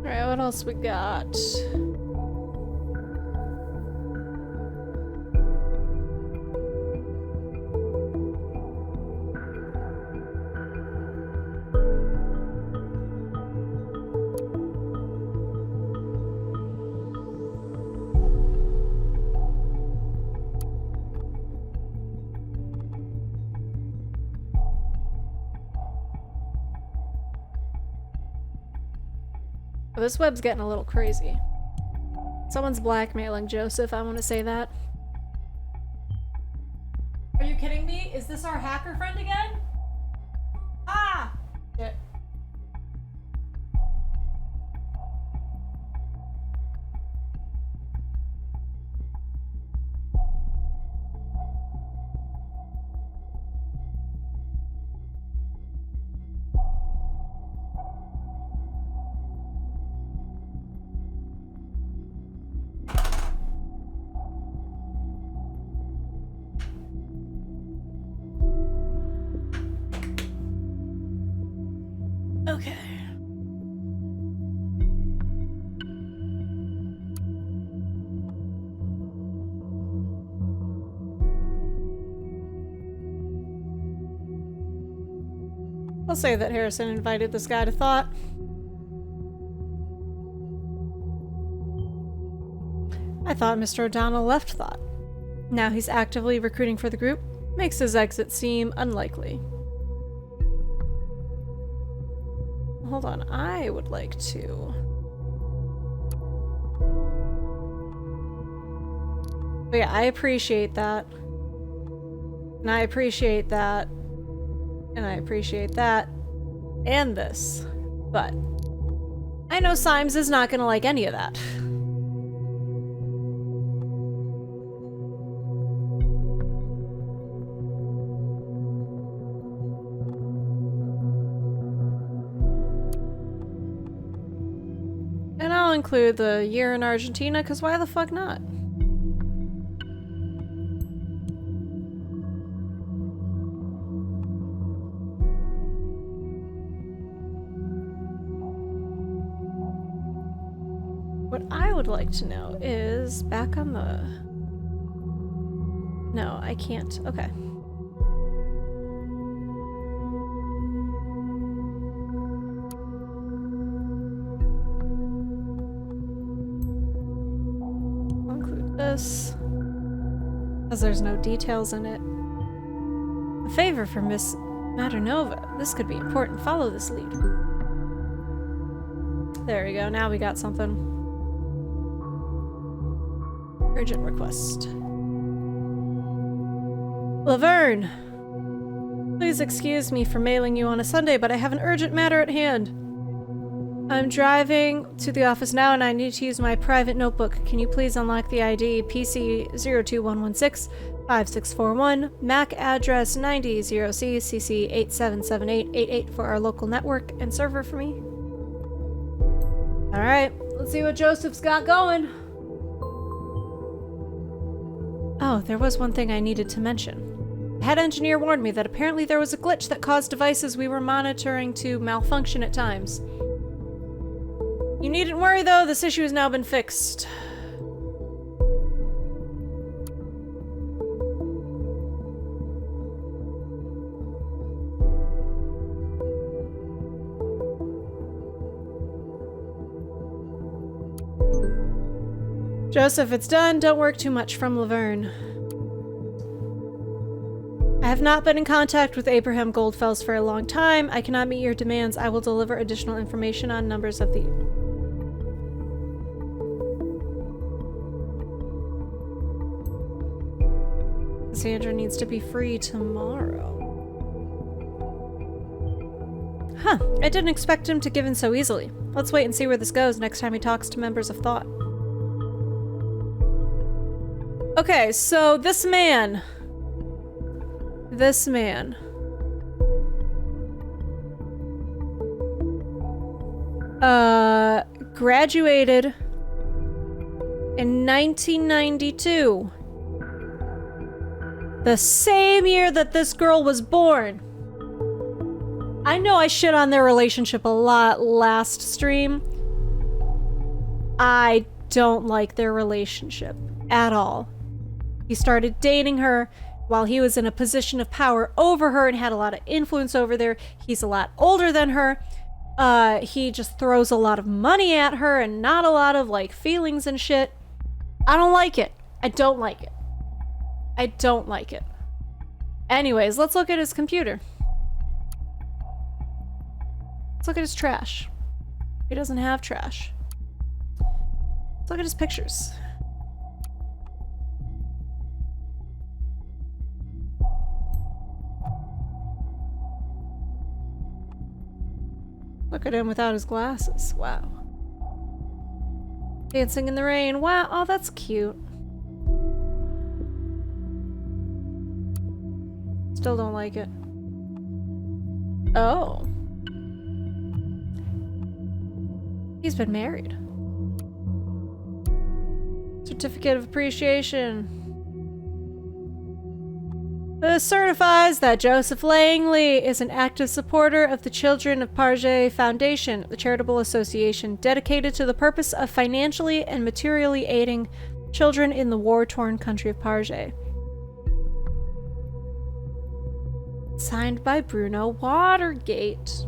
Alright, what else we got? This web's getting a little crazy. Someone's blackmailing Joseph, I want to say that. Are you kidding me? Is this our hacker friend again? Ah! Shit. Okay. I'll say that Harrison invited this guy to thought. I thought Mr. O'Donnell left thought. Now he's actively recruiting for the group. Makes his exit seem unlikely. Hold on, I would like to... But yeah, I appreciate that. And I appreciate that. And I appreciate that. And this. But I know Symes is not gonna like any of that. include the year in Argentina, because why the fuck not? What I would like to know is back on the... No, I can't. Okay. I'll include this, because there's no details in it. A favor for Miss Maternova. This could be important. Follow this lead. There we go. Now we got something. Urgent request. Laverne! Please excuse me for mailing you on a Sunday, but I have an urgent matter at hand. I'm driving to the office now and I need to use my private notebook. Can you please unlock the ID PC021165641, MAC address 90C, CC 877888 for our local network and server for me? Alright, let's see what Joseph's got going. Oh, there was one thing I needed to mention. The head engineer warned me that apparently there was a glitch that caused devices we were monitoring to malfunction at times. You needn't worry though, this issue has now been fixed. Joseph, it's done. Don't work too much. From Laverne. I have not been in contact with Abraham Goldfels for a long time. I cannot meet your demands. I will deliver additional information on numbers of the... Cassandra needs to be free tomorrow. Huh. I didn't expect him to give in so easily. Let's wait and see where this goes next time he talks to members of Thought. Okay, so this man, graduated in 1992, the same year that this girl was born. I know I shit on their relationship a lot last stream. I don't like their relationship at all. He started dating her while he was in a position of power over her and had a lot of influence over there. He's a lot older than her. He just throws a lot of money at her and not a lot of, like, feelings and shit. I don't like it. I don't like it. I don't like it. Anyways, let's look at his computer. Let's look at his trash. He doesn't have trash. Let's look at his pictures. Look at him without his glasses. Wow. Dancing in the rain. Wow. Oh, that's cute. Still don't like it. Oh. He's been married. Certificate of appreciation. This certifies that Joseph Langley is an active supporter of the Children of Parge Foundation, the charitable association dedicated to the purpose of financially and materially aiding children in the war-torn country of Parge. Signed by Bruno Watergate.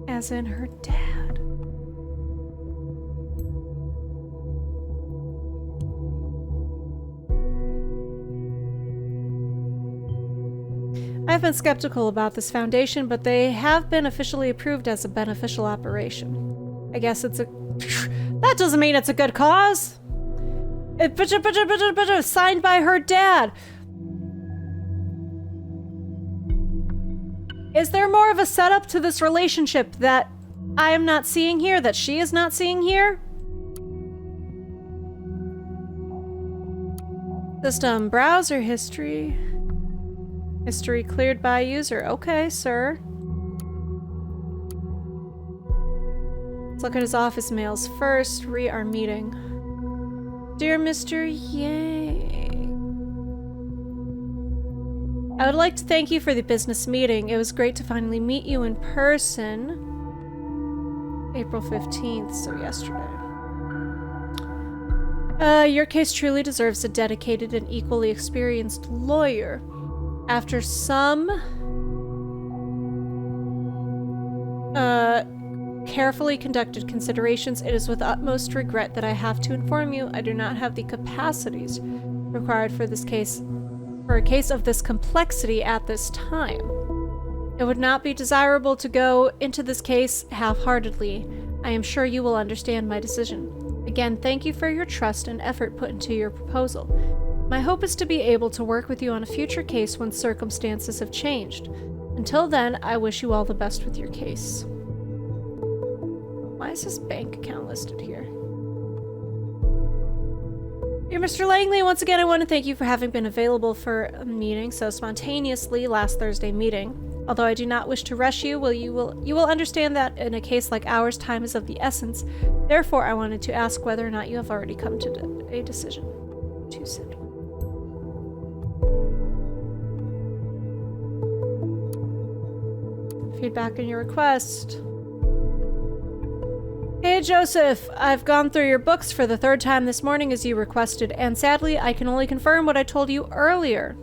As in her dad. I've been skeptical about this foundation, but they have been officially approved as a beneficial operation. I guess it's a... That doesn't mean it's a good cause! Signed by her dad! Is there more of a setup to this relationship that I am not seeing here, that she is not seeing here? System browser history. History cleared by user. Okay, sir. Let's look at his office mails first. Re our meeting. Dear Mr. Yang, I would like to thank you for the business meeting. It was great to finally meet you in person. April 15th, so yesterday. Your case truly deserves a dedicated and equally experienced lawyer. After some carefully conducted considerations, it is with utmost regret that I have to inform you I do not have the capacities required for this case, for a case of this complexity at this time. It would not be desirable to go into this case half-heartedly. I am sure you will understand my decision. Again, thank you for your trust and effort put into your proposal. My hope is to be able to work with you on a future case when circumstances have changed. Until then, I wish you all the best with your case. Why is his bank account listed here? Dear Mr. Langley, once again I want to thank you for having been available for a meeting so spontaneously last Thursday meeting. Although I do not wish to rush you, you will understand that in a case like ours, time is of the essence. Therefore, I wanted to ask whether or not you have already come to a decision. To send. Feedback on your request. Hey Joseph, I've gone through your books for the third time this morning as you requested, and sadly I can only confirm what I told you earlier.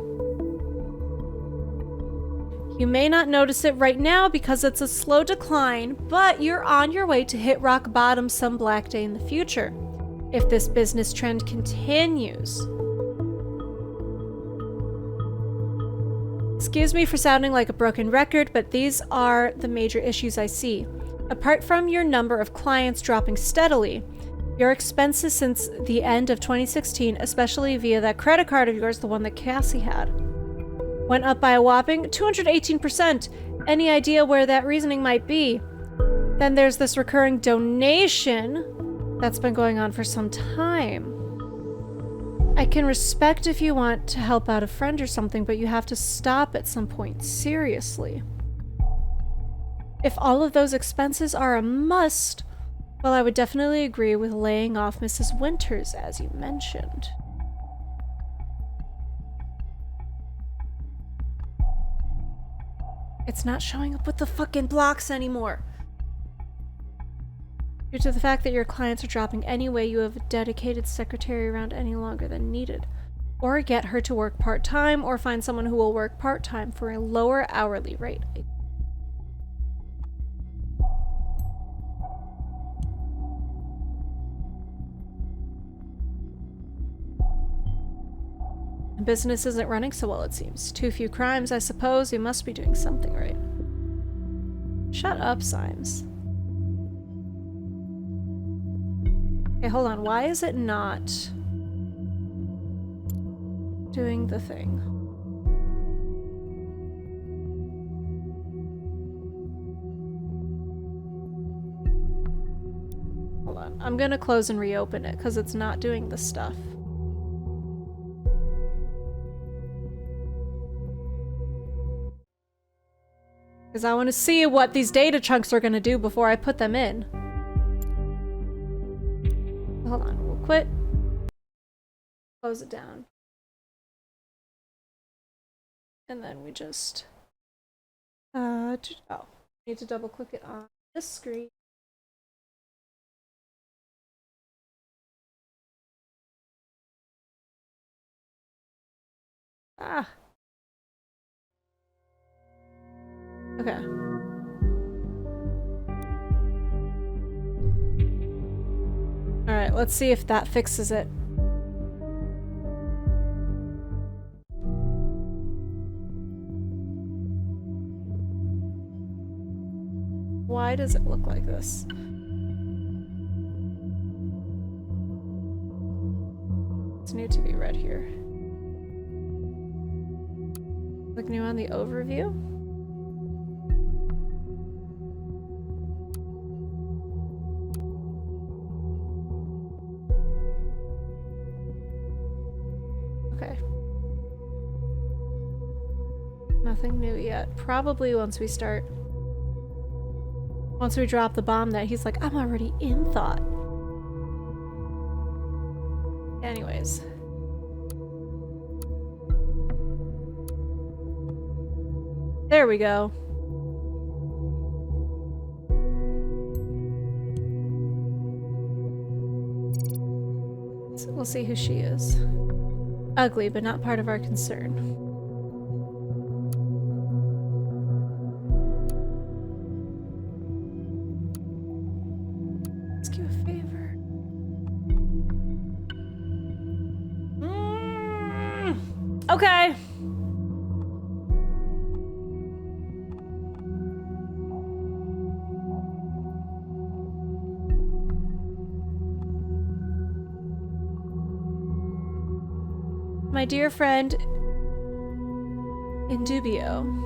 You may not notice it right now because it's a slow decline, but you're on your way to hit rock bottom some black day in the future. If this business trend continues. Excuse me for sounding like a broken record, but these are the major issues I see. Apart from your number of clients dropping steadily, your expenses since the end of 2016, especially via that credit card of yours, the one that Cassie had, went up by a whopping 218%. Any idea where that reasoning might be? Then there's this recurring donation that's been going on for some time. I can respect if you want to help out a friend or something, but you have to stop at some point, seriously. If all of those expenses are a must, well, I would definitely agree with laying off Mrs. Winters, as you mentioned. It's not showing up with the fucking blocks anymore. Due to the fact that your clients are dropping anyway, you have a dedicated secretary around any longer than needed. Or get her to work part-time, or find someone who will work part-time for a lower hourly rate. Business isn't running so well, it seems. Too few crimes, I suppose. You must be doing something right. Shut up, Symes. Okay, hold on. Why is it not doing the thing? Hold on. I'm gonna close and reopen it because it's not doing the stuff. Because I want to see what these data chunks are going to do before I put them in. Hold on, we'll quit. Close it down. And then we just... oh, need to double click it on this screen. Ah. Okay. Alright, let's see if that fixes it. Why does it look like this? It's new to be read here. Click new on the overview. Okay. Nothing new yet. Probably once we drop the bomb that he's like, I'm already in thought. Anyways. There we go. So we'll see who she is. Ugly, but not part of our concern. Ask you a favor. Okay. My dear friend, in dubio.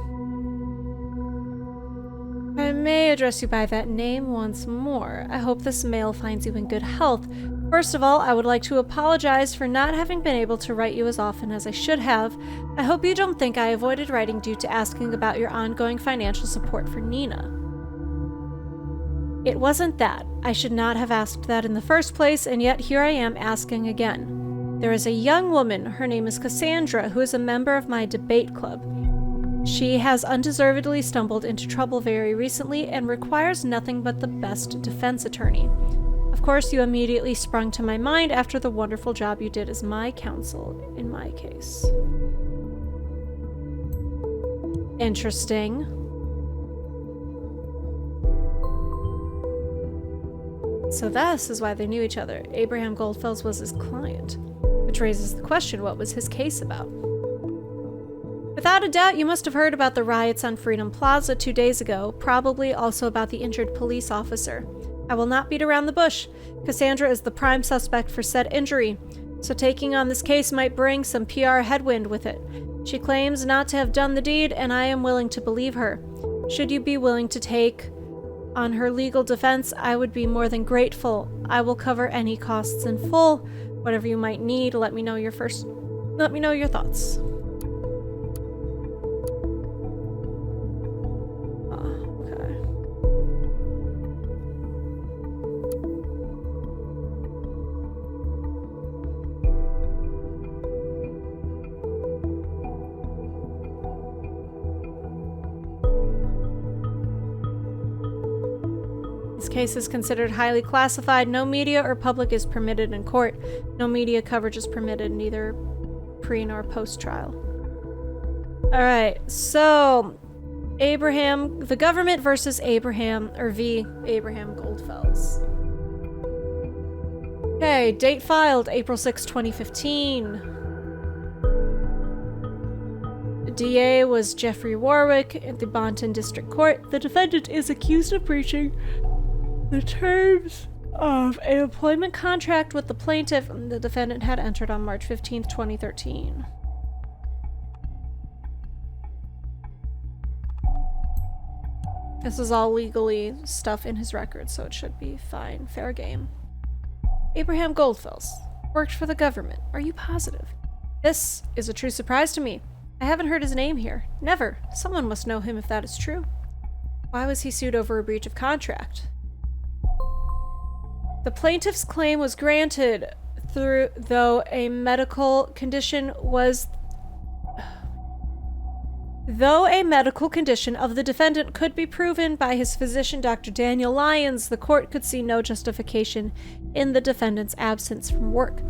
I may address you by that name once more. I hope this mail finds you in good health. First of all, I would like to apologize for not having been able to write you as often as I should have. I hope you don't think I avoided writing due to asking about your ongoing financial support for Nina. It wasn't that. I should not have asked that in the first place, and yet here I am asking again. There is a young woman, her name is Cassandra, who is a member of my debate club. She has undeservedly stumbled into trouble very recently and requires nothing but the best defense attorney. Of course, you immediately sprung to my mind after the wonderful job you did as my counsel in my case. Interesting. So this is why they knew each other. Abraham Goldfels was his client. Which raises the question, what was his case about? Without a doubt, you must have heard about the riots on Freedom Plaza 2 days ago, probably also about the injured police officer. I will not beat around the bush. Cassandra is the prime suspect for said injury, so taking on this case might bring some PR headwind with it. She claims not to have done the deed, and I am willing to believe her. Should you be willing to take on her legal defense, I would be more than grateful. I will cover any costs in full. Whatever you might need, let me know your thoughts. Okay. This case is considered highly classified. No media or public is permitted in court. No media coverage is permitted, neither pre nor post-trial. Alright, so Abraham, the government versus Abraham, or Abraham Goldfels. Okay, date filed, April 6, 2015. The DA was Jeffrey Warwick at the Bonton District Court. The defendant is accused of breaching the terms of an employment contract with the plaintiff the defendant had entered on March 15, 2013. This is all legally stuff in his record, so it should be fine. Fair game. Abraham Goldfels worked for the government. Are you positive? This is a true surprise to me. I haven't heard his name here. Never. Someone must know him if that is true. Why was he sued over a breach of contract? The plaintiff's claim was granted though a medical condition of the defendant could be proven by his physician, Dr. Daniel Lyons, the court could see no justification in the defendant's absence from work,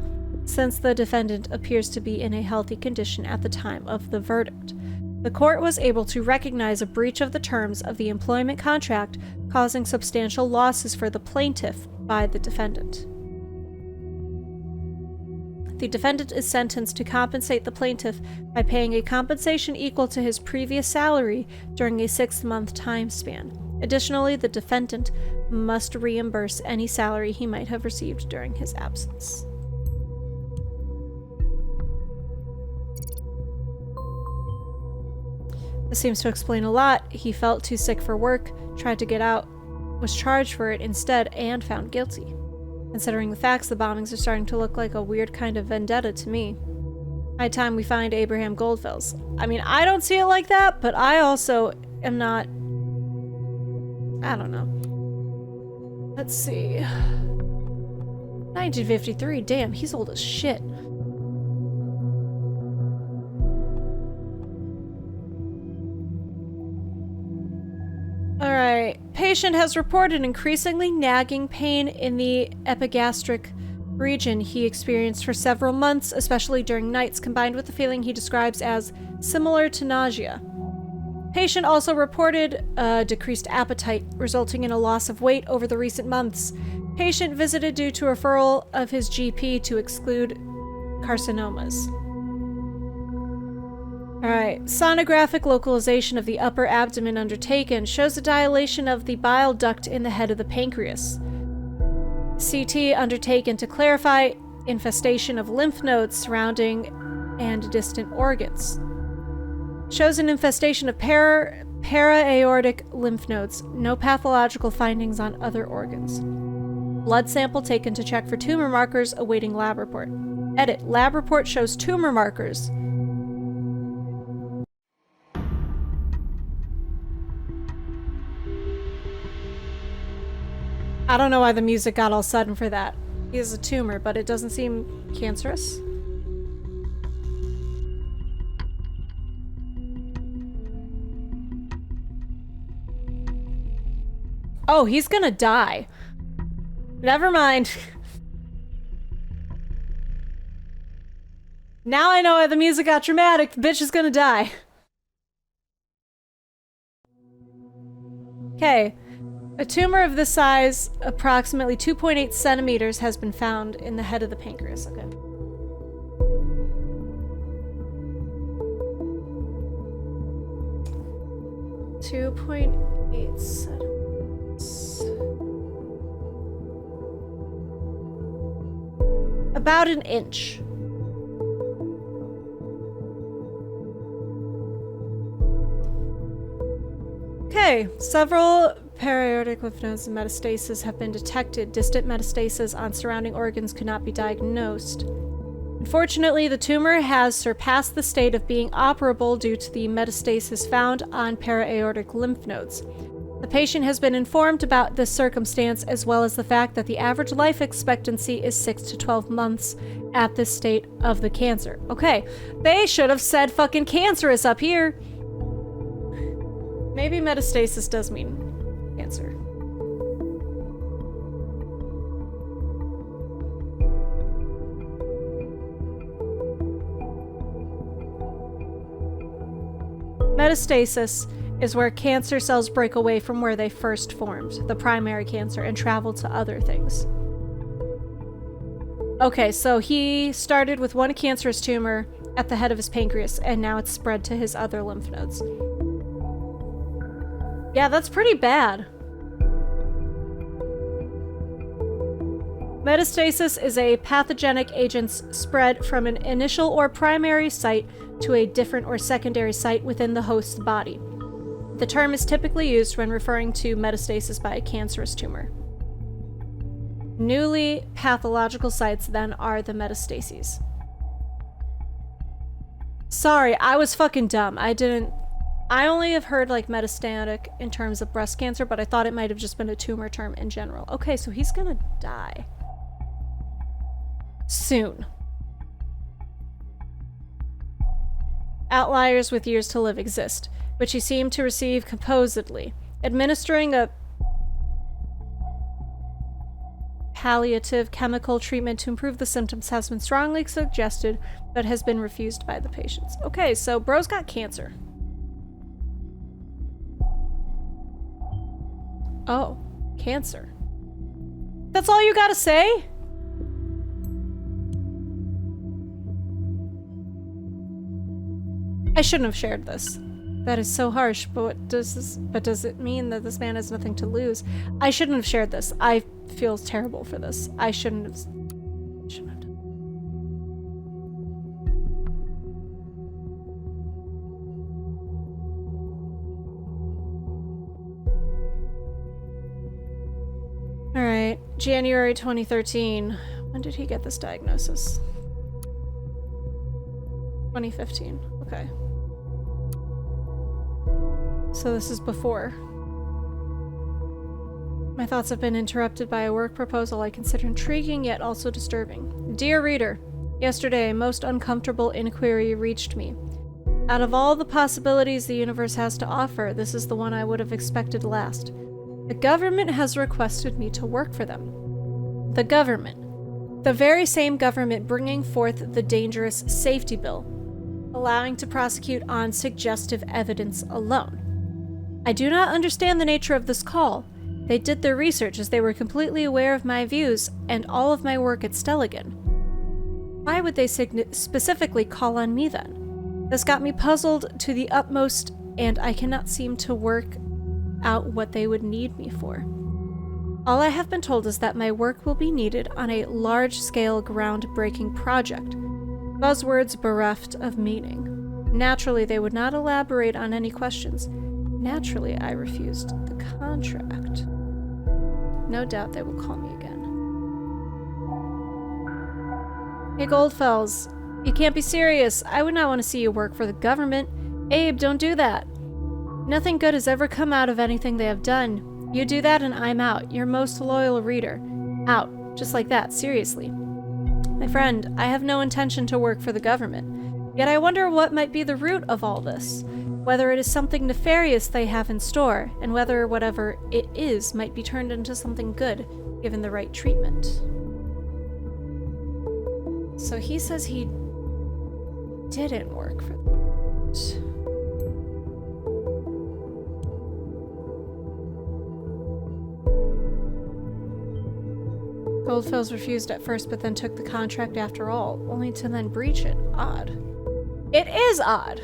since the defendant appears to be in a healthy condition at the time of the verdict. The court was able to recognize a breach of the terms of the employment contract, causing substantial losses for the plaintiff by the defendant. The defendant is sentenced to compensate the plaintiff by paying a compensation equal to his previous salary during a 6-month time span. Additionally, the defendant must reimburse any salary he might have received during his absence. This seems to explain a lot. He felt too sick for work, tried to get out, was charged for it instead, and found guilty. Considering the facts, the bombings are starting to look like a weird kind of vendetta to me. High time we find Abraham Goldfels. I mean, I don't see it like that, but I also am not... I don't know. Let's see. 1953. Damn, he's old as shit. Alright. Patient has reported increasingly nagging pain in the epigastric region he experienced for several months, especially during nights, combined with the feeling he describes as similar to nausea. Patient also reported decreased appetite, resulting in a loss of weight over the recent months. Patient visited due to referral of his GP to exclude carcinomas. Alright, sonographic localization of the upper abdomen undertaken shows a dilation of the bile duct in the head of the pancreas. CT undertaken to clarify infestation of lymph nodes surrounding and distant organs. Shows an infestation of para-aortic lymph nodes. No pathological findings on other organs. Blood sample taken to check for tumor markers, awaiting lab report. Edit. Lab report shows tumor markers. I don't know why the music got all sudden for that. He has a tumor, but it doesn't seem cancerous. Oh, he's gonna die. Never mind. Now I know why the music got dramatic. The bitch is gonna die. Okay. A tumor of this size, approximately 2.8 centimeters, has been found in the head of the pancreas. Okay. .8 centimeters. About an inch. Okay, several para-aortic lymph nodes and metastasis have been detected. Distant metastasis on surrounding organs could not be diagnosed. Unfortunately, the tumor has surpassed the state of being operable due to the metastasis found on para-aortic lymph nodes. The patient has been informed about this circumstance, as well as the fact that the average life expectancy is 6 to 12 months at this state of the cancer. Okay, they should have said fucking cancerous up here. Maybe metastasis does mean cancer. Metastasis is where cancer cells break away from where they first formed, the primary cancer, and travel to other things. Okay, so he started with one cancerous tumor at the head of his pancreas, and now it's spread to his other lymph nodes. Yeah, that's pretty bad. Metastasis is a pathogenic agent's spread from an initial or primary site to a different or secondary site within the host's body. The term is typically used when referring to metastasis by a cancerous tumor. Newly pathological sites then are the metastases. Sorry, I was fucking dumb. I only have heard like metastatic in terms of breast cancer, but I thought it might have just been a tumor term in general. Okay, so he's gonna die. Soon. Outliers with years to live exist, which he seemed to receive composedly. Administering a palliative chemical treatment to improve the symptoms has been strongly suggested, but has been refused by the patients. Okay, so bro's got cancer. Oh, cancer. That's all you gotta say? I shouldn't have shared this. That is so harsh, but does it mean that this man has nothing to lose? I shouldn't have shared this. I feel terrible for this. I shouldn't have done. All right, January 2013. When did he get this diagnosis? 2015. Okay. So this is before. My thoughts have been interrupted by a work proposal I consider intriguing yet also disturbing. Dear reader, yesterday a most uncomfortable inquiry reached me. Out of all the possibilities the universe has to offer, this is the one I would have expected last. The government has requested me to work for them. The government. The very same government bringing forth the dangerous safety bill, allowing to prosecute on suggestive evidence alone. I do not understand the nature of this call. They did their research as they were completely aware of my views and all of my work at Stelligan. Why would they specifically call on me then? This got me puzzled to the utmost, and I cannot seem to work out what they would need me for. All I have been told is that my work will be needed on a large-scale groundbreaking project. Buzzwords bereft of meaning. Naturally, they would not elaborate on any questions. Naturally, I refused the contract. No doubt they will call me again. Hey, Goldfells. You can't be serious. I would not want to see you work for the government. Abe, don't do that. Nothing good has ever come out of anything they have done. You do that and I'm out. Your most loyal reader. Out. Just like that. Seriously. My friend, I have no intention to work for the government. Yet I wonder what might be the root of all this. Whether it is something nefarious they have in store, and whether whatever it is might be turned into something good, given the right treatment. So he says he didn't work for them. Goldfells refused at first, but then took the contract after all, only to then breach it. Odd. It is odd!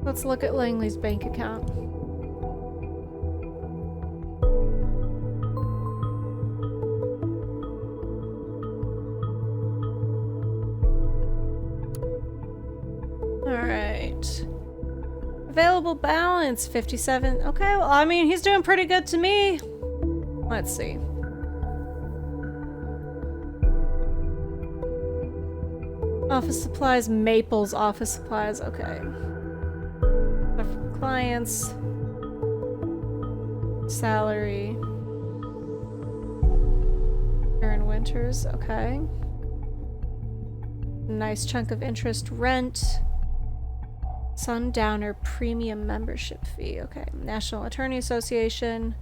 Let's look at Langley's bank account. Alright. Available balance, 57. Okay, well, I mean, he's doing pretty good to me. Let's see. Office supplies, Maples office supplies, okay. Clients, salary, Aaron Winters, okay. Nice chunk of interest, rent, Sundowner premium membership fee, okay. National Attorney Association,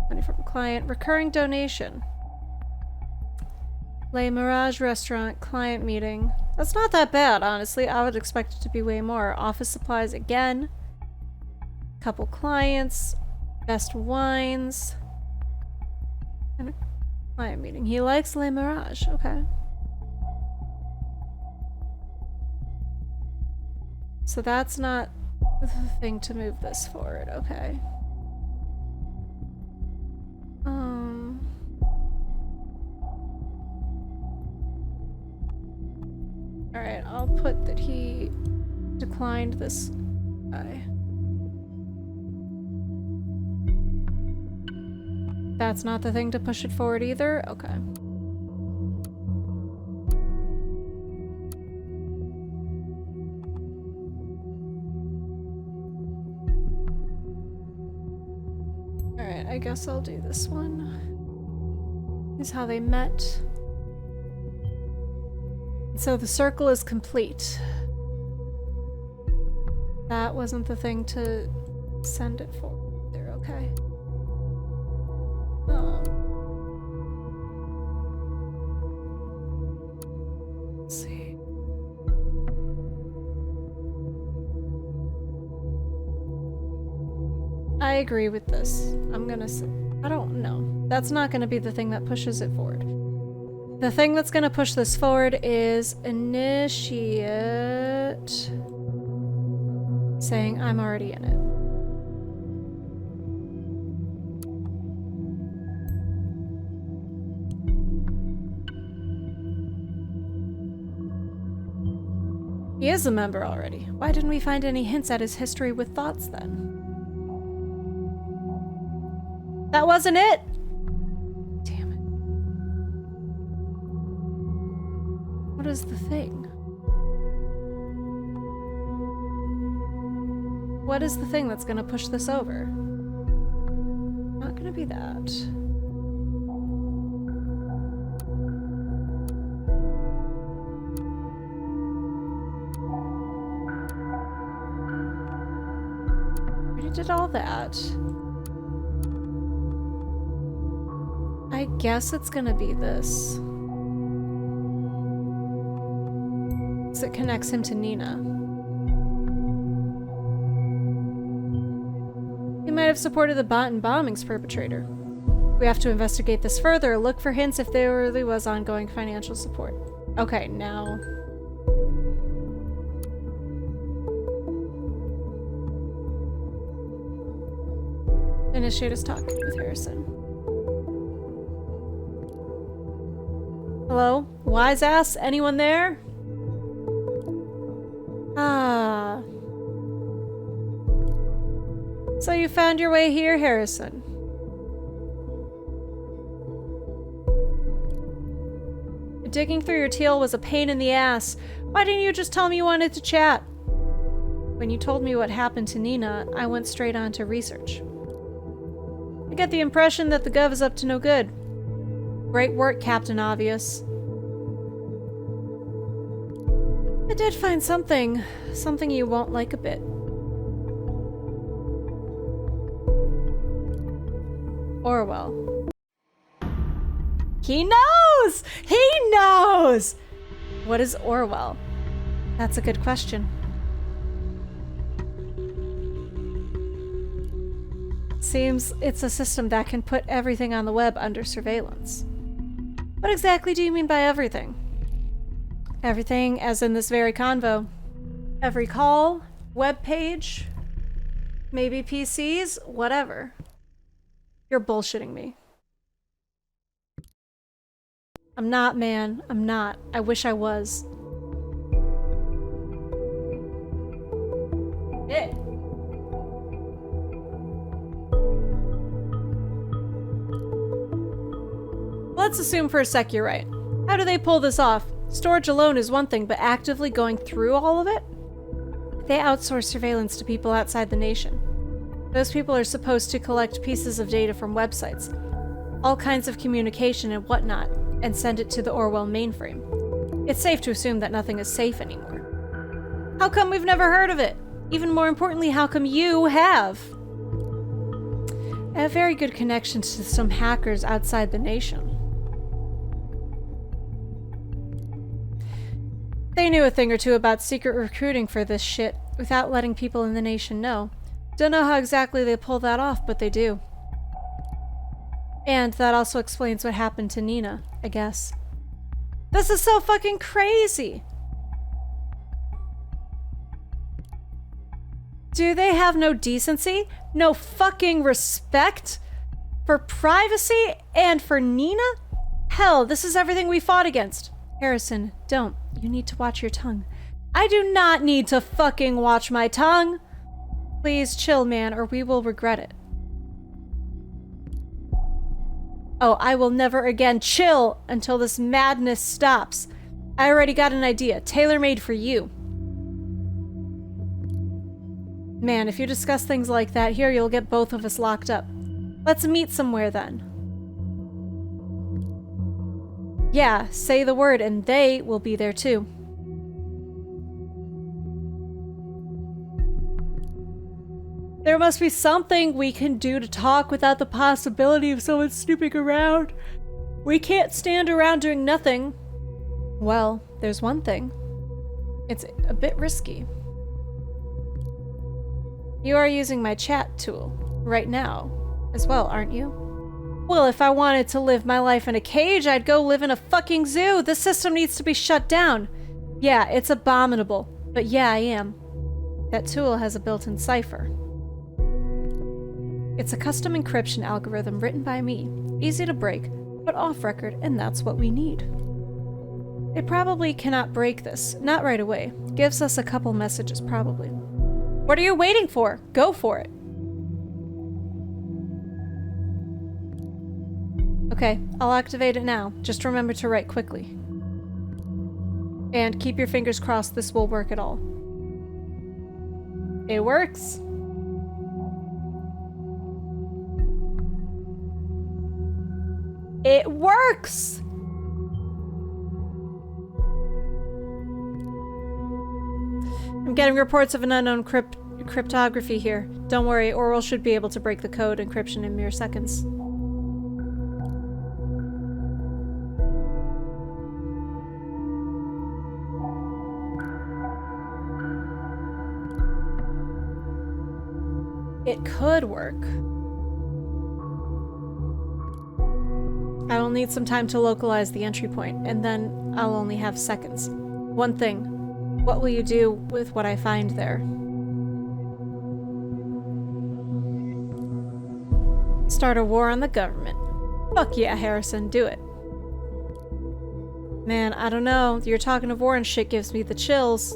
money from a client, recurring donation. Le Mirage Restaurant, client meeting. That's not that bad, honestly. I would expect it to be way more. Office supplies again. Couple clients, best wines, and a client meeting. He likes Le Mirage, okay. So that's not the thing to move this forward, okay. Alright, I'll put that he declined this guy. That's not the thing to push it forward either? Okay. Alright, I guess I'll do this one. This is how they met. So the circle is complete. That wasn't the thing to send it for. They're okay. Let's see. I agree with this. I'm gonna say, I don't know. That's not going to be the thing that pushes it forward. The thing that's going to push this forward is initiate saying I'm already in it. He is a member already. Why didn't we find any hints at his history with thoughts then? That wasn't it! Damn it. What is the thing? What is the thing that's gonna push this over? Not gonna be that. Did all that. I guess it's gonna be this. So it connects him to Nina. He might have supported the bombings perpetrator. We have to investigate this further, look for hints if there really was ongoing financial support. Okay, now... Initiate his talk with Harrison. Hello? Wise ass? Anyone there? Ah. So you found your way here, Harrison. Digging through your tail was a pain in the ass. Why didn't you just tell me you wanted to chat? When you told me what happened to Nina, I went straight on to research. I get the impression that the Gov is up to no good. Great work, Captain Obvious. I did find something you won't like a bit. Orwell. He knows! He knows! What is Orwell? That's a good question. Seems it's a system that can put everything on the web under surveillance. What exactly do you mean by everything? Everything as in this very convo. Every call, web page, maybe PCs, whatever. You're bullshitting me. I'm not, man. I'm not. I wish I was. Yeah. Let's assume for a sec you're right. How do they pull this off? Storage alone is one thing, but actively going through all of it? They outsource surveillance to people outside the nation. Those people are supposed to collect pieces of data from websites, all kinds of communication and whatnot, and send it to the Orwell mainframe. It's safe to assume that nothing is safe anymore. How come we've never heard of it? Even more importantly, how come you have? I have very good connections to some hackers outside the nation. They knew a thing or two about secret recruiting for this shit, without letting people in the nation know. Don't know how exactly they pull that off, but they do. And that also explains what happened to Nina, I guess. This is so fucking crazy! Do they have no decency? No fucking respect? For privacy? And for Nina? Hell, this is everything we fought against. Harrison, don't. You need to watch your tongue. I do not need to fucking watch my tongue! Please chill, man, or we will regret it. Oh, I will never again chill until this madness stops. I already got an idea, tailor-made for you. Man, if you discuss things like that here, you'll get both of us locked up. Let's meet somewhere then. Yeah, say the word and they will be there too. There must be something we can do to talk without the possibility of someone snooping around. We can't stand around doing nothing. Well, there's one thing. It's a bit risky. You are using my chat tool right now as well, aren't you? Well, if I wanted to live my life in a cage, I'd go live in a fucking zoo. The system needs to be shut down. Yeah, it's abominable. But yeah, I am. That tool has a built-in cipher. It's a custom encryption algorithm written by me. Easy to break, but off-record, and that's what we need. They probably cannot break this. Not right away. Gives us a couple messages, probably. What are you waiting for? Go for it. Okay, I'll activate it now. Just remember to write quickly. And keep your fingers crossed this will work at all. It works. It works! I'm getting reports of an unknown cryptography here. Don't worry, Orwell should be able to break the code encryption in mere seconds. It could work. I will need some time to localize the entry point, and then I'll only have seconds. One thing. What will you do with what I find there? Start a war on the government. Fuck yeah, Harrison, do it. Man, I don't know. You're talking of war and shit gives me the chills.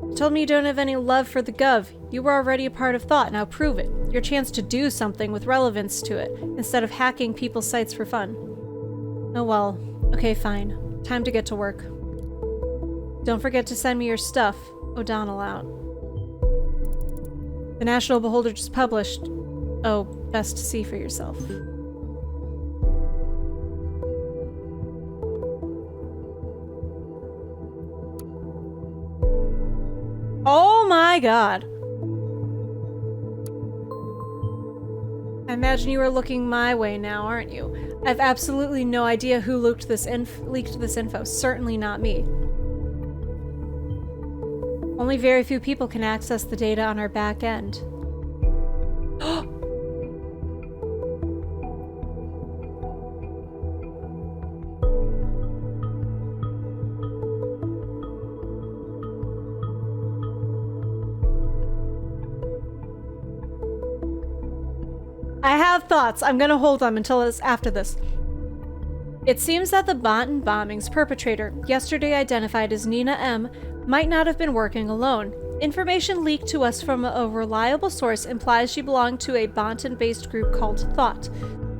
You told me you don't have any love for the Gov. You were already a part of thought, now prove it. Your chance to do something with relevance to it, instead of hacking people's sites for fun. Oh well. Okay, fine. Time to get to work. Don't forget to send me your stuff. O'Donnell out. The National Beholder just published. Oh, best to see for yourself. Oh my god. I imagine you are looking my way now, aren't you? I have absolutely no idea who leaked this info. Certainly not me. Only very few people can access the data on our back end. I have thoughts. I'm gonna hold them until it's after this. It seems that the Banton bombing's perpetrator, yesterday identified as Nina M., might not have been working alone. Information leaked to us from a reliable source implies she belonged to a Banton-based group called Thought.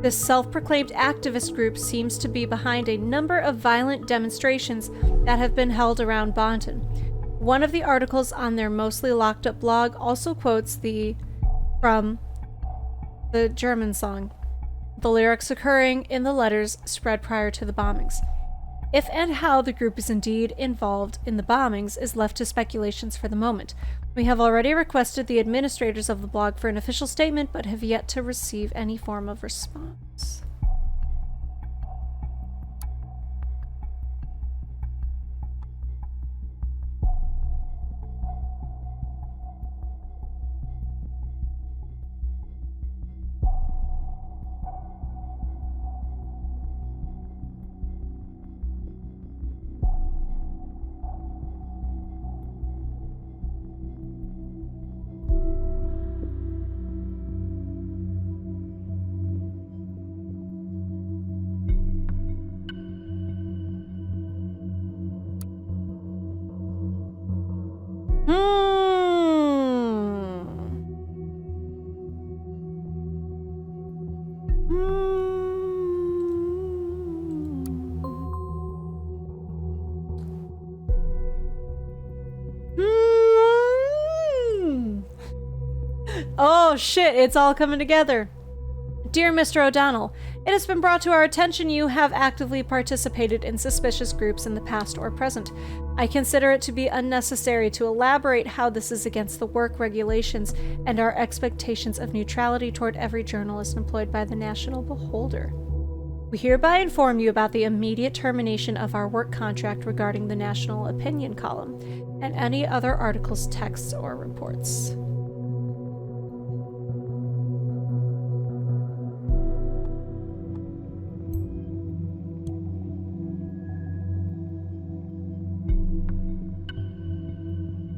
This self-proclaimed activist group seems to be behind a number of violent demonstrations that have been held around Banton. One of the articles on their mostly locked-up blog also quotes from the German song, the lyrics occurring in the letters spread prior to the bombings. If and how the group is indeed involved in the bombings is left to speculations for the moment. We have already requested the administrators of the blog for an official statement, but have yet to receive any form of response. Oh shit, it's all coming together. Dear Mr. O'Donnell, it has been brought to our attention you have actively participated in suspicious groups in the past or present. I consider it to be unnecessary to elaborate how this is against the work regulations and our expectations of neutrality toward every journalist employed by the National Beholder. We hereby inform you about the immediate termination of our work contract regarding the National Opinion column and any other articles, texts, or reports.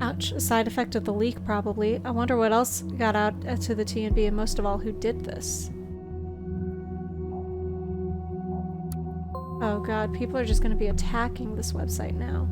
Ouch, a side effect of the leak, probably. I wonder what else got out to the TNB, and most of all, who did this. Oh god, people are just going to be attacking this website now.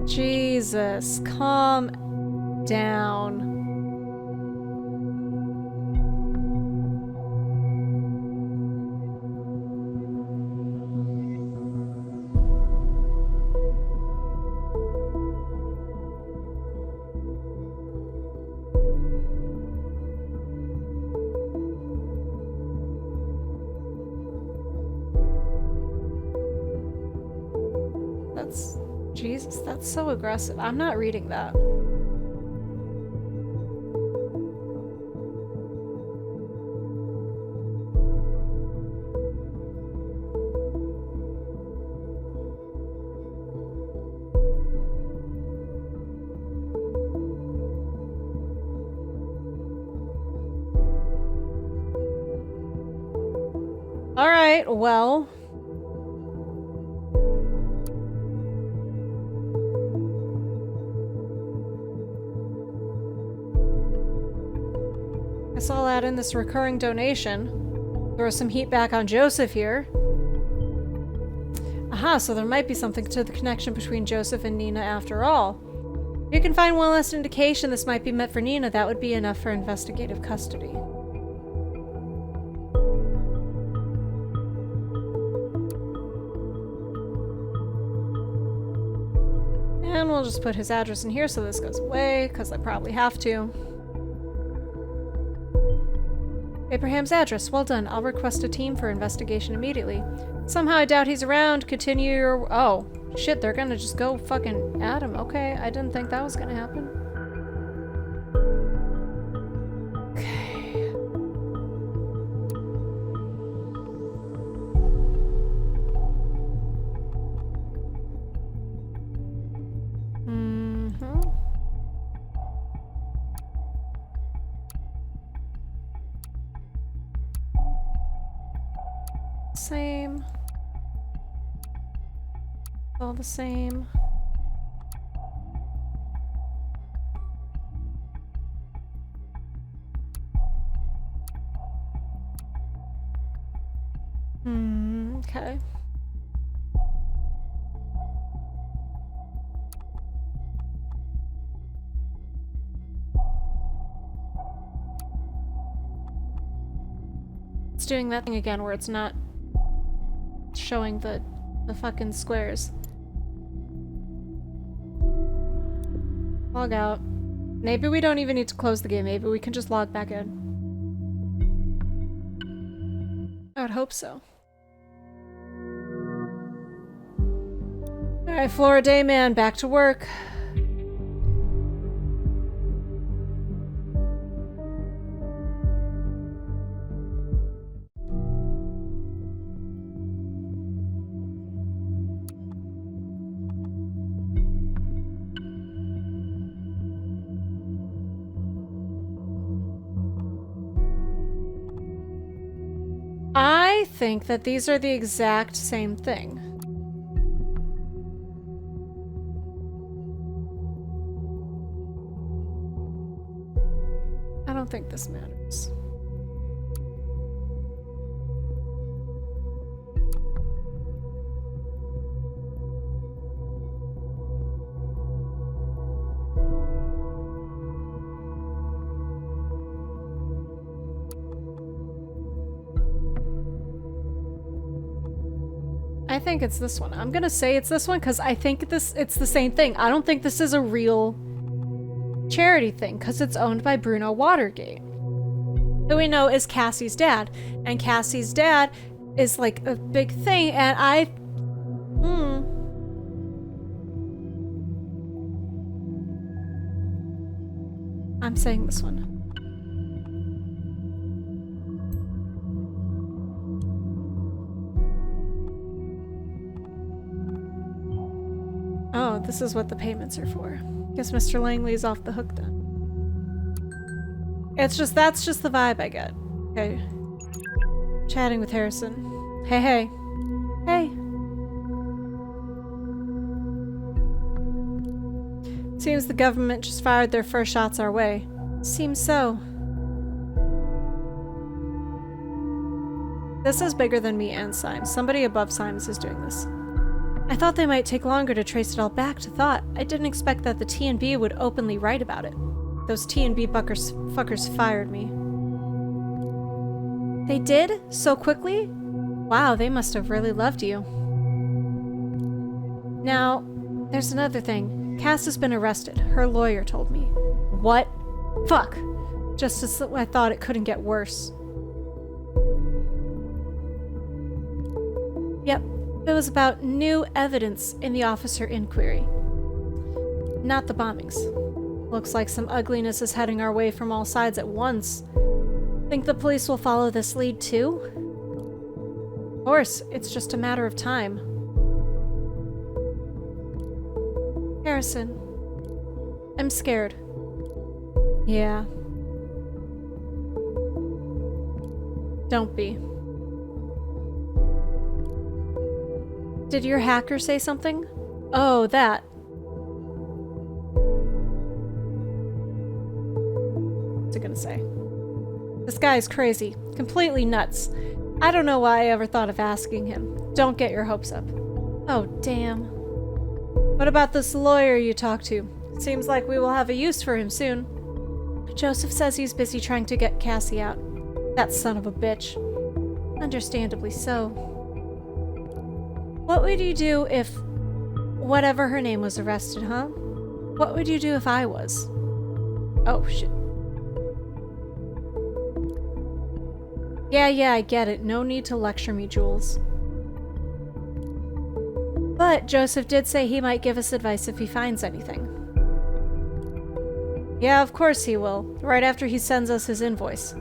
Jesus, calm down. Jesus, that's so aggressive. I'm not reading that. All right, well. Guess I'll add in this recurring donation. Throw some heat back on Joseph here. Aha, so there might be something to the connection between Joseph and Nina after all. If you can find one last indication this might be meant for Nina, that would be enough for investigative custody. And we'll just put his address in here so this goes away, because I probably have to. Abraham's address. Well done. I'll request a team for investigation immediately. Somehow I doubt he's around. Continue your... Oh, shit, they're gonna just go fucking at him. Okay, I didn't think that was gonna happen. Okay. Same. All the same. Okay. It's doing that thing again where it's not showing the fucking squares. Log out. Maybe we don't even need to close the game. Maybe we can just log back in. I would hope so. Alright, Flora Dayman, back to work. I think that these are the exact same thing. I don't think this matters. I think it's this one. I'm gonna say it's this one because I think it's the same thing. I don't think this is a real charity thing because it's owned by Bruno Watergate, who we know is Cassie's dad. And Cassie's dad is like a big thing, and I'm saying this one. Oh, this is what the payments are for. Guess Mr. Langley's off the hook then. That's just the vibe I get. Okay. Chatting with Harrison. Hey, hey. Hey. Seems the government just fired their first shots our way. Seems so. This is bigger than me and Symes. Somebody above Symes is doing this. I thought they might take longer to trace it all back to thought. I didn't expect that the T&B would openly write about it. Those T&B fuckers fired me. They did? So quickly? Wow, they must have really loved you. Now, there's another thing. Cass has been arrested. Her lawyer told me. What? Fuck. Just as I thought it couldn't get worse. Yep. It was about new evidence in the officer inquiry. Not the bombings. Looks like some ugliness is heading our way from all sides at once. Think the police will follow this lead too? Of course, it's just a matter of time. Harrison. I'm scared. Yeah. Don't be. Did your hacker say something? Oh, that. What's it gonna say? This guy's crazy. Completely nuts. I don't know why I ever thought of asking him. Don't get your hopes up. Oh, damn. What about this lawyer you talked to? Seems like we will have a use for him soon. Joseph says he's busy trying to get Cassie out. That son of a bitch. Understandably so. What would you do if whatever her name was arrested, huh? What would you do if I was? Oh, shit. Yeah, I get it. No need to lecture me, Jules. But Joseph did say he might give us advice if he finds anything. Yeah, of course he will. Right after he sends us his invoice.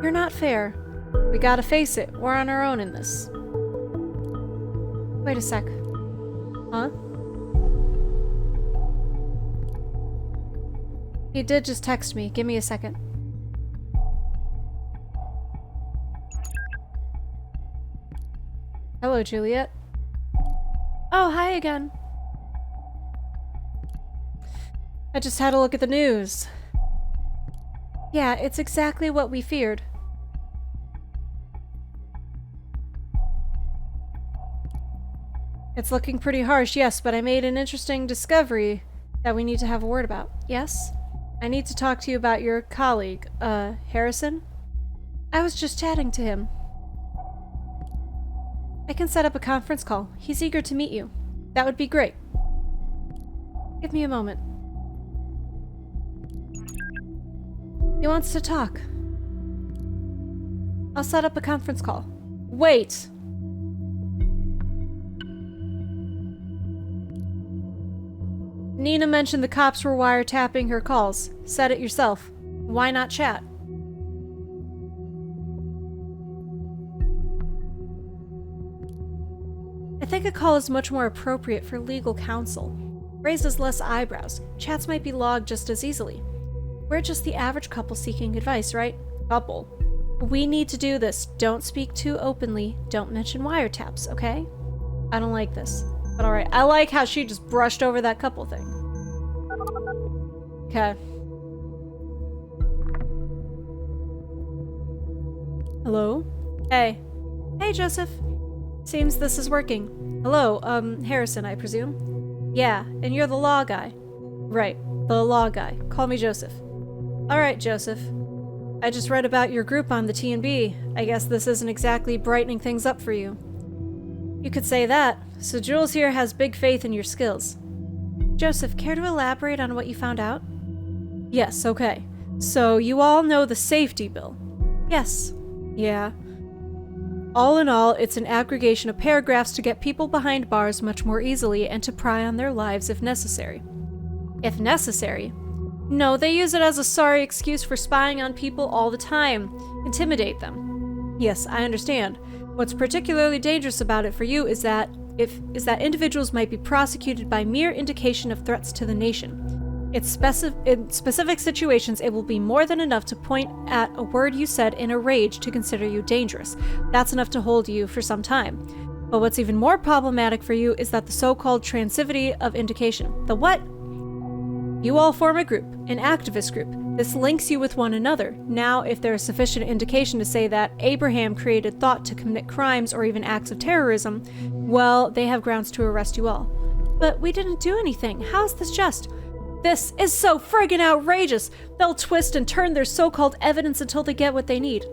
You're not fair. We gotta face it. We're on our own in this. Wait a sec. Huh? He did just text me. Give me a second. Hello, Juliet. Oh, hi again. I just had a look at the news. Yeah, it's exactly what we feared. It's looking pretty harsh, yes, but I made an interesting discovery that we need to have a word about. Yes? I need to talk to you about your colleague, Harrison? I was just chatting to him. I can set up a conference call. He's eager to meet you. That would be great. Give me a moment. He wants to talk. I'll set up a conference call. Wait! Nina mentioned the cops were wiretapping her calls. Said it yourself. Why not chat? I think a call is much more appropriate for legal counsel. Raises less eyebrows. Chats might be logged just as easily. We're just the average couple seeking advice, right? Couple. We need to do this. Don't speak too openly. Don't mention wiretaps, okay? I don't like this. But alright, I like how she just brushed over that couple thing. Okay. Hello? Hey. Hey, Joseph. Seems this is working. Hello, Harrison, I presume? Yeah, and you're the law guy. Right, the law guy. Call me Joseph. Alright, Joseph. I just read about your group on the T&B. I guess this isn't exactly brightening things up for you. You could say that. So Jules here has big faith in your skills. Joseph, care to elaborate on what you found out? Yes, okay. So you all know the safety bill? Yes. Yeah. All in all, it's an aggregation of paragraphs to get people behind bars much more easily and to pry on their lives if necessary. If necessary? No, they use it as a sorry excuse for spying on people all the time. Intimidate them. Yes, I understand. What's particularly dangerous about it for you is that individuals might be prosecuted by mere indication of threats to the nation. In specific situations, it will be more than enough to point at a word you said in a rage to consider you dangerous. That's enough to hold you for some time. But what's even more problematic for you is that the so-called transitivity of indication. The what? You all form a group, an activist group. This links you with one another. Now, if there is sufficient indication to say that Abraham created thought to commit crimes or even acts of terrorism, well, they have grounds to arrest you all. But we didn't do anything. How is this just? This is so friggin' outrageous! They'll twist and turn their so-called evidence until they get what they need.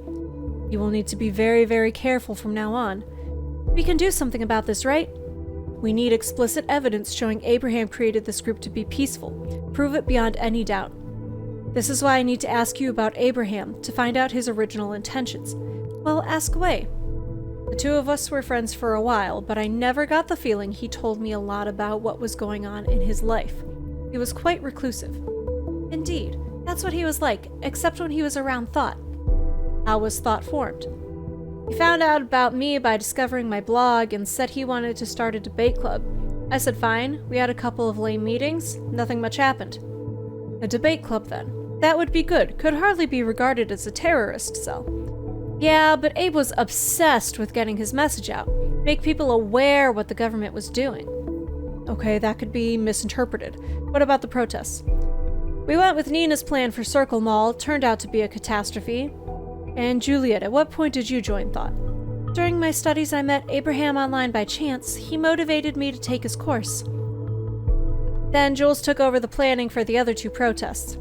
You will need to be very, very careful from now on. We can do something about this, right? We need explicit evidence showing Abraham created this group to be peaceful. Prove it beyond any doubt. This is why I need to ask you about Abraham, to find out his original intentions. Well, ask away. The two of us were friends for a while, but I never got the feeling he told me a lot about what was going on in his life. He was quite reclusive. Indeed, that's what he was like, except when he was around Thought. How was Thought formed? He found out about me by discovering my blog and said he wanted to start a debate club. I said fine, we had a couple of lame meetings, nothing much happened. A debate club then. That would be good, could hardly be regarded as a terrorist cell. Yeah, but Abe was obsessed with getting his message out, make people aware what the government was doing. Okay, that could be misinterpreted. What about the protests? We went with Nina's plan for Circle Mall, turned out to be a catastrophe. And Juliet, at what point did you join Thought? During my studies, I met Abraham online by chance. He motivated me to take his course. Then Jules took over the planning for the other two protests.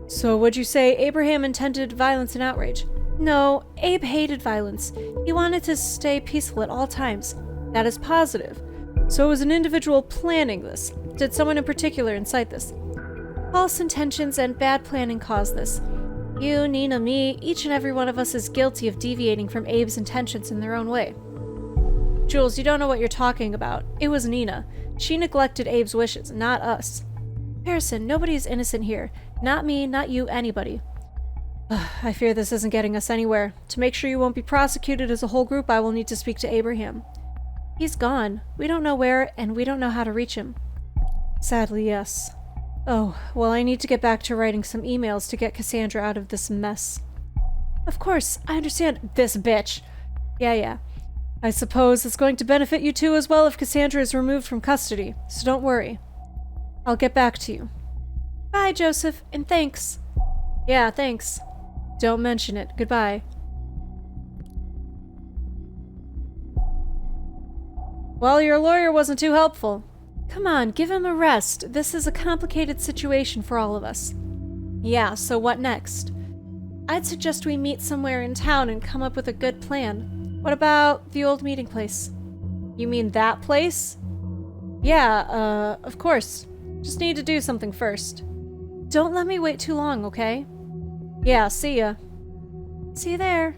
So would you say Abraham intended violence and outrage? No, Abe hated violence. He wanted to stay peaceful at all times. That is positive. So it was an individual planning this. Did someone in particular incite this? False intentions and bad planning caused this. You, Nina, me, each and every one of us is guilty of deviating from Abe's intentions in their own way. Jules, you don't know what you're talking about. It was Nina. She neglected Abe's wishes, not us. Harrison, nobody is innocent here. Not me, not you, anybody. I fear this isn't getting us anywhere. To make sure you won't be prosecuted as a whole group, I will need to speak to Abraham. He's gone. We don't know where, and we don't know how to reach him. Sadly, yes. Oh, well, I need to get back to writing some emails to get Cassandra out of this mess. Of course, I understand this bitch. Yeah. I suppose it's going to benefit you two as well if Cassandra is removed from custody, so don't worry. I'll get back to you. Bye, Joseph, and thanks. Yeah, thanks. Don't mention it. Goodbye. Well, your lawyer wasn't too helpful. Come on, give him a rest. This is a complicated situation for all of us. Yeah, so what next? I'd suggest we meet somewhere in town and come up with a good plan. What about the old meeting place? You mean that place? Yeah, of course. Just need to do something first. Don't let me wait too long, okay? Yeah, see ya. See you there.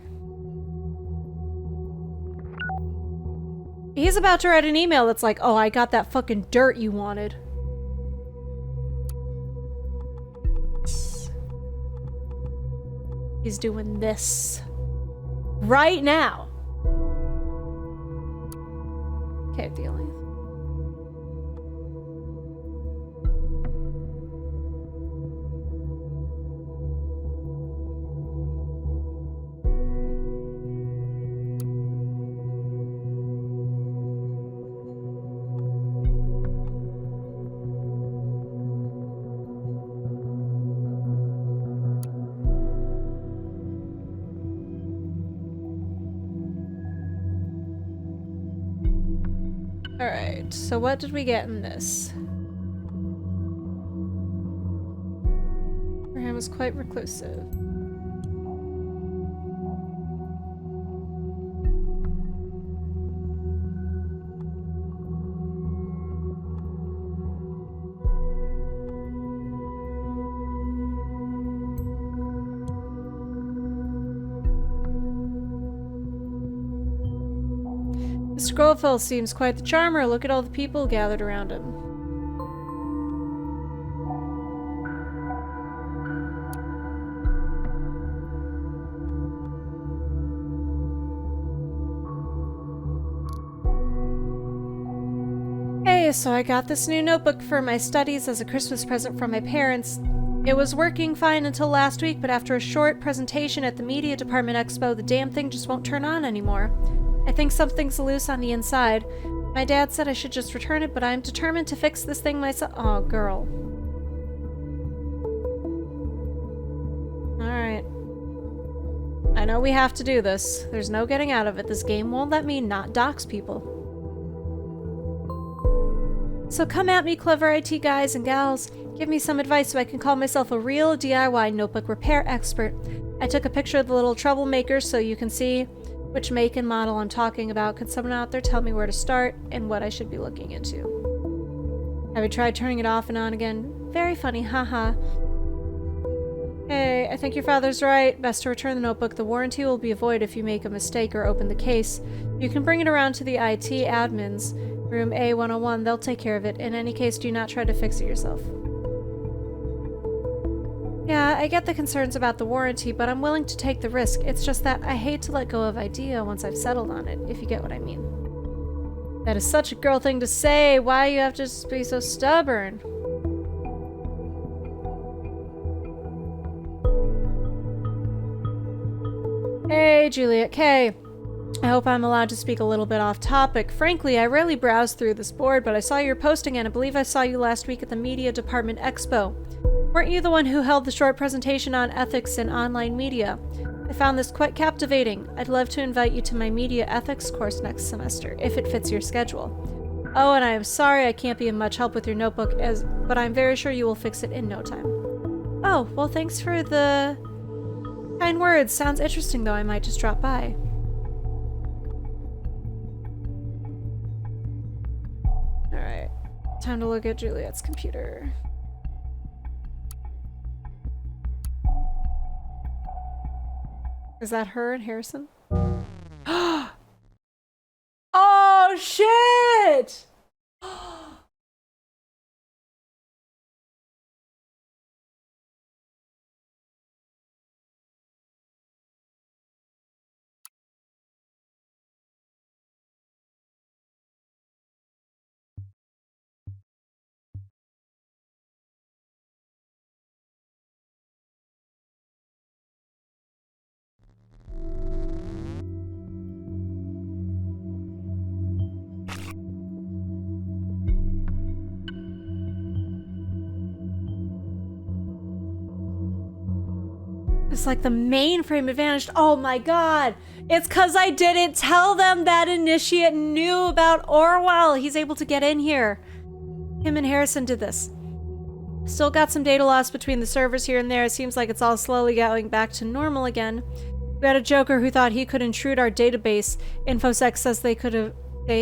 He's about to write an email that's like, oh, I got that fucking dirt you wanted. He's doing this. Right now. Okay, dealing. Alright, so what did we get in this? Abraham was quite reclusive. Mr. Goldfell seems quite the charmer. Look at all the people gathered around him. Hey, so I got this new notebook for my studies as a Christmas present from my parents. It was working fine until last week, but after a short presentation at the Media Department Expo, the damn thing just won't turn on anymore. I think something's loose on the inside. My dad said I should just return it, but I'm determined to fix this thing myself. Oh, girl. Alright. I know we have to do this. There's no getting out of it. This game won't let me not dox people. So come at me, clever IT guys and gals. Give me some advice so I can call myself a real DIY notebook repair expert. I took a picture of the little troublemakers so you can see which make and model I'm talking about. Could someone out there tell me where to start and what I should be looking into? Have you tried turning it off and on again? Very funny, haha. Hey, I think your father's right. Best to return the notebook. The warranty will be void if you make a mistake or open the case. You can bring it around to the IT admins. Room A101, they'll take care of it. In any case, do not try to fix it yourself. Yeah, I get the concerns about the warranty, but I'm willing to take the risk. It's just that I hate to let go of idea once I've settled on it, if you get what I mean. That is such a girl thing to say. Why you have to be so stubborn? Hey, Juliet K. I hope I'm allowed to speak a little bit off topic. Frankly, I rarely browse through this board, but I saw your posting and I believe I saw you last week at the Media Department Expo. Weren't you the one who held the short presentation on ethics in online media? I found this quite captivating. I'd love to invite you to my media ethics course next semester, if it fits your schedule. Oh, and I am sorry I can't be of much help with your notebook, but I'm very sure you will fix it in no time. Oh, well thanks for the kind words. Sounds interesting though, I might just drop by. Alright, time to look at Juliet's computer. Is that her and Harrison? Oh shit! It's like the mainframe had vanished. Oh my god! It's cause I didn't tell them that Initiate knew about Orwell! He's able to get in here. Him and Harrison did this. Still got some data loss between the servers here and there. It seems like it's all slowly going back to normal again. We had a joker who thought he could intrude our database. InfoSec says they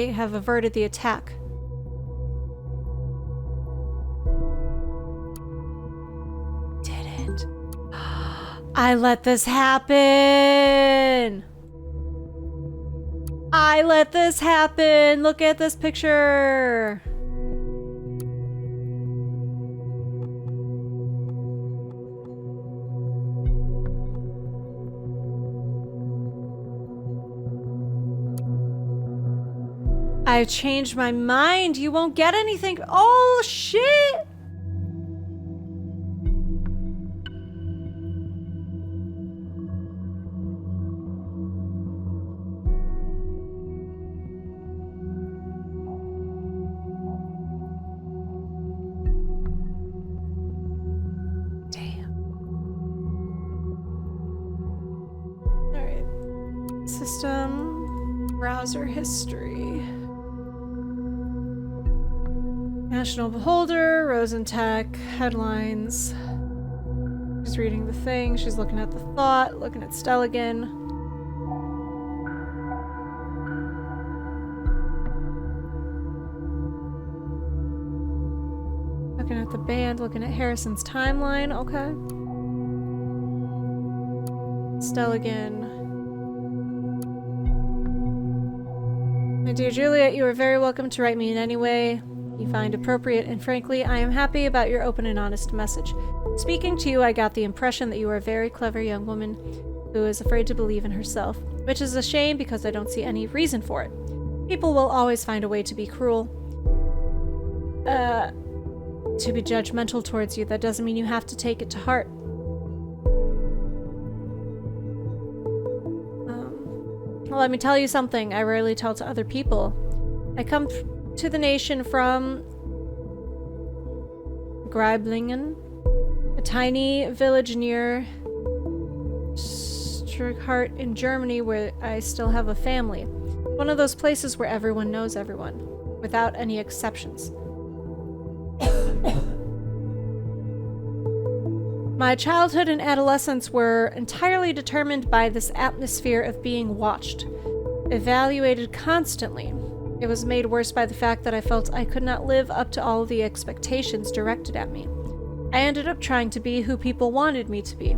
have averted the attack. Didn't. I let this happen! I let this happen! Look at this picture! I've changed my mind. You won't get anything. Oh, shit! Damn. All right. System. Browser history. National Beholder, Rosentech, headlines. She's reading the thing, she's looking at the thought, looking at Stelligan. Looking at the band, looking at Harrison's timeline, okay. Stelligan. My dear Juliet, you are very welcome to write me in any way you find appropriate, and frankly, I am happy about your open and honest message. Speaking to you, I got the impression that you are a very clever young woman who is afraid to believe in herself, which is a shame because I don't see any reason for it. People will always find a way to be cruel, to be judgmental towards you. That doesn't mean you have to take it to heart. Well, let me tell you something I rarely tell to other people. I come to the nation from Greiblingen, a tiny village near Strighart in Germany where I still have a family. One of those places where everyone knows everyone, without any exceptions. My childhood and adolescence were entirely determined by this atmosphere of being watched, evaluated constantly. It was made worse by the fact that I felt I could not live up to all the expectations directed at me. I ended up trying to be who people wanted me to be.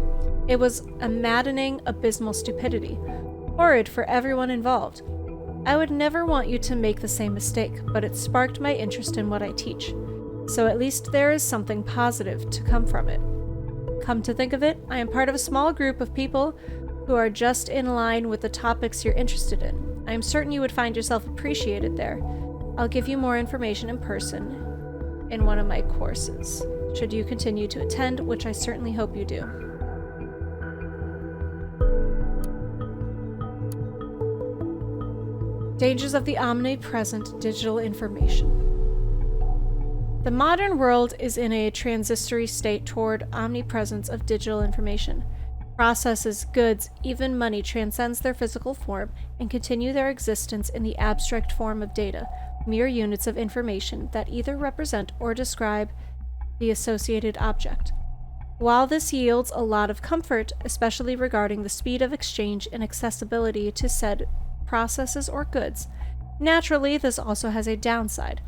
It was a maddening, abysmal stupidity. Horrid for everyone involved. I would never want you to make the same mistake, but it sparked my interest in what I teach. So at least there is something positive to come from it. Come to think of it, I am part of a small group of people who are just in line with the topics you're interested in. I am certain you would find yourself appreciated there. I'll give you more information in person in one of my courses, should you continue to attend, which I certainly hope you do. Dangers of the omnipresent digital information. The modern world is in a transitory state toward omnipresence of digital information. Processes, goods, even money transcends their physical form and continue their existence in the abstract form of data, mere units of information that either represent or describe the associated object. While this yields a lot of comfort, especially regarding the speed of exchange and accessibility to said processes or goods, naturally this also has a downside.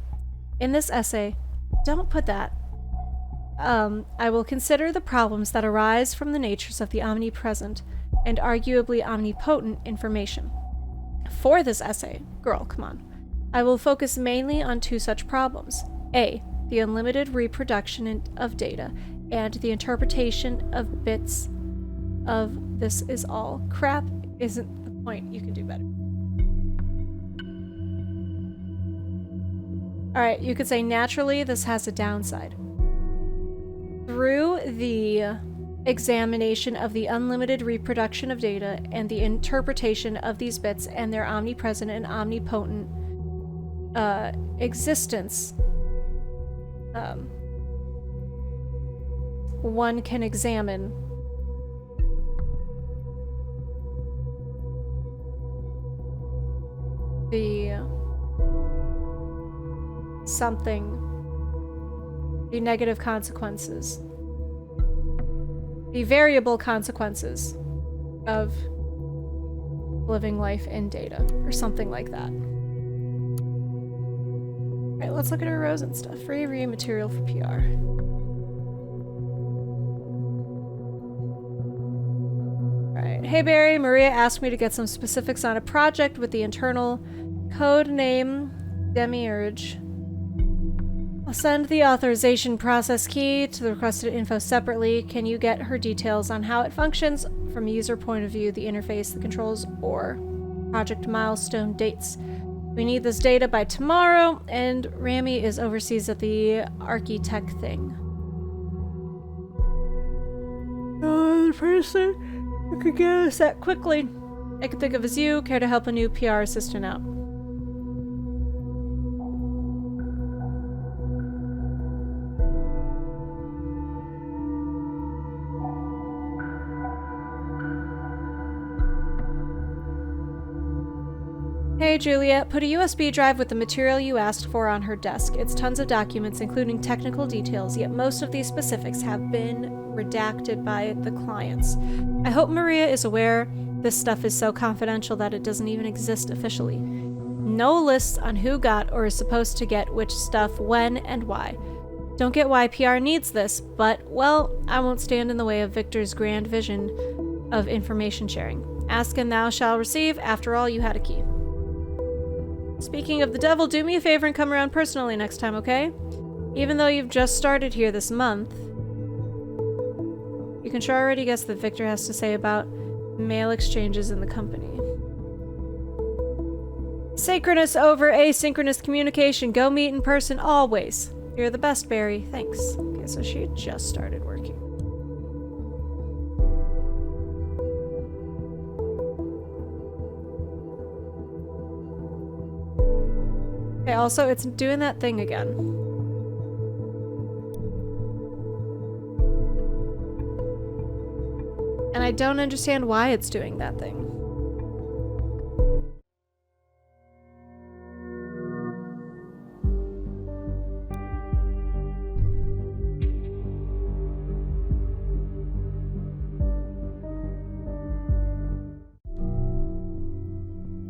In this essay, don't put that. I will consider the problems that arise from the natures of the omnipresent and arguably omnipotent information. For this essay, girl, come on, I will focus mainly on two such problems. A, the unlimited reproduction of data, and the interpretation of bits of this is all. Crap isn't the point. You can do better. Alright, you could say naturally this has a downside. Through the examination of the unlimited reproduction of data and the interpretation of these bits and their omnipresent and omnipotent existence, one can examine the negative consequences, the variable consequences of living life in data, or something like that. Alright, let's look at our rows and stuff. Free read material for PR. Alright, hey Barry, Maria asked me to get some specifics on a project with the internal code name Demiurge. I'll send the authorization process key to the requested info separately. Can you get her details on how it functions from a user point of view, the interface, the controls, or project milestone dates? We need this data by tomorrow, and Rami is overseas at the architect thing. The person who could get us that quickly I could think of as you. Care to help a new PR assistant out? Hey Juliet, put a USB drive with the material you asked for on her desk. It's tons of documents, including technical details, yet most of these specifics have been redacted by the clients. I hope Maria is aware this stuff is so confidential that it doesn't even exist officially. No lists on who got or is supposed to get which stuff, when, and why. Don't get why PR needs this, but, well, I won't stand in the way of Victor's grand vision of information sharing. Ask and thou shalt receive. After all, you had a key. Speaking of the devil, do me a favor and come around personally next time, okay? Even though you've just started here this month, you can sure already guess what Victor has to say about mail exchanges in the company. Synchronous over asynchronous communication. Go meet in person always. You're the best, Barry. Thanks. Okay, so she just started working. Okay, also, it's doing that thing again. And I don't understand why it's doing that thing.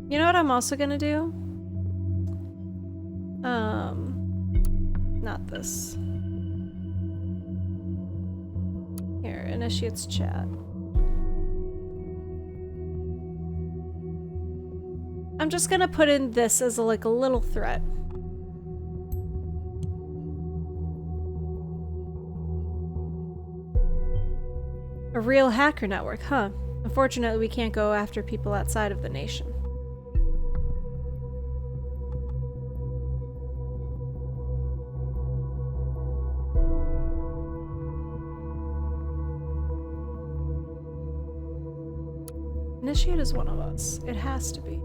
You know what I'm also gonna do? Not this. Here, initiates chat. I'm just gonna put in this as like a little threat. A real hacker network, huh? Unfortunately, we can't go after people outside of the nation. Initiate is one of us. It has to be.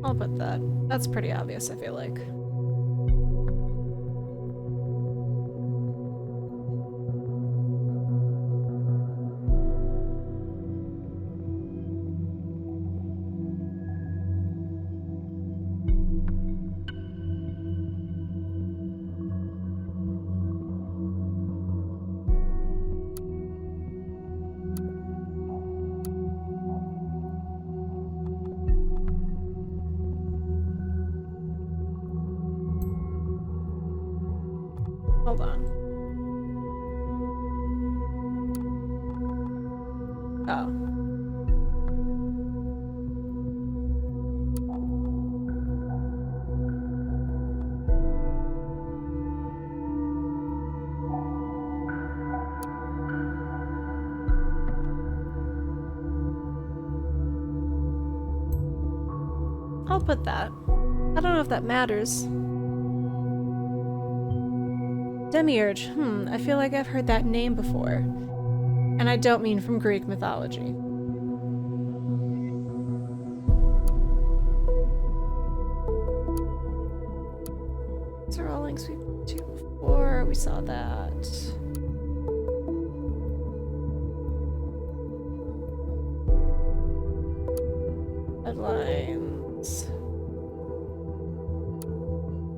I'll put that. That's pretty obvious, I feel like. Hold on. Oh. I'll put that. I don't know if that matters. Demiurge. I feel like I've heard that name before. And I don't mean from Greek mythology. These are all links we've been to before. We saw that. Headlines.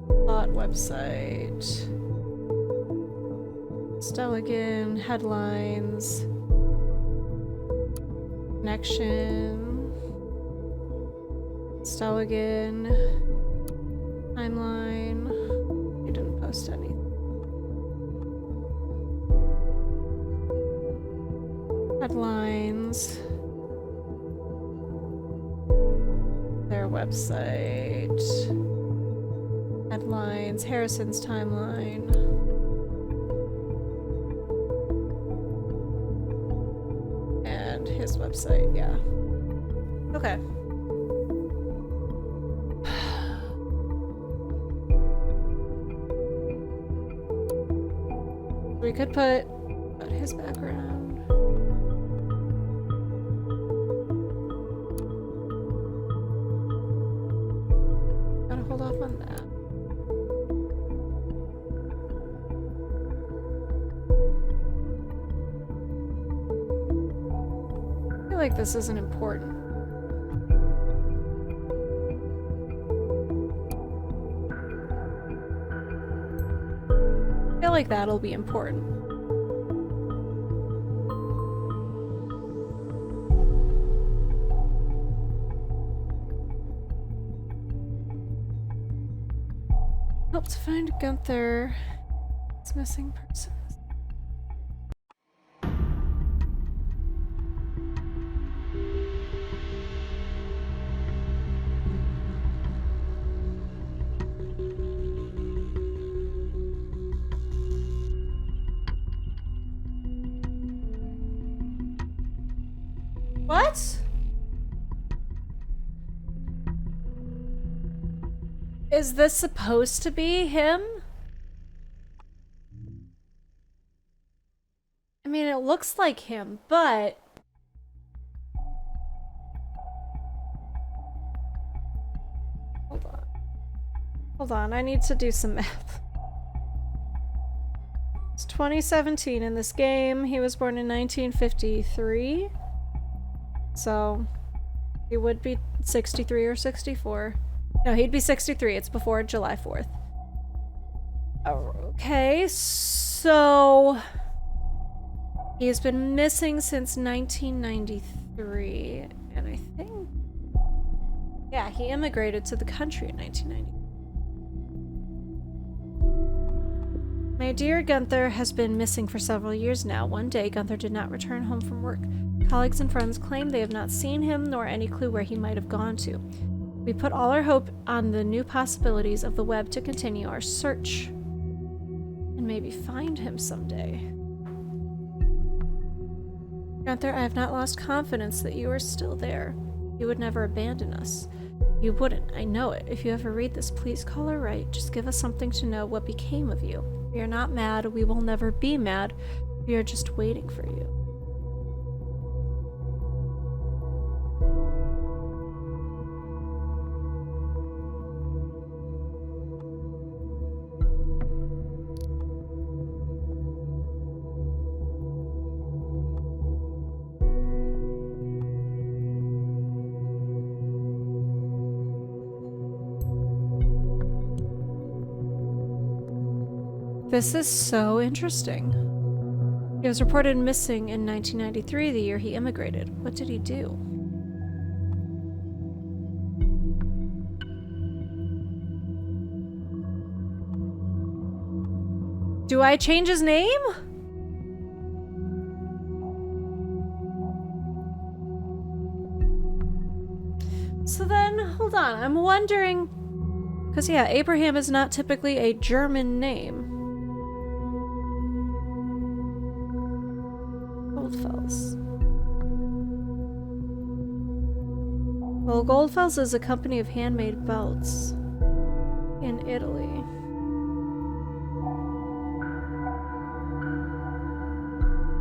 Plot website. Stelligan, headlines, connection, Stelligan, timeline. You didn't post anything. Headlines, their website, headlines, Harrison's timeline. His website, yeah. Okay. We could put his background. Gotta hold off on that. I feel like this isn't important. I feel like that'll be important. Help to find Gunther. It's missing persons. Is this supposed to be him? I mean, it looks like him, but... Hold on. Hold on, I need to do some math. It's 2017 in this game. He was born in 1953. So, he would be 63 or 64. No, he'd be 63. It's before July 4th. Okay, so... He's been missing since 1993, and I think... Yeah, he immigrated to the country in 1990. My dear Gunther has been missing for several years now. One day, Gunther did not return home from work. Colleagues and friends claim they have not seen him, nor any clue where he might have gone to. We put all our hope on the new possibilities of the web to continue our search. And maybe find him someday. Gunther, I have not lost confidence that you are still there. You would never abandon us. You wouldn't, I know it. If you ever read this, please call or write. Just give us something to know what became of you. We are not mad. We will never be mad. We are just waiting for you. This is so interesting. He was reported missing in 1993, the year he immigrated. What did he do? Do I change his name? So then, hold on, I'm wondering... Because yeah, Abraham is not typically a German name. Goldfels. Well, Goldfels is a company of handmade belts in Italy.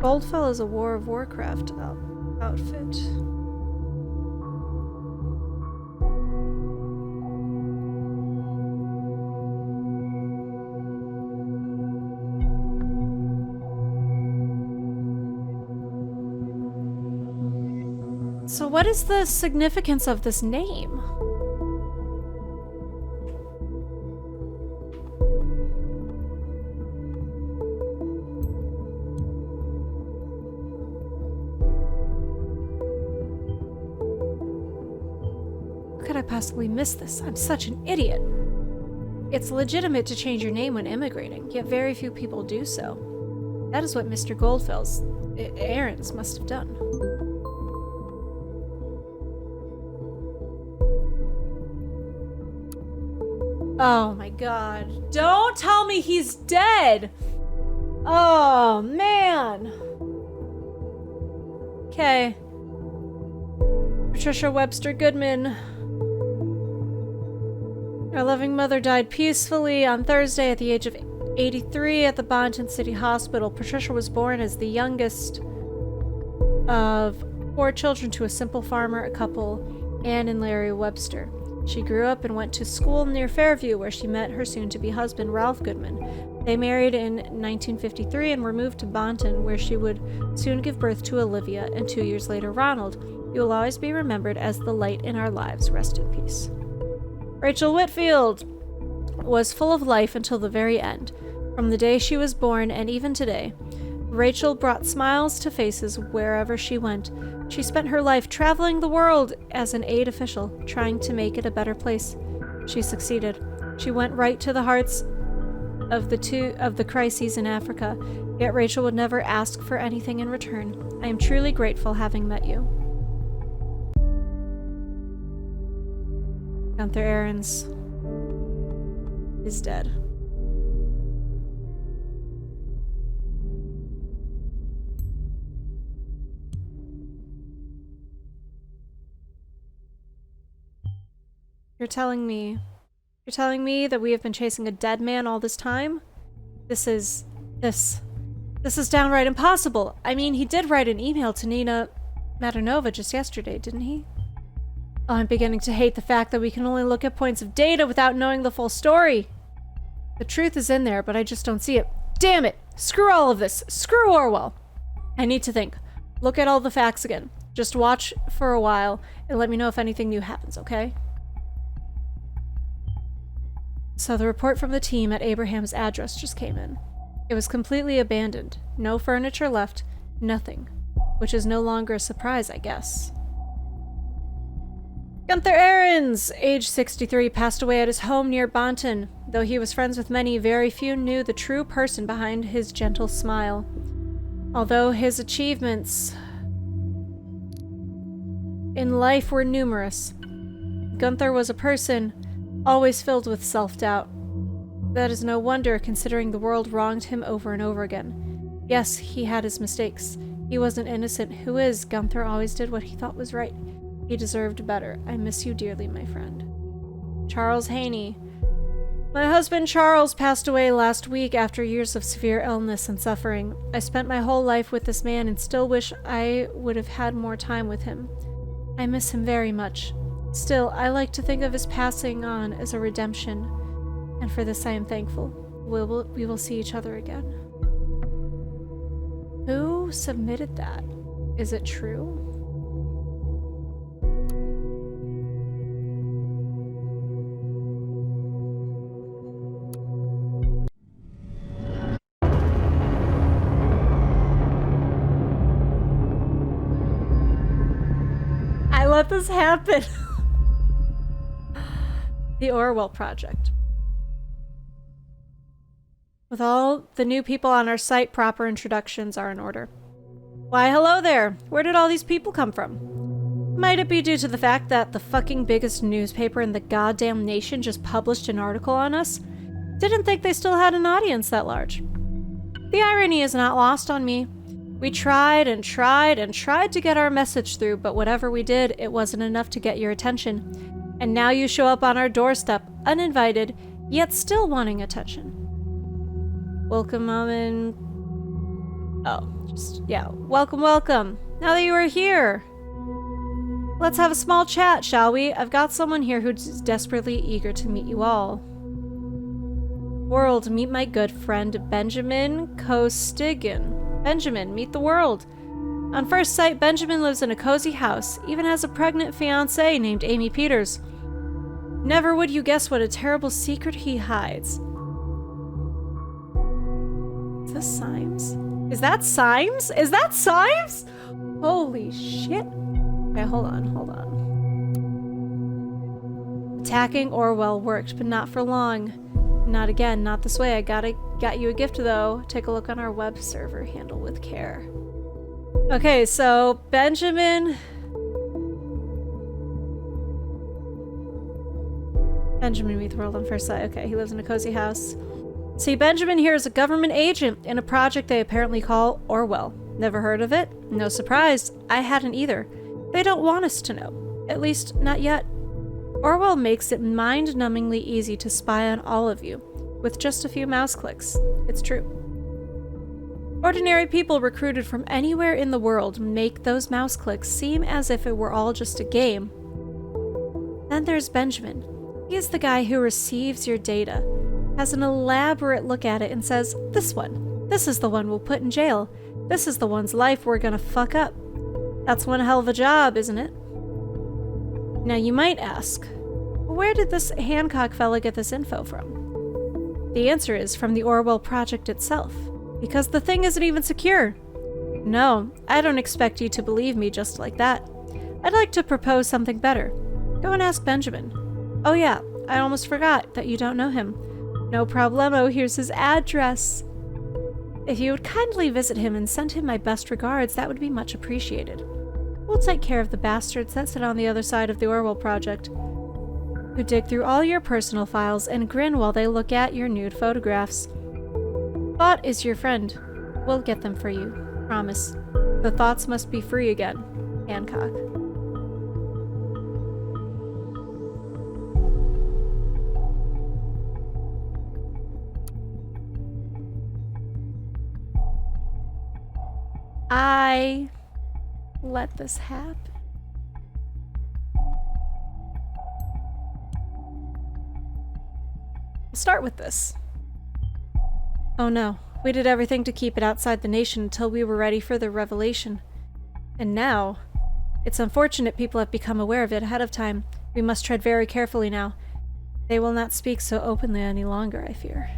Goldfell is a War of Warcraft outfit. So what is the significance of this name? How could I possibly miss this? I'm such an idiot. It's legitimate to change your name when immigrating, yet very few people do so. That is what Mr. Goldfell's Aarons must have done. Oh my god. Don't tell me he's dead! Oh, man! Okay. Patricia Webster Goodman. Our loving mother died peacefully on Thursday at the age of 83 at the Bonton City Hospital. Patricia was born as the youngest of 4 children to a simple farmer couple, Anne and Larry Webster. She grew up and went to school near Fairview, where she met her soon-to-be husband, Ralph Goodman. They married in 1953 and were moved to Bonton, where she would soon give birth to Olivia, and 2 years later, Ronald. You will always be remembered as the light in our lives. Rest in peace. Rachel Whitfield was full of life until the very end. From the day she was born and even today, Rachel brought smiles to faces wherever she went. She spent her life traveling the world as an aid official, trying to make it a better place. She succeeded. She went right to the hearts of the crises in Africa, yet Rachel would never ask for anything in return. I am truly grateful having met you. Gunther Aarons is dead. You're telling me You're telling me that we have been chasing a dead man all this time? This is downright impossible. I mean, he did write an email to Nina Maternova just yesterday, didn't he? Oh, I'm beginning to hate the fact that we can only look at points of data without knowing the full story. The truth is in there, but I just don't see it. Damn it! Screw all of this. Screw Orwell. I need to think. Look at all the facts again. Just watch for a while and let me know if anything new happens, okay? So the report from the team at Abraham's address just came in. It was completely abandoned. No furniture left. Nothing. Which is no longer a surprise, I guess. Gunther Ahrens, age 63, passed away at his home near Bonton. Though he was friends with many, very few knew the true person behind his gentle smile. Although his achievements in life were numerous, Gunther was a person always filled with self-doubt. That is no wonder, considering the world wronged him over and over again. Yes, he had his mistakes. He wasn't innocent. Who is? Gunther always did what he thought was right. He deserved better. I miss you dearly, my friend. Charles Haney. My husband Charles passed away last week after years of severe illness and suffering. I spent my whole life with this man and still wish I would have had more time with him. I miss him very much. Still, I like to think of his passing on as a redemption, and for this I am thankful. We will see each other again. Who submitted that? Is it true? I let this happen. The Orwell Project. With all the new people on our site, proper introductions are in order. Why, hello there! Where did all these people come from? Might it be due to the fact that the fucking biggest newspaper in the goddamn nation just published an article on us? Didn't think they still had an audience that large. The irony is not lost on me. We tried and tried and tried to get our message through, but whatever we did, it wasn't enough to get your attention. And now you show up on our doorstep, uninvited, yet still wanting attention. Welcome, welcome, welcome. Now that you are here, let's have a small chat, shall we? I've got someone here who's desperately eager to meet you all. World, meet my good friend, Benjamin Kostigan. Benjamin, meet the world. On first sight, Benjamin lives in a cozy house, even has a pregnant fiancée named Amy Peters. Never would you guess what a terrible secret he hides. Is this Symes? Is that Symes? Is that Symes? Holy shit. Okay, hold on. Attacking Orwell worked, but not for long. Not again, not this way. Got you a gift though. Take a look on our web server. Handle with care. Okay, so Benjamin meet the world on first sight. Okay, he lives in a cozy house. See, Benjamin here is a government agent in a project they apparently call Orwell. Never heard of it? No surprise. I hadn't either. They don't want us to know. At least, not yet. Orwell makes it mind-numbingly easy to spy on all of you, with just a few mouse clicks. It's true. Ordinary people recruited from anywhere in the world make those mouse clicks seem as if it were all just a game. Then there's Benjamin. He is the guy who receives your data, has an elaborate look at it and says, this is the one we'll put in jail. This is the one's life we're gonna fuck up. That's one hell of a job, isn't it? Now you might ask, where did this Hancock fella get this info from? The answer is from the Orwell Project itself, because the thing isn't even secure. No, I don't expect you to believe me just like that. I'd like to propose something better. Go and ask Benjamin. Oh yeah, I almost forgot that you don't know him. No problemo, here's his address. If you would kindly visit him and send him my best regards, that would be much appreciated. We'll take care of the bastards that sit on the other side of the Orwell Project, who dig through all your personal files and grin while they look at your nude photographs. Thought is your friend. We'll get them for you. Promise. The thoughts must be free again. Hancock. I let this happen? We'll start with this. Oh no, we did everything to keep it outside the nation until we were ready for the revelation. And now, it's unfortunate people have become aware of it ahead of time. We must tread very carefully now. They will not speak so openly any longer, I fear.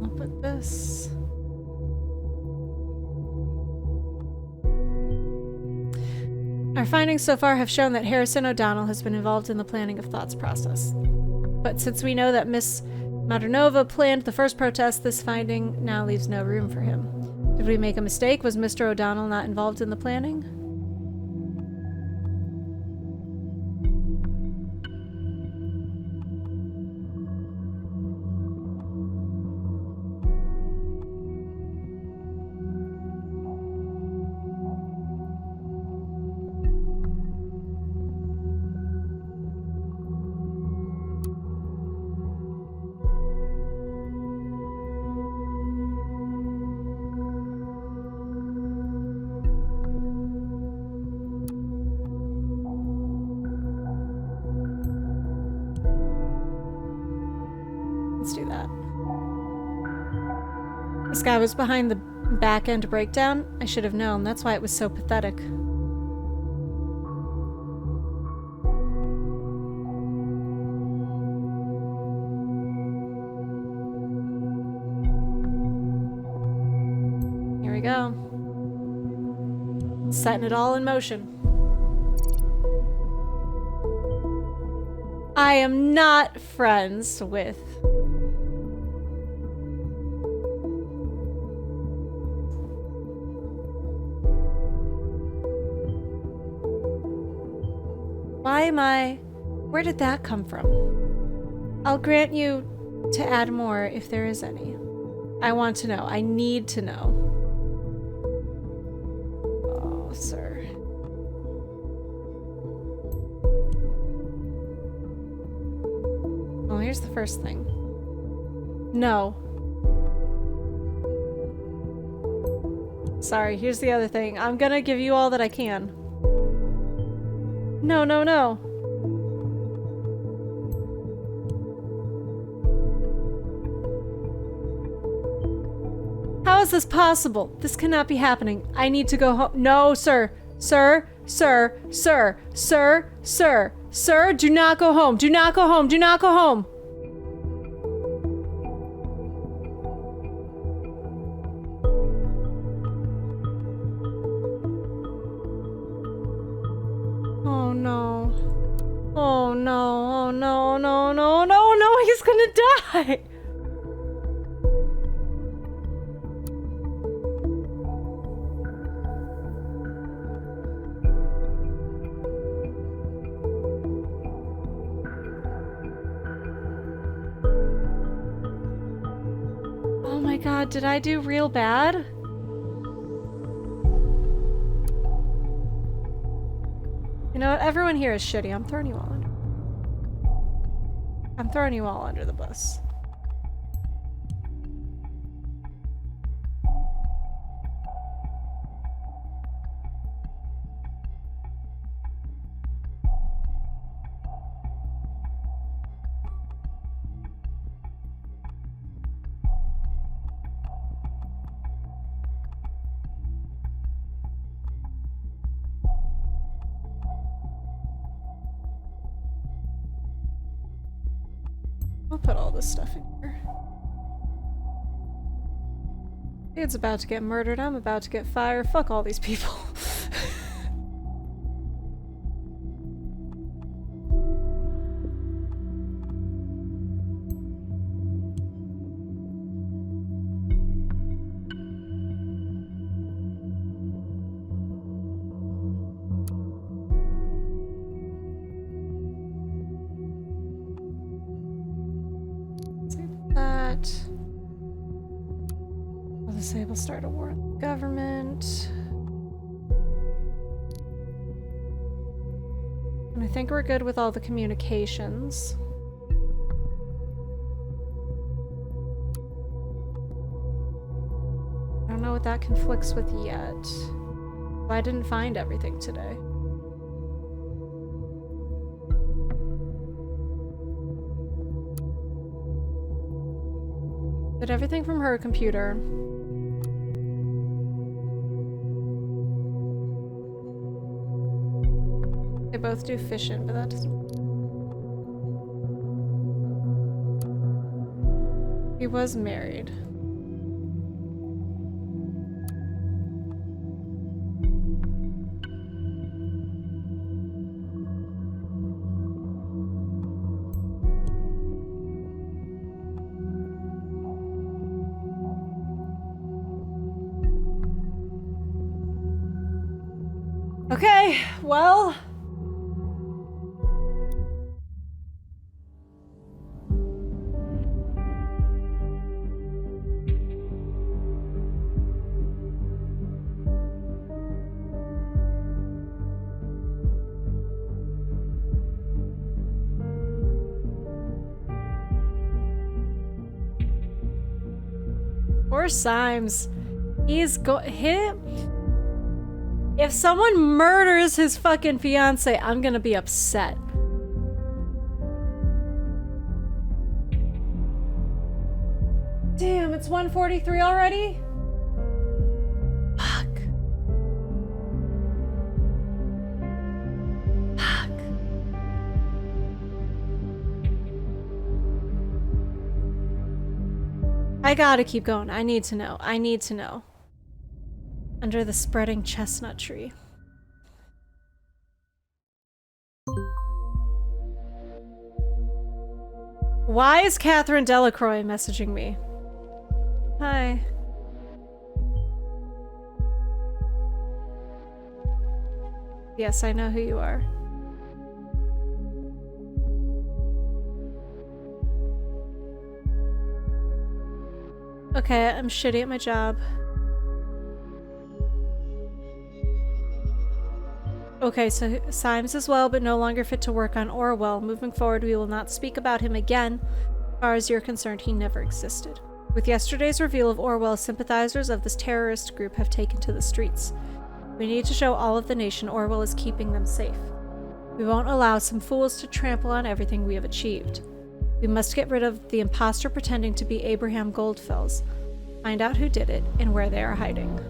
I'll put this. Our findings so far have shown that Harrison O'Donnell has been involved in the planning of Thought's process. But since we know that Miss Modernova planned the first protest, this finding now leaves no room for him. Did we make a mistake? Was Mr. O'Donnell not involved in the planning? Let's do that. This guy was behind the back-end breakdown. I should have known. That's why it was so pathetic. Here we go. Setting it all in motion. I am not friends with... Why am I... Where did that come from? I'll grant you to add more if there is any. I want to know. I need to know. Oh, sir. Well, here's the first thing. No. Sorry, here's the other thing. I'm gonna give you all that I can. No, no, no. How is this possible? This cannot be happening. I need to go home. No, sir. Sir, sir, sir, sir, sir, sir, do not go home. Do not go home. Do not go home. Oh no. Oh no. Oh no, no, no, no, no, he's gonna die. Oh my god, did I do real bad? You know what? Everyone here is shitty. I'm throwing you all under. I'm throwing you all under the bus. I'll put all this stuff in here. It's about to get murdered. I'm about to get fired. Fuck all these people. Disable start a war with the government. And I think we're good with all the communications. I don't know what that conflicts with yet. I didn't find everything today. Did everything from her computer. They both do fission, but that doesn't... He was married. Okay, well... Poor Symes. If someone murders his fucking fiance, I'm gonna be upset. Damn, it's 1:43 already? Fuck. Fuck. I gotta keep going. I need to know. I need to know. Under the spreading chestnut tree. Why is Catherine Delacroix messaging me? Hi. Yes, I know who you are. Okay, I'm shitty at my job. Okay, so Symes as well, but no longer fit to work on Orwell. Moving forward, we will not speak about him again. As far as you're concerned, he never existed. With yesterday's reveal of Orwell, sympathizers of this terrorist group have taken to the streets. We need to show all of the nation Orwell is keeping them safe. We won't allow some fools to trample on everything we have achieved. We must get rid of the imposter pretending to be Abraham Goldfels. Find out who did it and where they are hiding.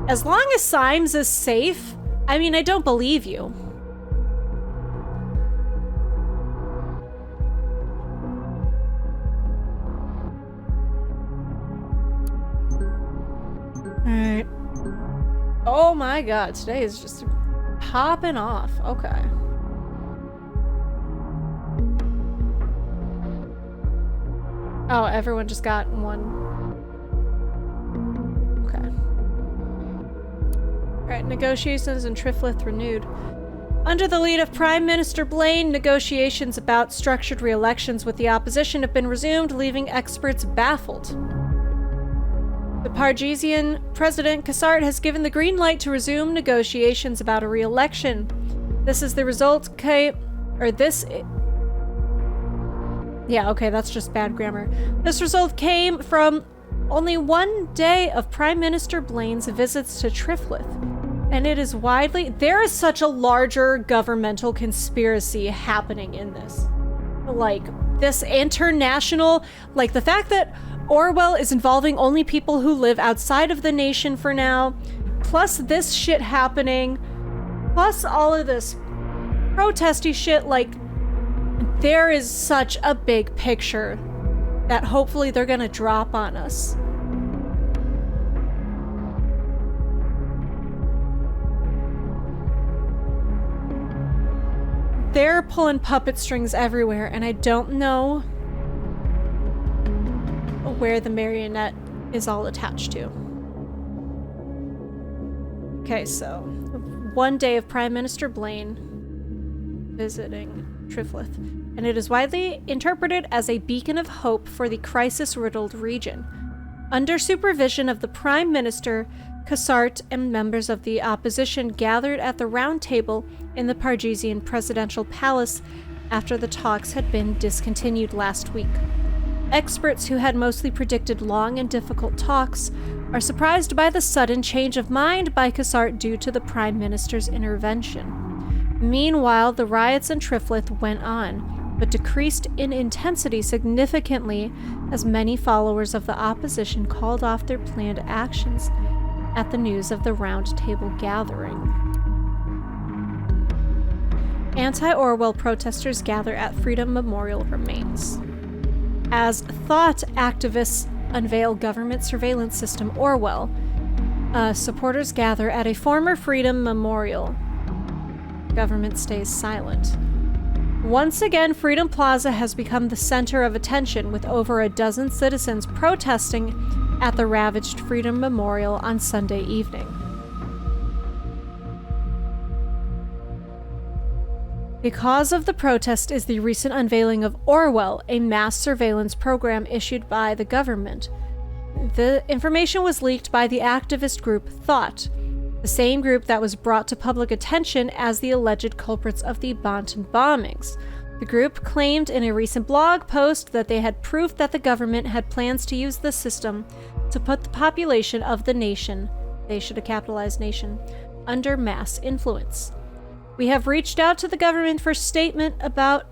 As long as Symes is safe, I mean, I don't believe you. Alright. Oh my god, today is just popping off. Okay. Oh, everyone just got one. Alright, negotiations in Triflith renewed. Under the lead of Prime Minister Blaine, negotiations about structured re-elections with the opposition have been resumed, leaving experts baffled. The Pargesian President Cassart has given the green light to resume negotiations about a re-election. This is the result Yeah, okay, that's just bad grammar. This result came from only one day of Prime Minister Blaine's visits to Triflith. And it is widely... There is such a larger governmental conspiracy happening in this. Like, this international... Like, the fact that Orwell is involving only people who live outside of the nation for now, plus this shit happening, plus all of this protesty shit, like... There is such a big picture that hopefully they're gonna drop on us. They're pulling puppet strings everywhere, and I don't know where the marionette is all attached to. Okay, so one day of Prime Minister Blaine visiting Triflith, and it is widely interpreted as a beacon of hope for the crisis-riddled region. Under supervision of the Prime Minister, Cassart and members of the opposition gathered at the round table in the Pargesian presidential palace after the talks had been discontinued last week. Experts who had mostly predicted long and difficult talks are surprised by the sudden change of mind by Cassart due to the Prime Minister's intervention. Meanwhile, the riots in Triflith went on, but decreased in intensity significantly as many followers of the opposition called off their planned actions at the news of the Round Table gathering. Anti-Orwell protesters gather at Freedom Memorial remains. As thought activists unveil government surveillance system Orwell, supporters gather at a former Freedom Memorial. Government stays silent. Once again, Freedom Plaza has become the center of attention, with over a dozen citizens protesting at the ravaged Freedom Memorial on Sunday evening. The cause of the protest is the recent unveiling of Orwell, a mass surveillance program issued by the government. The information was leaked by the activist group Thought, the same group that was brought to public attention as the alleged culprits of the Banten bombings. The group claimed in a recent blog post that they had proof that the government had plans to use the system to put the population of the nation, they should have capitalized nation, under mass influence. We have reached out to the government for a statement about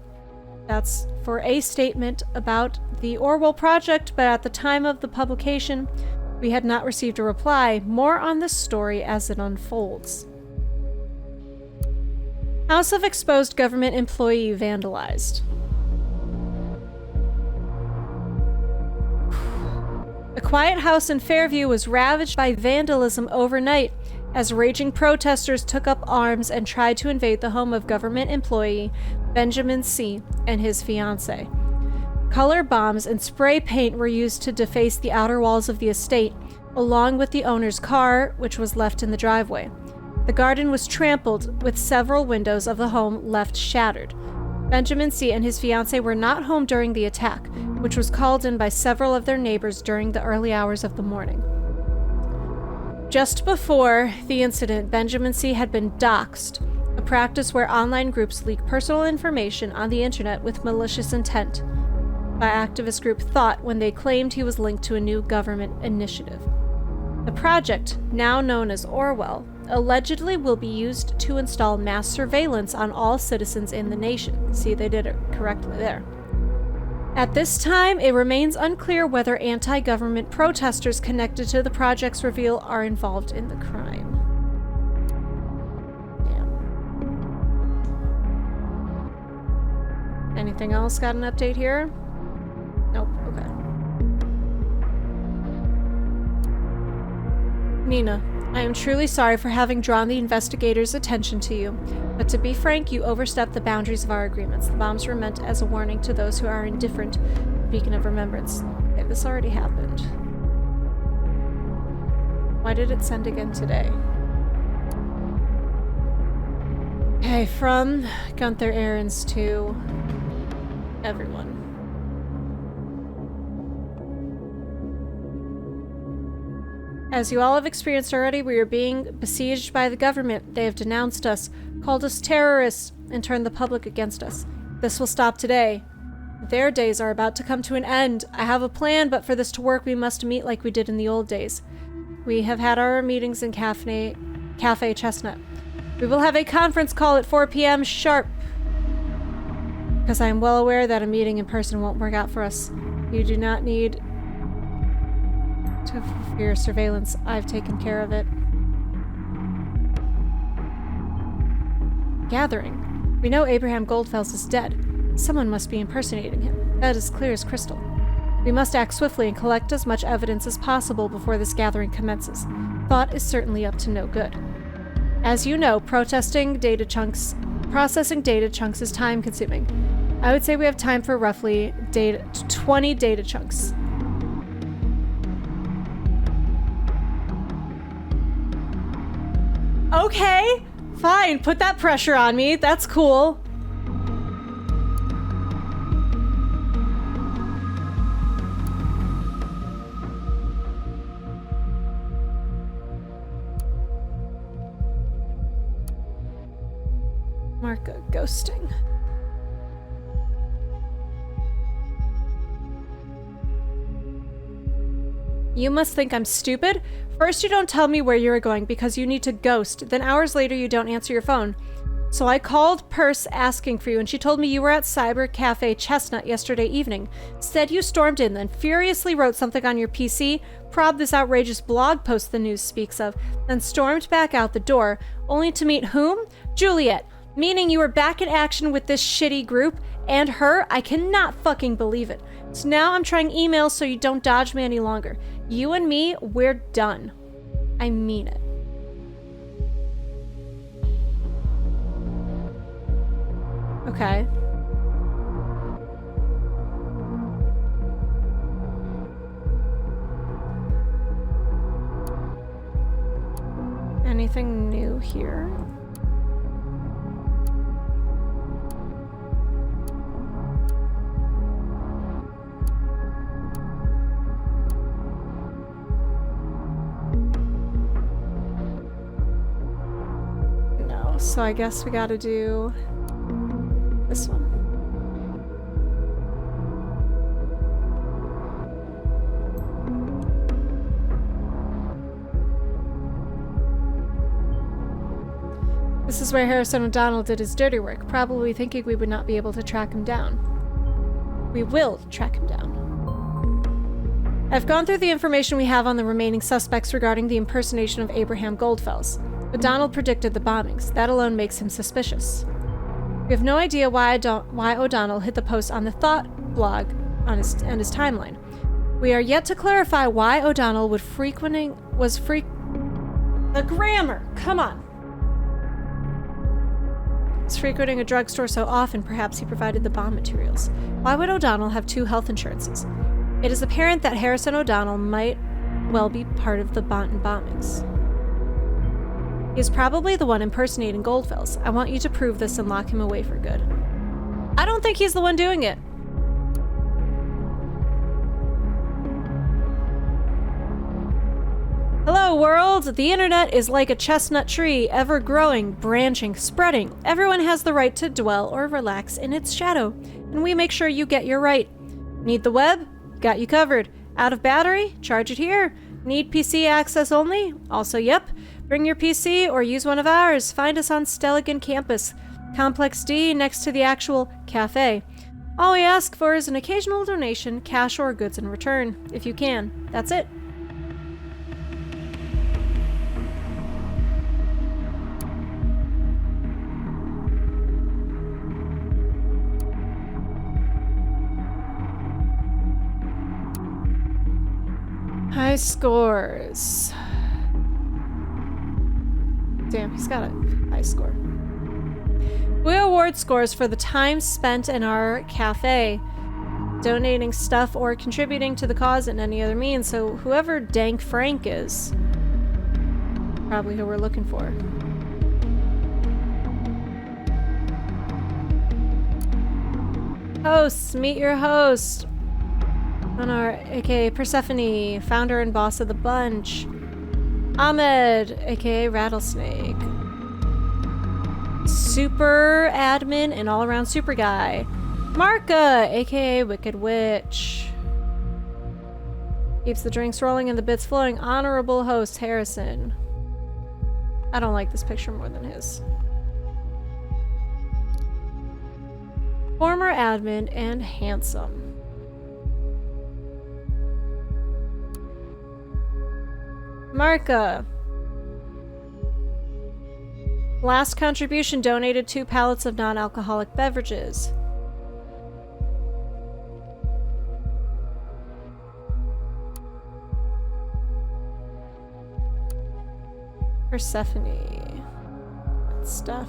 the Orwell project, but at the time of the publication, we had not received a reply. More on this story as it unfolds. House of exposed government employee vandalized. A quiet house in Fairview was ravaged by vandalism overnight as raging protesters took up arms and tried to invade the home of government employee Benjamin C. and his fiancée. Color bombs and spray paint were used to deface the outer walls of the estate, along with the owner's car, which was left in the driveway. The garden was trampled, with several windows of the home left shattered. Benjamin C. and his fiancée were not home during the attack, which was called in by several of their neighbors during the early hours of the morning. Just before the incident, Benjamin C. had been doxxed, a practice where online groups leak personal information on the internet with malicious intent, by activist group Thought when they claimed he was linked to a new government initiative. The project, now known as Orwell, allegedly will be used to install mass surveillance on all citizens in the nation. See, they did it correctly there. At this time, it remains unclear whether anti-government protesters connected to the project's reveal are involved in the crime. Yeah. Anything else? Got an update here? Nope, okay. Nina, I am truly sorry for having drawn the investigators' attention to you, but to be frank, you overstepped the boundaries of our agreements. The bombs were meant as a warning to those who are indifferent, a beacon of remembrance. Okay, this already happened. Why did it send again today? Okay, from Gunther Ahrens to everyone. As you all have experienced already, we are being besieged by the government. They have denounced us, called us terrorists, and turned the public against us. This will stop today. Their days are about to come to an end. I have a plan, but for this to work, we must meet like we did in the old days. We have had our meetings in Cafe Chestnut. We will have a conference call at 4 p.m. sharp. Because I am well aware that a meeting in person won't work out for us. You do not need to fear surveillance. I've taken care of it. Gathering. We know Abraham Goldfels is dead. Someone must be impersonating him. That is clear as crystal. We must act swiftly and collect as much evidence as possible before this gathering commences. Thought is certainly up to no good. As you know, processing data chunks is time-consuming. I would say we have time for roughly 20 data chunks. Okay, fine. Put that pressure on me. That's cool. Marka ghosting. You must think I'm stupid. First, you don't tell me where you're going because you need to ghost. Then hours later, you don't answer your phone. So I called Purse asking for you, and she told me you were at Cyber Cafe Chestnut yesterday evening. Said you stormed in, then furiously wrote something on your PC, probbed this outrageous blog post the news speaks of, then stormed back out the door, only to meet whom? Juliet. Meaning you were back in action with this shitty group, and her? I cannot fucking believe it. So now I'm trying emails so you don't dodge me any longer. You and me, we're done. I mean it. Okay. Anything new here? So I guess we gotta do this one. This is where Harrison O'Donnell did his dirty work, probably thinking we would not be able to track him down. We will track him down. I've gone through the information we have on the remaining suspects regarding the impersonation of Abraham Goldfels. O'Donnell predicted the bombings. That alone makes him suspicious. We have no idea why O'Donnell hit the post on the Thought blog and his timeline. We are yet to clarify why O'Donnell the grammar! Come on! Was frequenting a drugstore so often, perhaps he provided the bomb materials. Why would O'Donnell have 2 health insurances? It is apparent that Harrison O'Donnell might well be part of the Bonton bombings. He is probably the one impersonating Goldfels. I want you to prove this and lock him away for good. I don't think he's the one doing it. Hello, world! The internet is like a chestnut tree, ever growing, branching, spreading. Everyone has the right to dwell or relax in its shadow, and we make sure you get your right. Need the web? Got you covered. Out of battery? Charge it here. Need PC access only? Also, yep. Bring your PC or use one of ours. Find us on Stelligan campus, Complex D, next to the actual cafe. All we ask for is an occasional donation, cash or goods in return, if you can. That's it. High scores. Damn, he's got a high score. We award scores for the time spent in our cafe, donating stuff or contributing to the cause in any other means, so whoever Dank Frank is, probably who we're looking for. Hosts, meet your host. Honor, aka Persephone, founder and boss of the bunch. Ahmed, aka Rattlesnake. Super admin and all-around super guy. Marka, aka Wicked Witch. Keeps the drinks rolling and the bits flowing. Honorable host Harrison. I don't like this picture more than his. Former admin and handsome. Marka. Last contribution donated 2 pallets of non-alcoholic beverages. Persephone. Good stuff.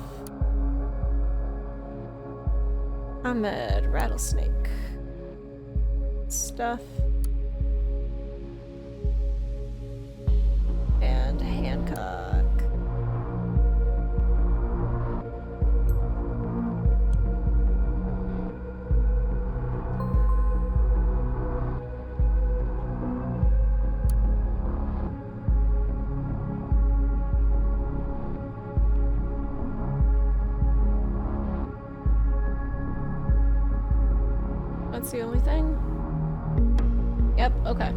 Ahmed, rattlesnake. Good stuff. And Hancock. That's the only thing? Yep, okay.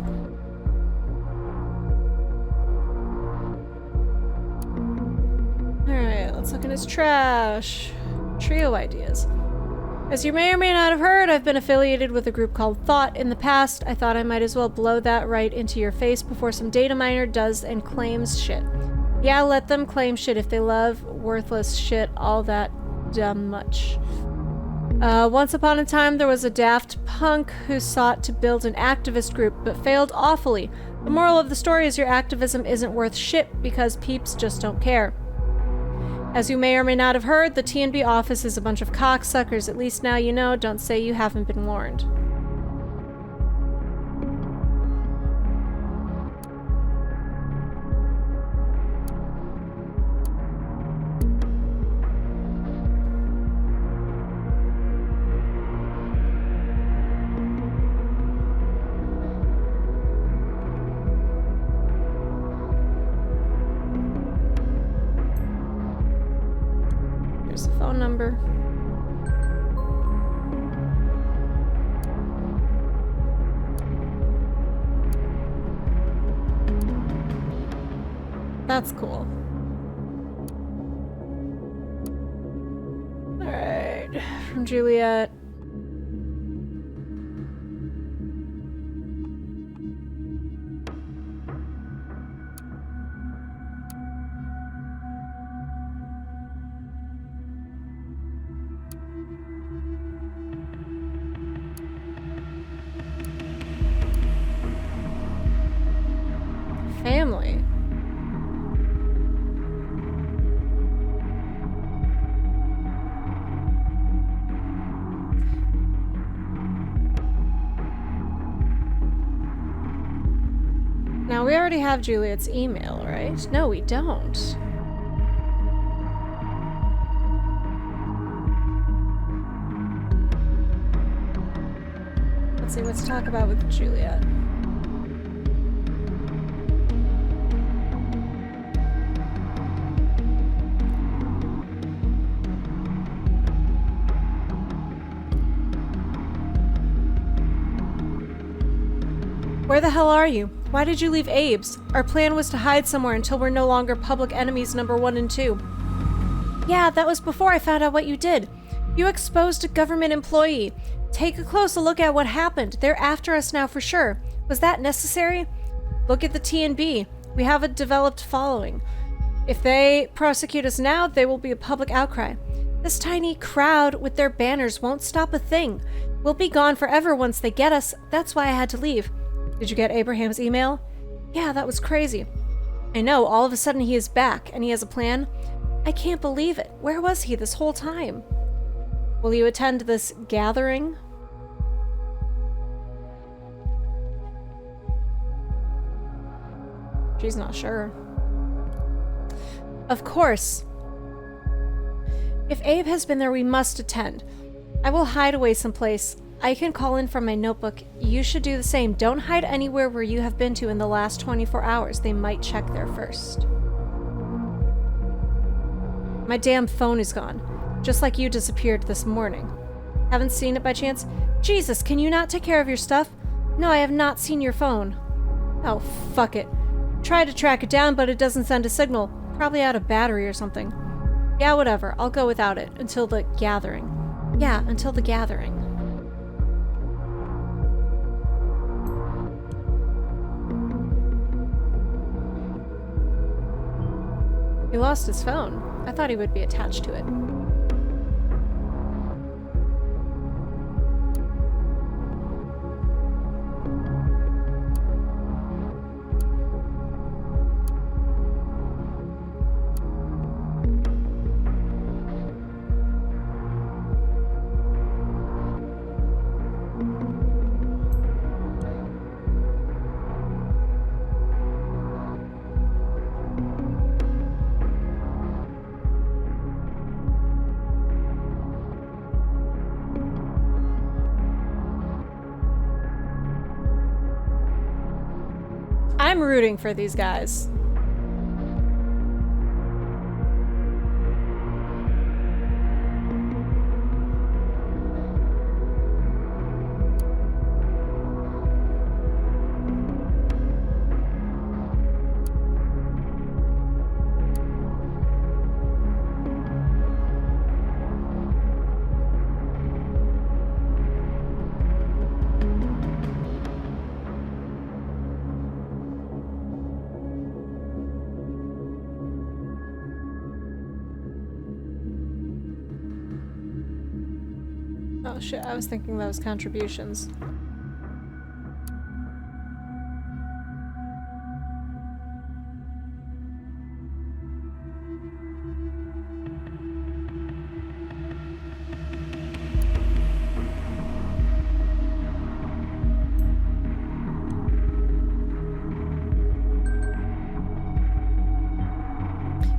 Alright, let's look in his trash. Trio ideas. As you may or may not have heard, I've been affiliated with a group called Thought in the past. I thought I might as well blow that right into your face before some data miner does and claims shit. Yeah, let them claim shit if they love worthless shit all that dumb much. Once upon a time, there was a daft punk who sought to build an activist group, but failed awfully. The moral of the story is your activism isn't worth shit because peeps just don't care. As you may or may not have heard, the TNB office is a bunch of cocksuckers. At least now you know, don't say you haven't been warned. Here's the phone number. That's cool. Alright, from Juliet. Family. Now, we already have Juliet's email, right? No, we don't. Let's see, what's to talk about with Juliet. Where the hell are you? Why did you leave Abe's? Our plan was to hide somewhere until we're no longer public enemies number 1 and 2. Yeah, that was before I found out what you did. You exposed a government employee. Take a closer look at what happened. They're after us now for sure. Was that necessary? Look at the TNB. We have a developed following. If they prosecute us now, there will be a public outcry. This tiny crowd with their banners won't stop a thing. We'll be gone forever once they get us. That's why I had to leave. Did you get Abraham's email? Yeah, that was crazy. I know, all of a sudden he is back, and he has a plan. I can't believe it. Where was he this whole time? Will you attend this gathering? She's not sure. Of course. If Abe has been there, we must attend. I will hide away someplace. I can call in from my notebook. You should do the same. Don't hide anywhere where you have been to in the last 24 hours. They might check there first. My damn phone is gone. Just like you disappeared this morning. Haven't seen it by chance? Jesus, can you not take care of your stuff? No, I have not seen your phone. Oh, fuck it. Try to track it down, but it doesn't send a signal. Probably out of battery or something. Yeah, whatever. I'll go without it. Until the gathering. Yeah, until the gathering. He lost his phone. I thought he would be attached to it. I'm rooting for these guys. Oh shit, I was thinking that was contributions.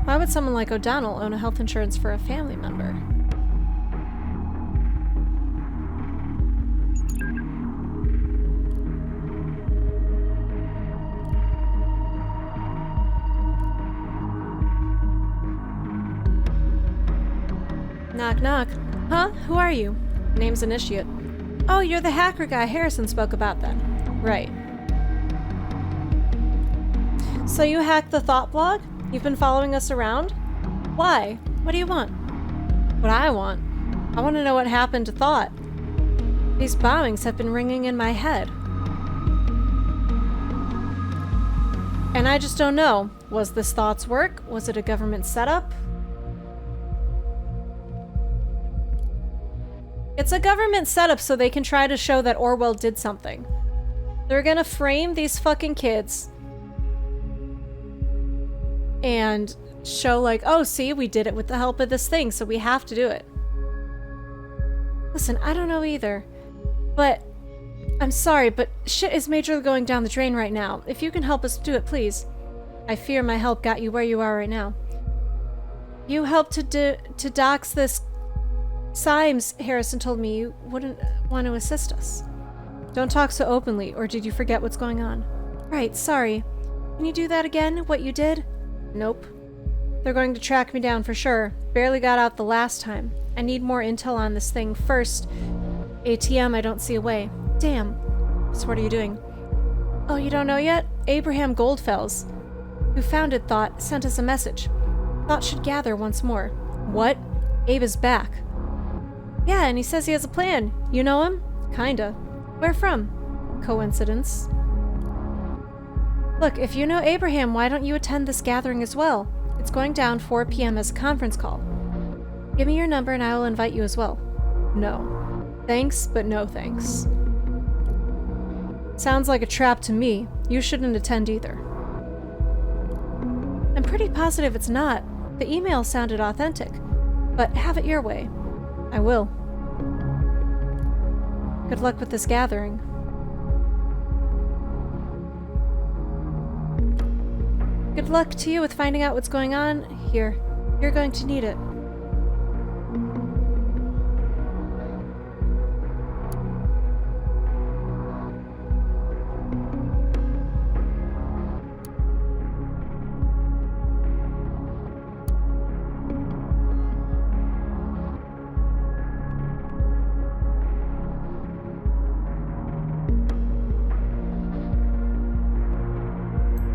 Why would someone like O'Donnell own a health insurance for a family member? Knock, knock. Huh? Who are you? Name's Initiate. Oh, you're the hacker guy Harrison spoke about then. Right. So you hacked the Thought blog? You've been following us around? Why? What do you want? What I want? I want to know what happened to Thought. These bombings have been ringing in my head. And I just don't know. Was this Thought's work? Was it a government setup? It's a government setup so they can try to show that Orwell did something. They're gonna frame these fucking kids and show like, oh, see, we did it with the help of this thing, so we have to do it. Listen, I don't know either, but I'm sorry, but shit is majorly going down the drain right now. If you can help us do it, please. I fear my help got you where you are right now. You helped to dox this Symes, Harrison told me you wouldn't want to assist us. Don't talk so openly, or did you forget what's going on? Right, sorry. Can you do that again, what you did? Nope. They're going to track me down for sure. Barely got out the last time. I need more intel on this thing first. ATM, I don't see a way. Damn. So what are you doing? Oh, you don't know yet? Abraham Goldfels, who founded Thought, sent us a message. Thought should gather once more. What? Abe is back. Yeah, and he says he has a plan. You know him? Kinda. Where from? Coincidence. Look, if you know Abraham, why don't you attend this gathering as well? It's going down 4 p.m. as a conference call. Give me your number and I will invite you as well. No. Thanks, but no thanks. Sounds like a trap to me. You shouldn't attend either. I'm pretty positive it's not. The email sounded authentic. But have it your way. I will. Good luck with this gathering. Good luck to you with finding out what's going on here. You're going to need it.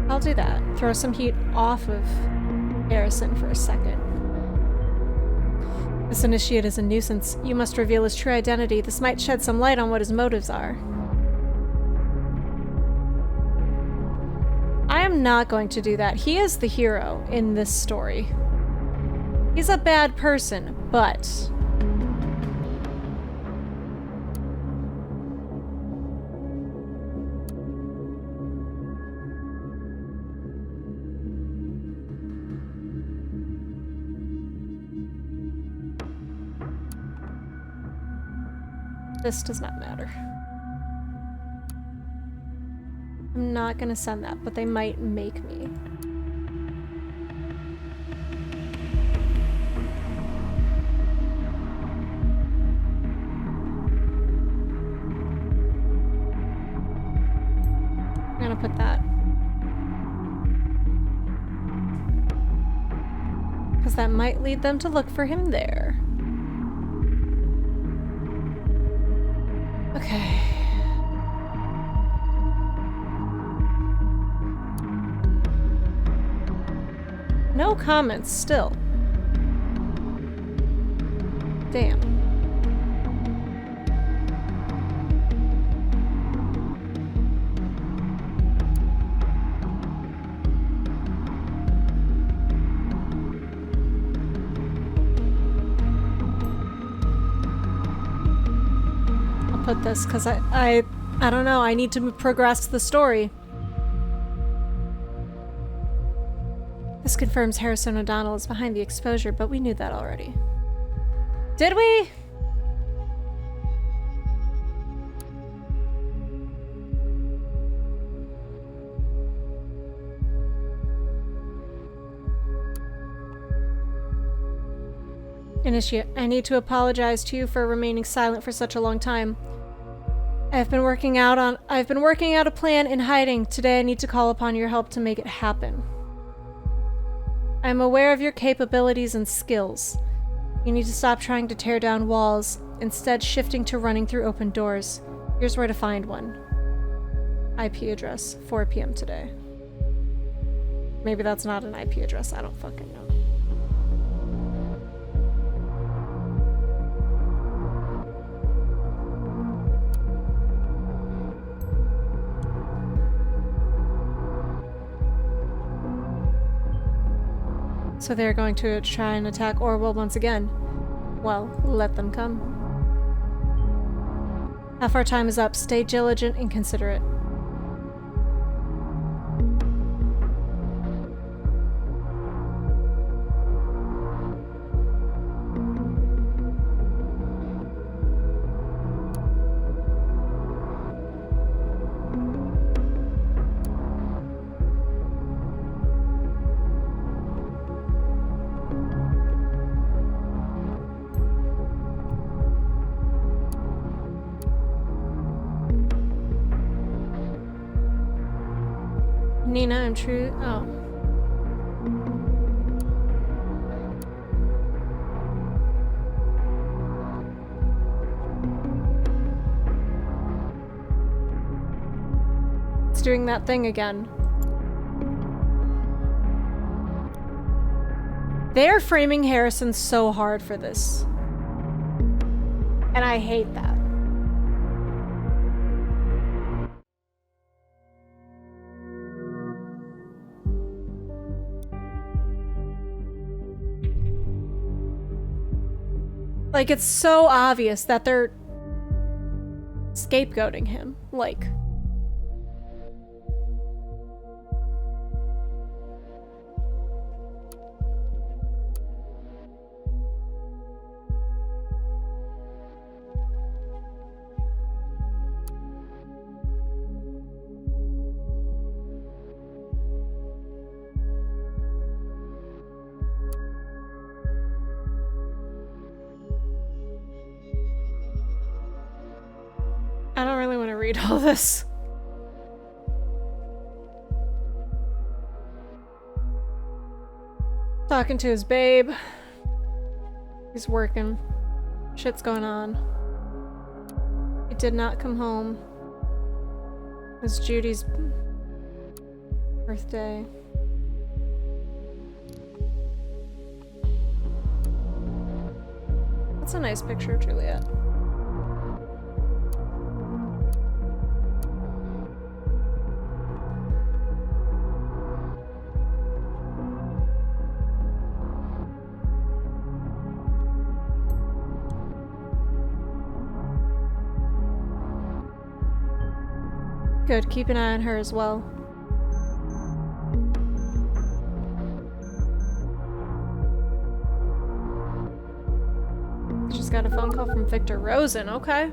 I'll do that. Throw some heat off of Harrison for a second. This initiate is a nuisance. You must reveal his true identity. This might shed some light on what his motives are. I am not going to do that. He is the hero in this story. He's a bad person, but... this does not matter. I'm not gonna send that, but they might make me. I'm gonna put that that might lead them to look for him there. Okay. No comments still. Damn. I'll put this because I don't know, I need to progress the story. This confirms Harrison O'Donnell is behind the exposure, but we knew that already. Did we? Initiate, I need to apologize to you for remaining silent for such a long time. I've been working out a plan in hiding. Today I need to call upon your help to make it happen. I'm aware of your capabilities and skills. You need to stop trying to tear down walls, instead shifting to running through open doors. Here's where to find one. IP address, 4 p.m. today. Maybe that's not an IP address, I don't fucking know. So they're going to try and attack Orwell once again. Well, let them come. Half our time is up. Stay diligent and considerate. Nina, I'm true. Oh. It's doing that thing again. They're framing Harrison so hard for this. And I hate that. Like, it's so obvious that they're scapegoating him. Like, I don't really want to read all this. Talking to his babe. He's working. Shit's going on. He did not come home. It was Judy's birthday. That's a nice picture of Juliet. Good, keep an eye on her as well. Just got a phone call from Victor Rosen, okay.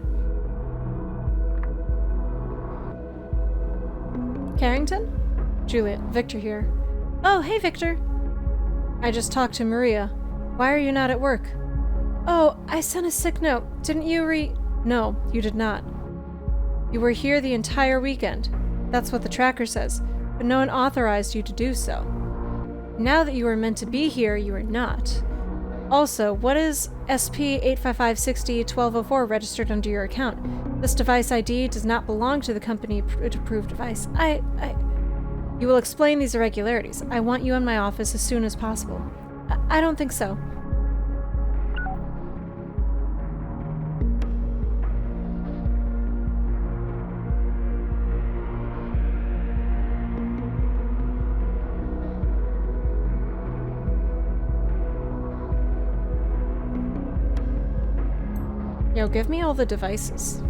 Carrington? Juliet, Victor here. Oh, hey Victor. I just talked to Maria. Why are you not at work? Oh, I sent a sick note. Didn't you No, you did not. You were here the entire weekend. That's what the tracker says, but no one authorized you to do so. Now that you are meant to be here, you are not. Also, what is SP85560-1204 registered under your account? This device ID does not belong to the company-approved device. You will explain these irregularities. I want you in my office as soon as possible. I don't think so. Yo, give me all the devices.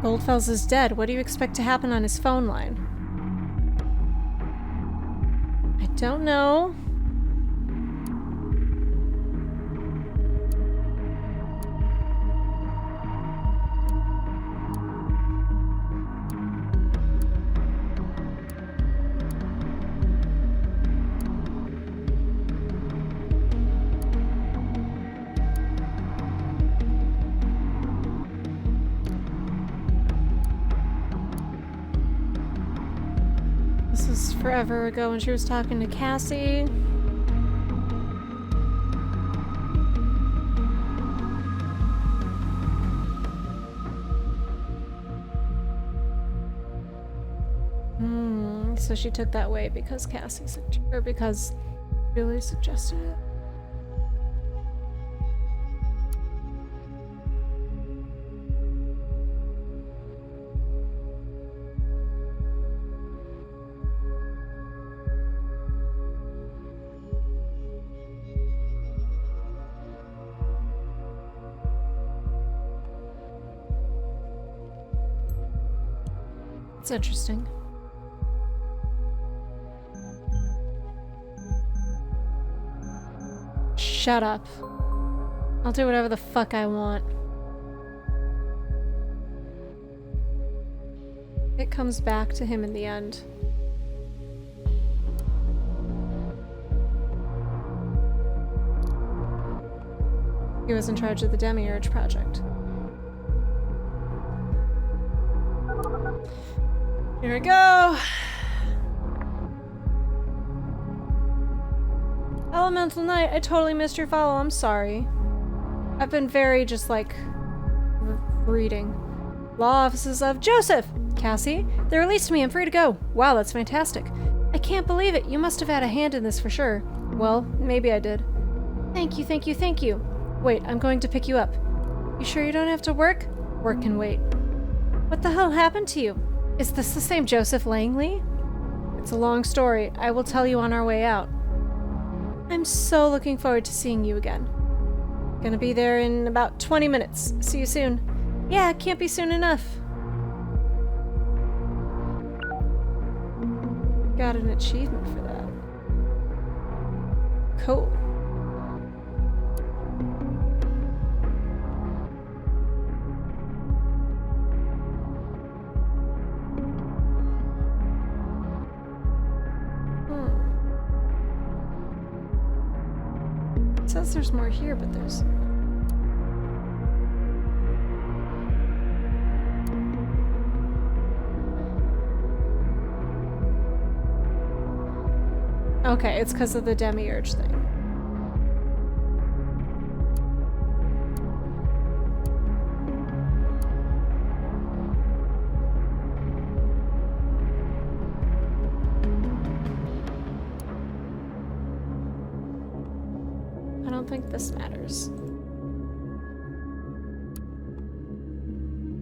Goldfels is dead. What do you expect to happen on his phone line? I don't know. This was forever ago when she was talking to Cassie. So she took that way because because Julie suggested it. It's interesting. Shut up. I'll do whatever the fuck I want. It comes back to him in the end. He was in charge of the Demiurge project. Here we go! Elemental Knight, I totally missed your follow. I'm sorry. I've been very just like reading. Law offices of Joseph! Cassie, they released me. I'm free to go. Wow, that's fantastic. I can't believe it. You must have had a hand in this for sure. Well, maybe I did. Thank you, thank you, thank you. Wait, I'm going to pick you up. You sure you don't have to work? Work can wait. What the hell happened to you? Is this the same Joseph Langley? It's a long story. I will tell you on our way out. I'm so looking forward to seeing you again. Gonna be there in about 20 minutes. See you soon. Yeah, it can't be soon enough. Got an achievement for that. Cool. It says there's more here, but there's... Okay, it's because of the Demiurge thing. I don't think this matters.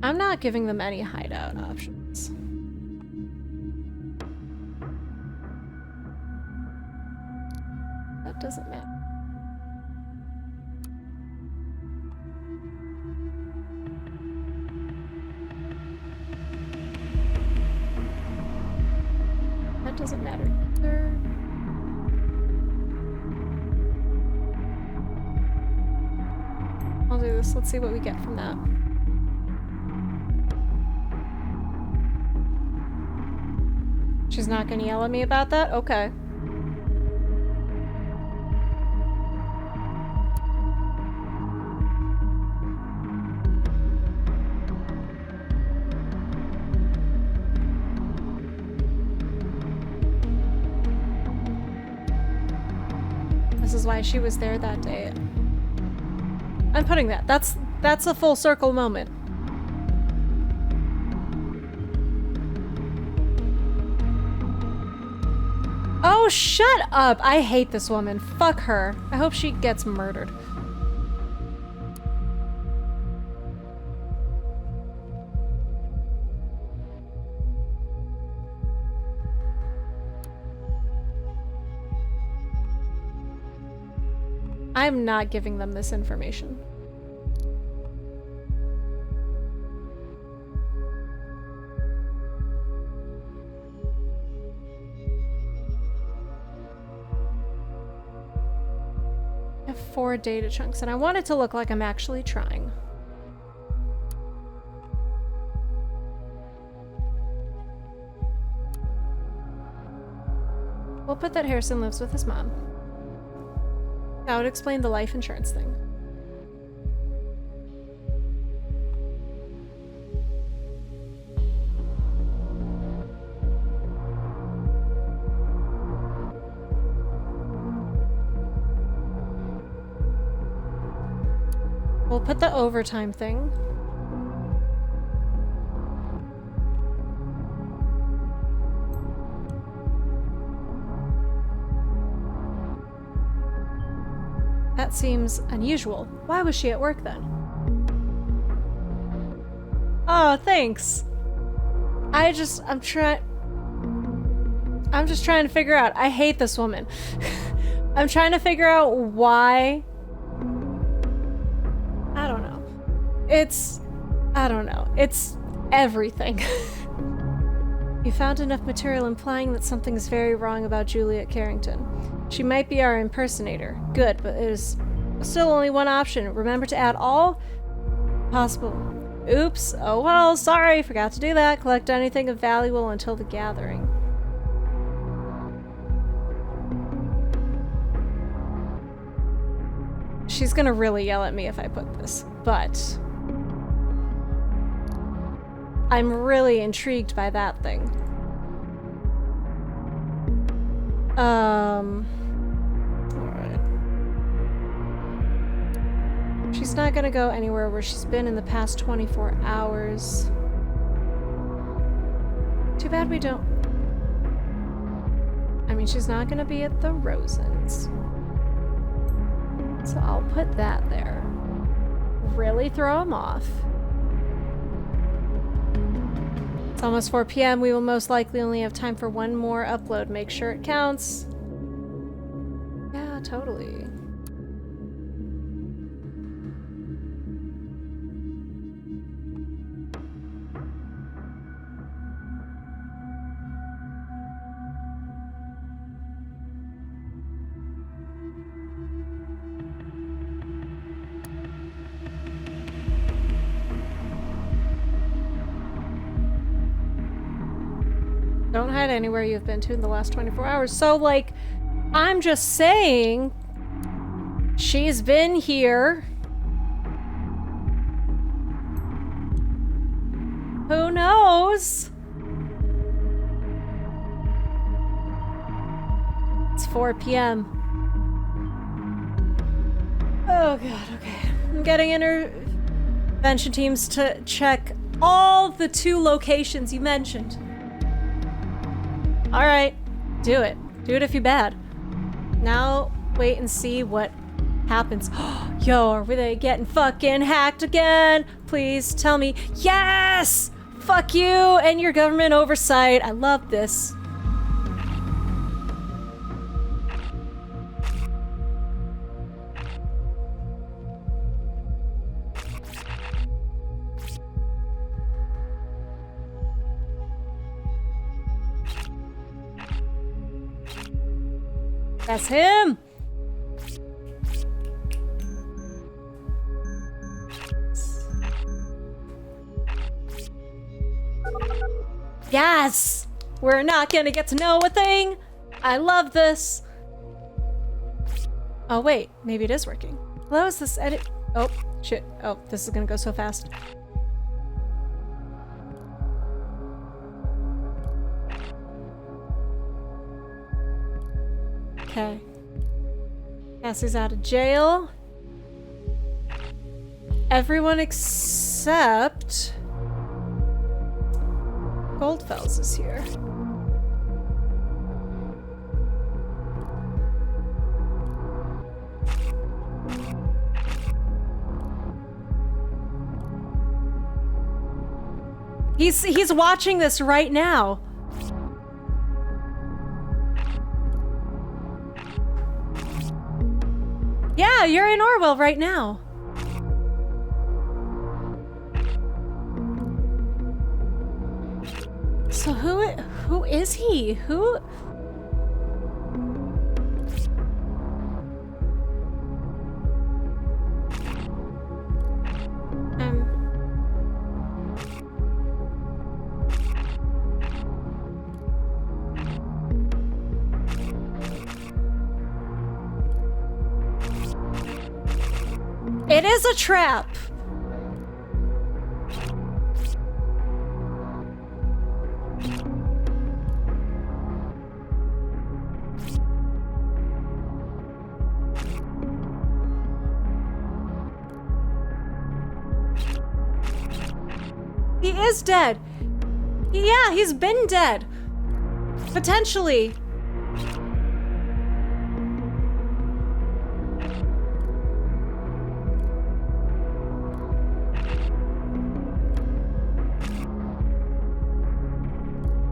I'm not giving them any hideout options. doesn't matter. That doesn't matter either. I'll do this. Let's see what we get from that. She's not gonna yell at me about that? Okay. This is why she was there that day. I'm putting that. That's a full circle moment. Oh, shut up! I hate this woman. Fuck her. I hope she gets murdered. I'm not giving them this information. I have 4 data chunks, and I want it to look like I'm actually trying. We'll put that Harrison lives with his mom. That would explain the life insurance thing. We'll put the overtime thing. That seems unusual. Why was she at work then? Oh, thanks. I'm just trying to figure out. I hate this woman. I'm trying to figure out why. I don't know. I don't know. It's everything. You found enough material implying that something's very wrong about Juliet Carrington. She might be our impersonator. Good, but there's still only one option. Remember to add all possible. Oops. Oh well, sorry. Forgot to do that. Collect anything of value until the gathering. She's gonna really yell at me if I put this, but I'm really intrigued by that thing. Alright. She's not gonna go anywhere where she's been in the past 24 hours. Too bad we don't... I mean, she's not gonna be at the Rosens. So I'll put that there. Really throw him off. It's almost 4 p.m. We will most likely only have time for one more upload. Make sure it counts. Yeah, totally. Don't hide anywhere you've been to in the last 24 hours. So, like, I'm just saying, she's been here. Who knows? It's 4 p.m. Oh god, okay. I'm getting intervention teams to check all the 2 locations you mentioned. Alright, do it. Do it if you're bad. Now, wait and see what happens. Yo, are they getting fucking hacked again? Please tell me. Yes! Fuck you and your government oversight. I love this. That's him! Yes! We're not gonna get to know a thing! I love this! Oh wait, maybe it is working. Hello, is this edit? Oh, shit. Oh, this is gonna go so fast. Okay. Cassie's out of jail. Everyone except... Goldfells is here. He's watching this right now. Yeah, you're in Orwell right now. So who is he? Who? It is a trap. He is dead. Yeah, he's been dead. Potentially.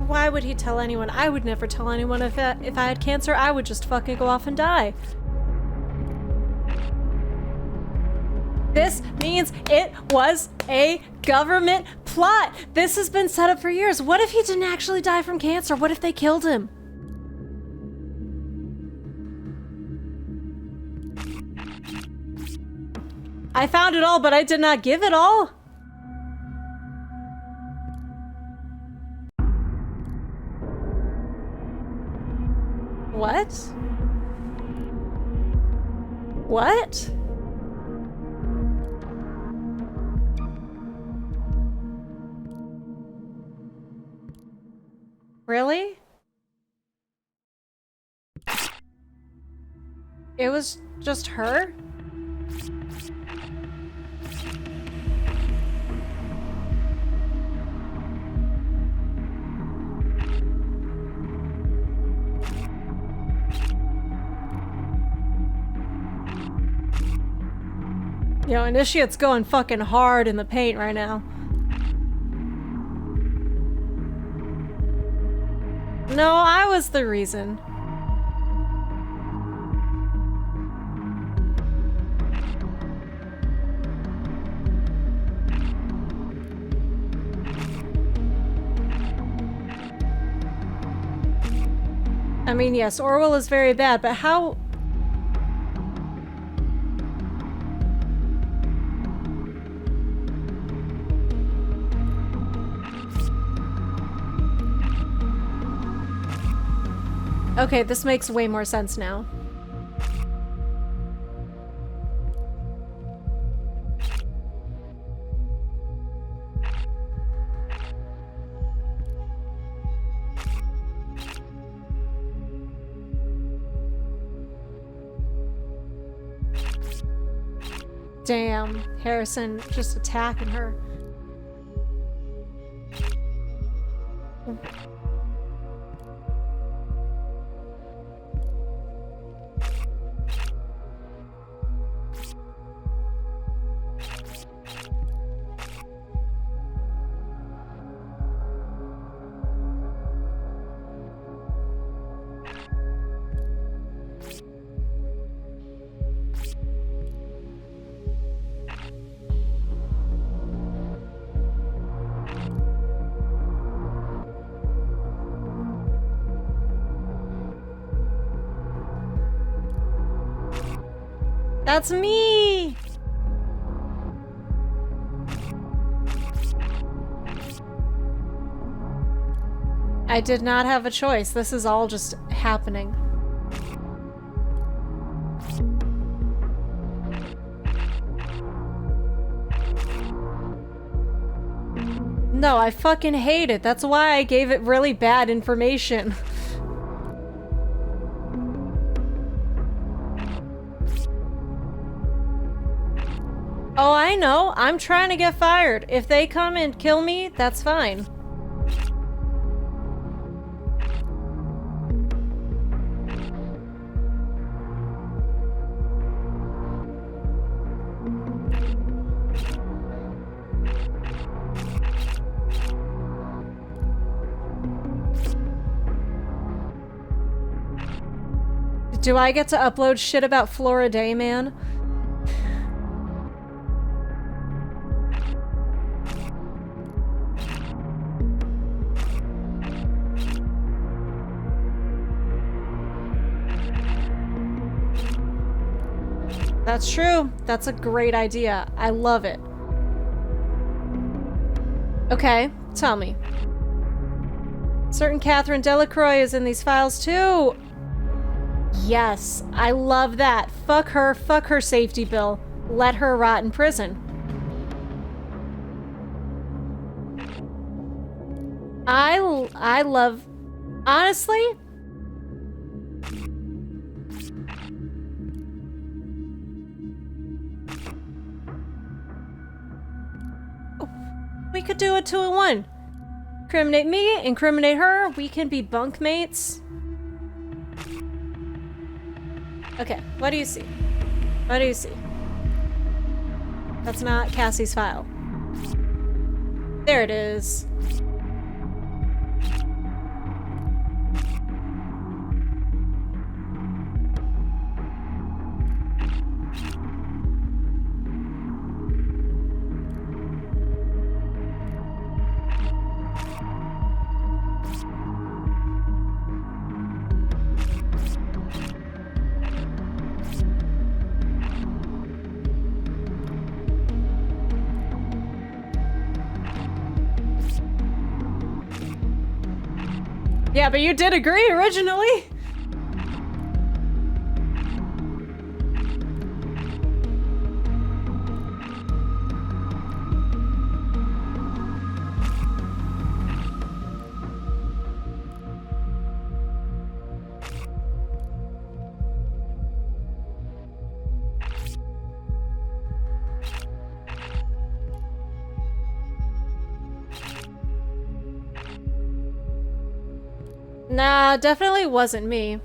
Why would he tell anyone? I would never tell anyone if I had cancer. I would just fucking go off and die. This means it was a government plot. This has been set up for years. What if he didn't actually die from cancer? What if they killed him? I found it all, but I did not give it all. What? What? Really? It was just her? Yo, Initiate's going fucking hard in the paint right now. No, I was the reason. I mean, yes, Orwell is very bad, but how... Okay, this makes way more sense now. Damn, Harrison just attacking her. That's me! I did not have a choice. This is all just happening. No, I fucking hate it. That's why I gave it really bad information. Oh, I know. I'm trying to get fired. If they come and kill me, that's fine. Do I get to upload shit about Flora Day, man? That's true. That's a great idea. I love it. Okay, tell me. Certain Catherine Delacroix is in these files too. Yes, I love that. Fuck her safety bill. Let her rot in prison. I love... Honestly? We could do a 2-in-1. Incriminate me, incriminate her, we can be bunkmates. Okay, what do you see? What do you see? That's not Cassie's file. There it is. Yeah, but you did agree originally. Nah, definitely wasn't me.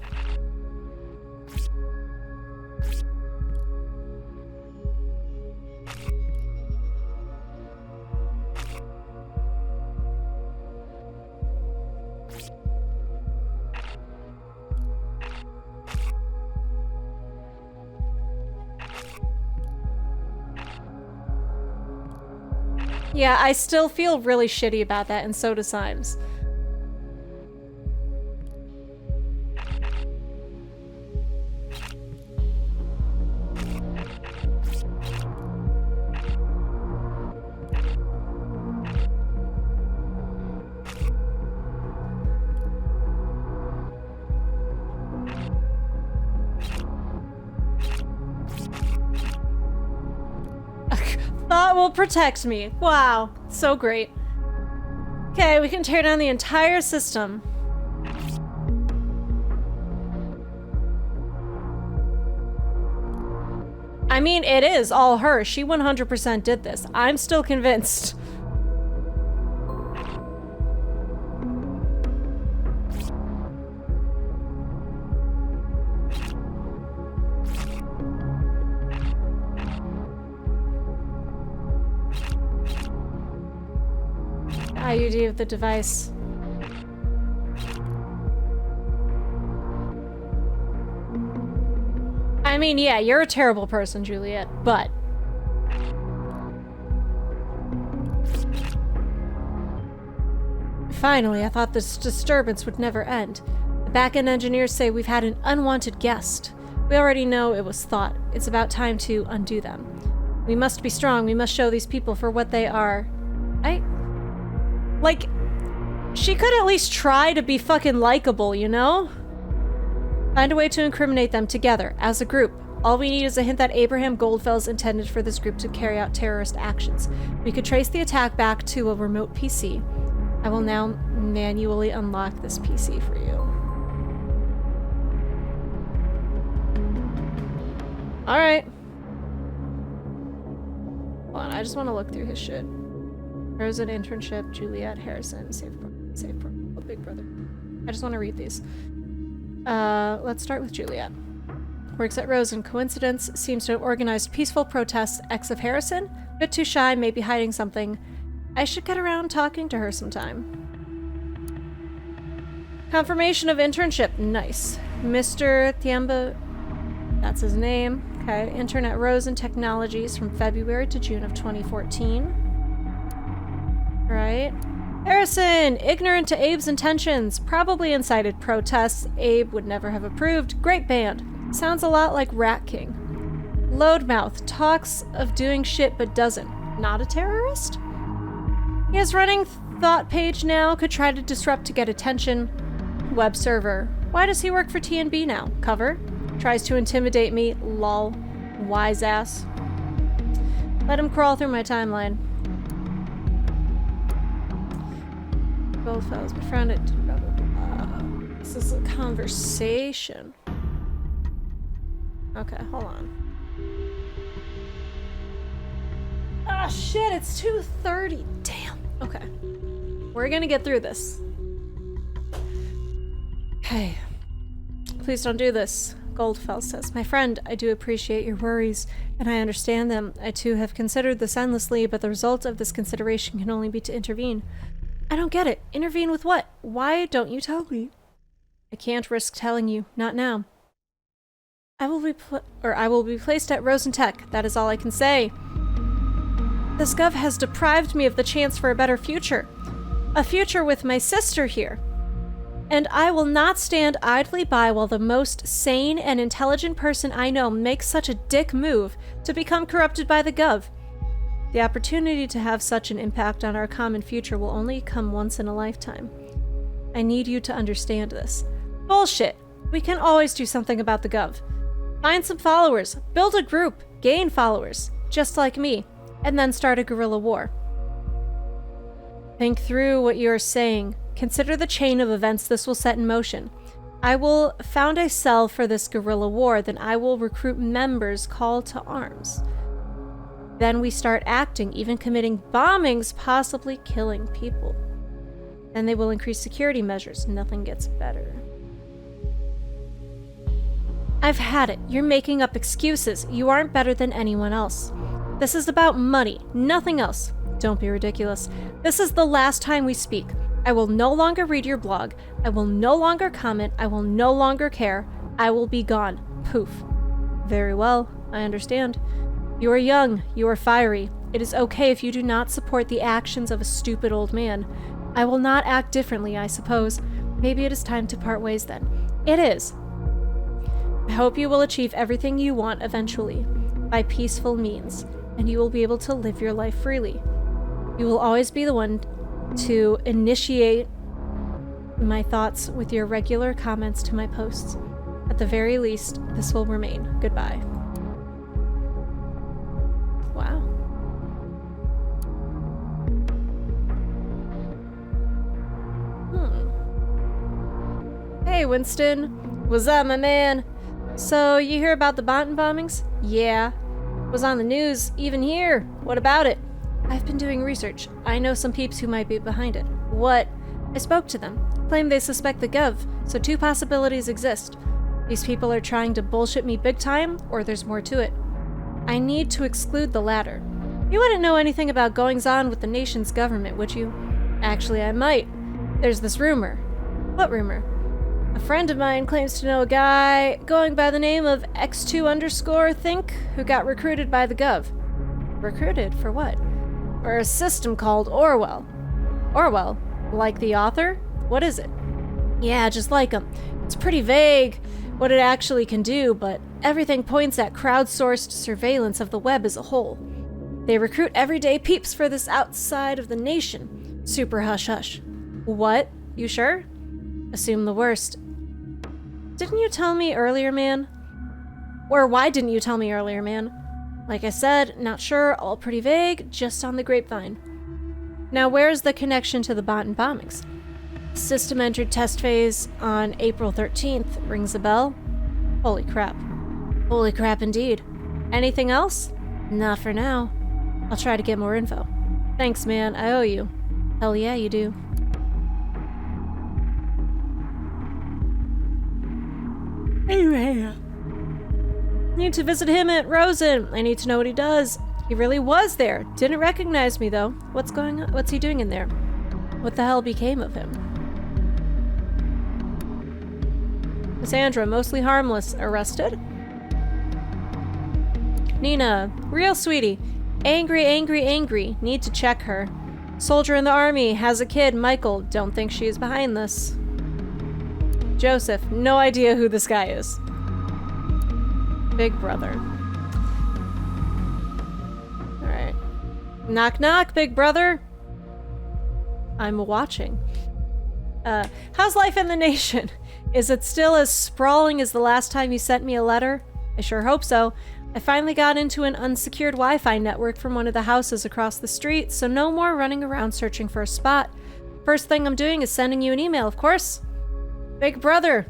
Yeah, I still feel really shitty about that, and so does Symes. Thought will protect me. Wow, so great. Okay, we can tear down the entire system. I mean, it is all her. She 100% did this. I'm still convinced. IUD of the device. I mean, yeah, you're a terrible person, Juliet, but... Finally, I thought this disturbance would never end. The back-end engineers say we've had an unwanted guest. We already know it was thought. It's about time to undo them. We must be strong. We must show these people for what they are. Like, she could at least try to be fucking likable, you know? Find a way to incriminate them together, as a group. All we need is a hint that Abraham Goldfell's intended for this group to carry out terrorist actions. We could trace the attack back to a remote PC. I will now manually unlock this PC for you. Alright. Hold on, I just want to look through his shit. Frozen internship, Juliet, Harrison, Safe Big Brother. I just want to read these. Let's start with Juliet. Works at Rosen. Coincidence, seems to have organized peaceful protests. Ex of Harrison? Bit too shy, maybe hiding something. I should get around talking to her sometime. Confirmation of internship. Nice. Mr. Thiamba, that's his name. Okay. Intern at Rosen Technologies from February to June of 2014. Right. Harrison! Ignorant to Abe's intentions. Probably incited protests Abe would never have approved. Great band. Sounds a lot like Rat King. Loadmouth. Talks of doing shit but doesn't. Not a terrorist? He has running thought page now. Could try to disrupt to get attention. Web server. Why does he work for TNB now? Cover? Tries to intimidate me. Lol. Wise ass. Let him crawl through my timeline. Goldfell's befriended. This is a conversation. Okay, hold on. Ah, shit, it's 2:30. Damn. Okay. We're gonna get through this. Okay. Please don't do this. Goldfell says, my friend, I do appreciate your worries, and I understand them. I too have considered this endlessly, but the result of this consideration can only be to intervene. I don't get it. Intervene with what? Why don't you tell me? I can't risk telling you. Not now. I will be placed at Rosentech. That is all I can say. This gov has deprived me of the chance for a better future. A future with my sister here. And I will not stand idly by while the most sane and intelligent person I know makes such a dick move to become corrupted by the gov. The opportunity to have such an impact on our common future will only come once in a lifetime. I need you to understand this. Bullshit! We can always do something about the gov. Find some followers, build a group, gain followers, just like me, and then start a guerrilla war. Think through what you are saying. Consider the chain of events this will set in motion. I will found a cell for this guerrilla war, then I will recruit members called to arms. Then we start acting, even committing bombings, possibly killing people. Then they will increase security measures. Nothing gets better. I've had it. You're making up excuses. You aren't better than anyone else. This is about money, nothing else. Don't be ridiculous. This is the last time we speak. I will no longer read your blog. I will no longer comment. I will no longer care. I will be gone. Poof. Very well. I understand. You are young. You are fiery. It is okay if you do not support the actions of a stupid old man. I will not act differently, I suppose. Maybe it is time to part ways then. It is. I hope you will achieve everything you want eventually, by peaceful means, and you will be able to live your life freely. You will always be the one to initiate my thoughts with your regular comments to my posts. At the very least, this will remain. Goodbye. Wow. Hey, Winston. What's up, my man? So, you hear about the Bonton bombings? Yeah. Was on the news, even here. What about it? I've been doing research. I know some peeps who might be behind it. What? I spoke to them. Claim they suspect the gov, so two possibilities exist. These people are trying to bullshit me big time, or there's more to it. I need to exclude the latter. You wouldn't know anything about goings-on with the nation's government, would you? Actually, I might. There's this rumor. What rumor? A friend of mine claims to know a guy going by the name of X2_think who got recruited by the gov. Recruited for what? For a system called Orwell. Orwell? Like the author? What is it? Yeah, just like him. It's pretty vague what it actually can do, but Everything points at crowdsourced surveillance of the web as a whole. They recruit everyday peeps for this outside of the nation. Super hush-hush. What? You sure? Assume the worst. Didn't you tell me earlier, man? Or why didn't you tell me earlier, man? Like I said, not sure, all pretty vague, just on the grapevine. Now where's the connection to the Botan bombings? System entered test phase on April 13th. Rings a bell? Holy crap. Holy crap indeed. Anything else? Not for now. I'll try to get more info. Thanks, man. I owe you. Hell yeah, you do. Anyway. Need to visit him at Rosen. I need to know what he does. He really was there. Didn't recognize me, though. What's going on? What's he doing in there? What the hell became of him? Cassandra, mostly harmless. Arrested? Nina, real sweetie. Angry, angry, angry. Need to check her. Soldier in the army. Has a kid. Michael. Don't think she's behind this. Joseph. No idea who this guy is. Big brother. Alright. Knock knock, big brother. I'm watching. How's life in the nation? Is it still as sprawling as the last time you sent me a letter? I sure hope so. I finally got into an unsecured Wi-Fi network from one of the houses across the street, so no more running around searching for a spot. First thing I'm doing is sending you an email, of course. Big brother.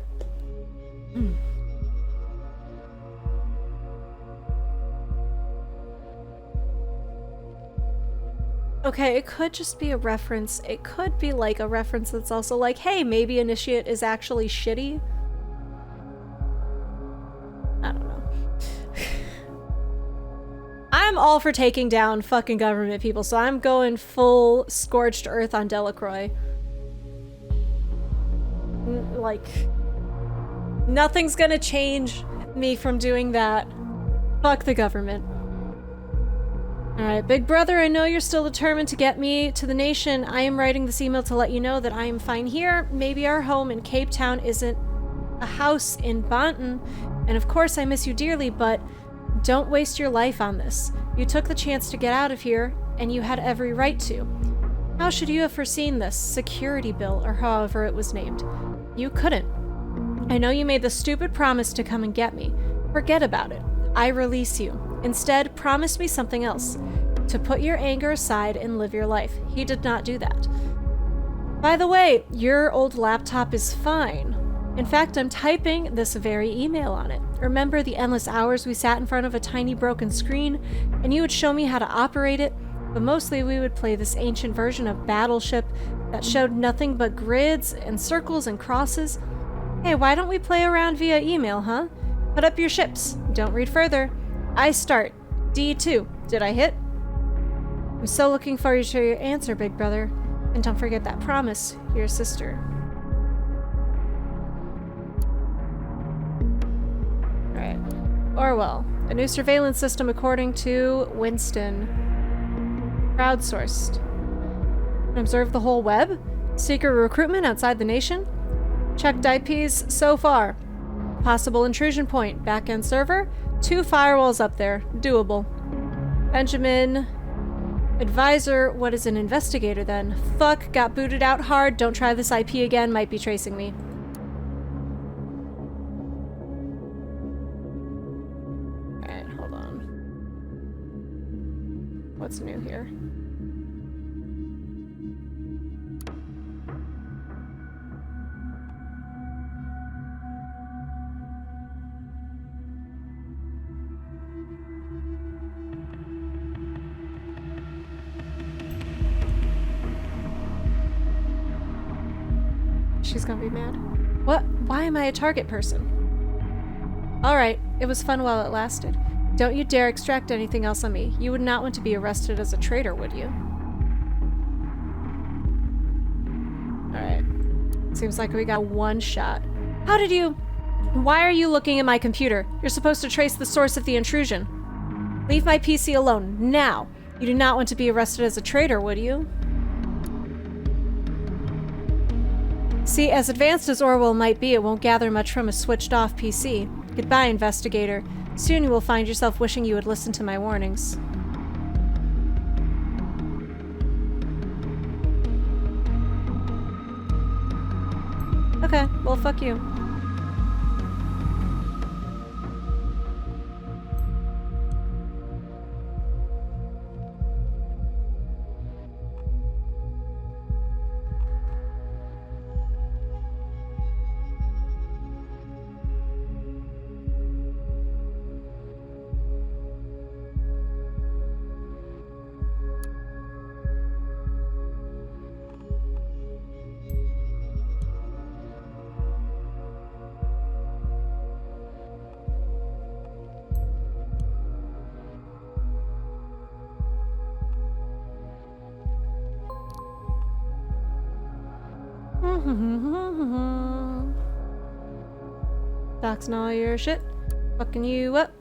Okay, it could just be a reference. It could be like a reference that's also like, hey, maybe Initiate is actually shitty. I don't know. I'm all for taking down fucking government people, so I'm going full scorched earth on Delacroix. Like, nothing's gonna change me from doing that. Fuck the government. Alright, big brother, I know you're still determined to get me to the nation. I am writing this email to let you know that I am fine here. Maybe our home in Cape Town isn't a house in Botan. And of course I miss you dearly, but don't waste your life on this. You took the chance to get out of here, and you had every right to. How should you have foreseen this security bill, or however it was named? You couldn't. I know you made the stupid promise to come and get me. Forget about it. I release you. Instead, promise me something else. To put your anger aside and live your life. He did not do that. By the way, your old laptop is fine. In fact, I'm typing this very email on it. Remember the endless hours we sat in front of a tiny broken screen, and you would show me how to operate it? But mostly we would play this ancient version of Battleship that showed nothing but grids and circles and crosses. Hey, why don't we play around via email, huh? Put up your ships. Don't read further. I start. D2. Did I hit? I'm so looking forward to your answer, big brother. And don't forget that promise, your sister. Alright. Orwell. A new surveillance system according to Winston. Crowdsourced. Observe the whole web? Secret recruitment outside the nation? Checked IPs so far. Possible intrusion point. Backend server? 2 firewalls up there. Doable. Benjamin. Advisor. What is an investigator then? Fuck. Got booted out hard. Don't try this IP again. Might be tracing me. Alright, hold on. What's new here? She's gonna be mad. What? Why am I a target person? Alright, it was fun while it lasted. Don't you dare extract anything else on me. You would not want to be arrested as a traitor, would you? Alright. Seems like we got one shot. How did you... Why are you looking at my computer? You're supposed to trace the source of the intrusion. Leave my PC alone, now. You do not want to be arrested as a traitor, would you? See, as advanced as Orwell might be, it won't gather much from a switched-off PC. Goodbye, investigator. Soon you will find yourself wishing you had listened to my warnings. Okay, well, fuck you. Doxing all your shit. Fucking you up.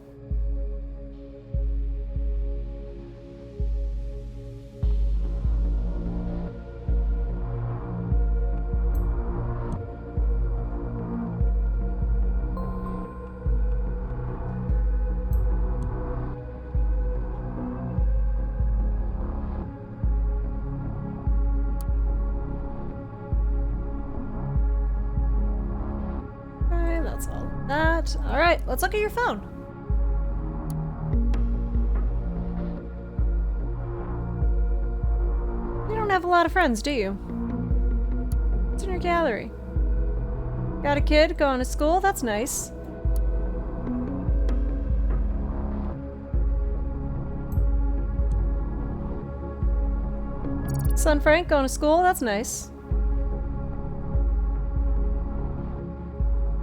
That's all that. Alright, let's look at your phone. You don't have a lot of friends, do you? What's in your gallery? Got a kid going to school? That's nice. Son Frank going to school? That's nice.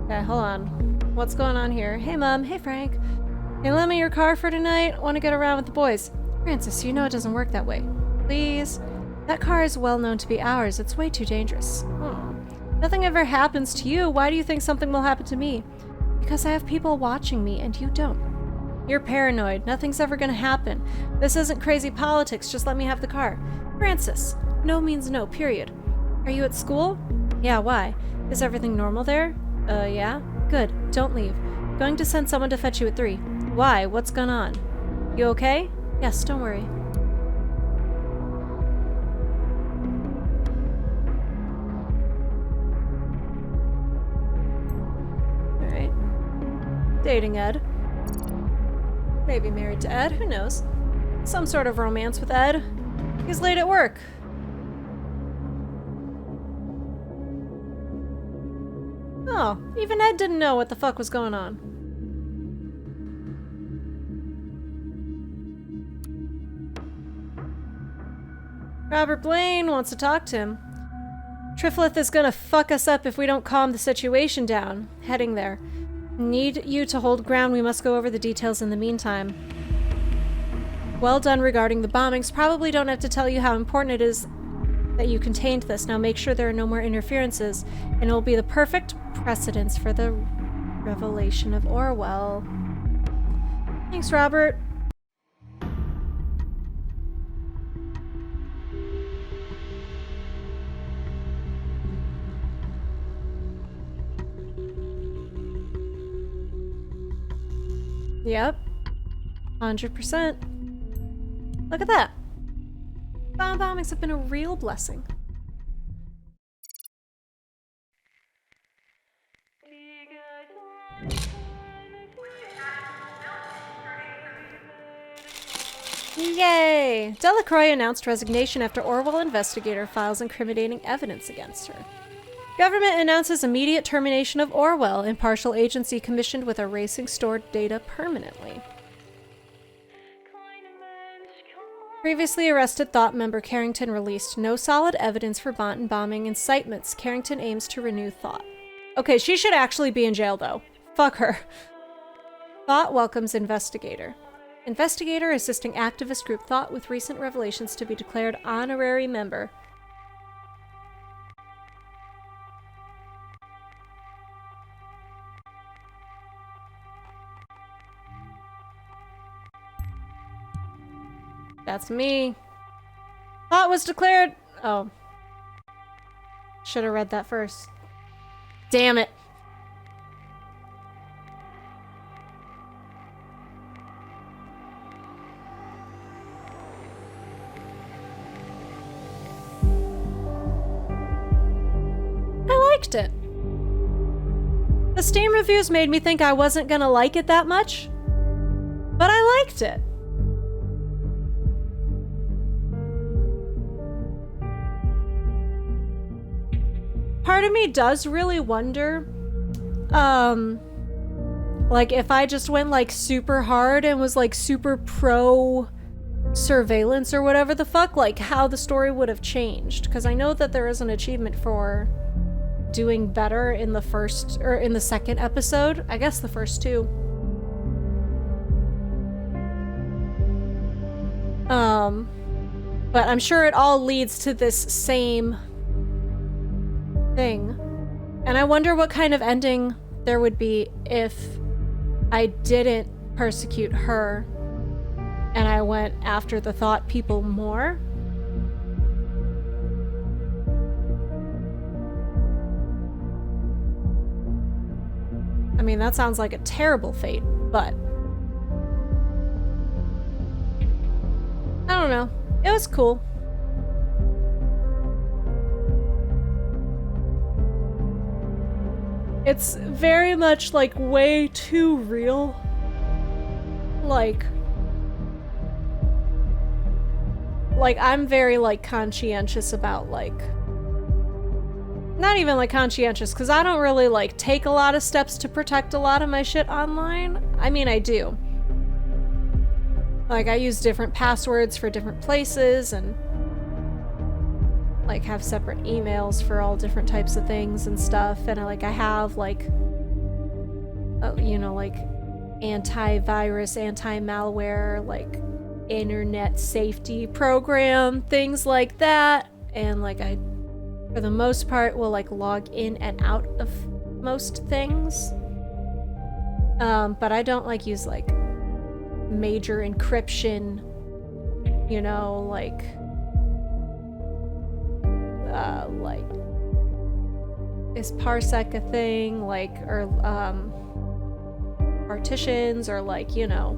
Okay, hold on. What's going on here? Hey, Mom. Hey, Frank. Can you lend me your car for tonight? Want to get around with the boys. Francis, you know it doesn't work that way. Please? That car is well known to be ours. It's way too dangerous. Nothing ever happens to you. Why do you think something will happen to me? Because I have people watching me and you don't. You're paranoid. Nothing's ever gonna happen. This isn't crazy politics. Just let me have the car. Francis. No means no, period. Are you at school? Yeah, why? Is everything normal there? Yeah? Good. Don't leave. Going to send someone to fetch you at 3. Why? What's going on? You okay? Yes, don't worry. Alright. Dating Ed. Maybe married to Ed, who knows? Some sort of romance with Ed. He's late at work. Oh, even Ed didn't know what the fuck was going on. Robert Blaine wants to talk to him. Triflith is gonna fuck us up if we don't calm the situation down. Heading there. Need you to hold ground. We must go over the details in the meantime. Well done regarding the bombings. Probably don't have to tell you how important it is that you contained this. Now make sure there are no more interferences, and it will be the perfect precedence for the revelation of Orwell. Thanks, Robert. Yep. 100%. Look at that. Bomb bombings have been a real blessing. Yay! Delacroix announced resignation after Orwell investigator files incriminating evidence against her. Government announces immediate termination of Orwell, impartial agency commissioned with erasing stored data permanently. Previously arrested Thought member Carrington released. No solid evidence for bombing incitements. Carrington aims to renew Thought. Okay, she should actually be in jail, though. Fuck her. Thought welcomes investigator. Investigator assisting activist group Thought with recent revelations to be declared honorary member. That's me. Thought was declared. Oh. Should have read that first. Damn it. The Steam reviews made me think I wasn't gonna like it that much, but I liked it. Part of me does really wonder, like if I just went like super hard and was like super pro surveillance or whatever the fuck, like how the story would have changed. Because I know that there is an achievement for doing better in the first, or in the second episode. I guess the first two. But I'm sure it all leads to this same thing. And I wonder what kind of ending there would be if I didn't persecute her and I went after the thought people more. I mean, that sounds like a terrible fate, but I don't know. It was cool. It's very much like way too real. Like I'm very like conscientious about like, not even like conscientious, because I don't really like take a lot of steps to protect a lot of my shit online. I mean, I do. Like I use different passwords for different places and like have separate emails for all different types of things and stuff, and I have like you know, like antivirus, anti-malware, like internet safety program, things like that, and like I for the most part will like log in and out of most things, but I don't like use like major encryption, you know, like is parsec a thing, like, or partitions, or like, you know,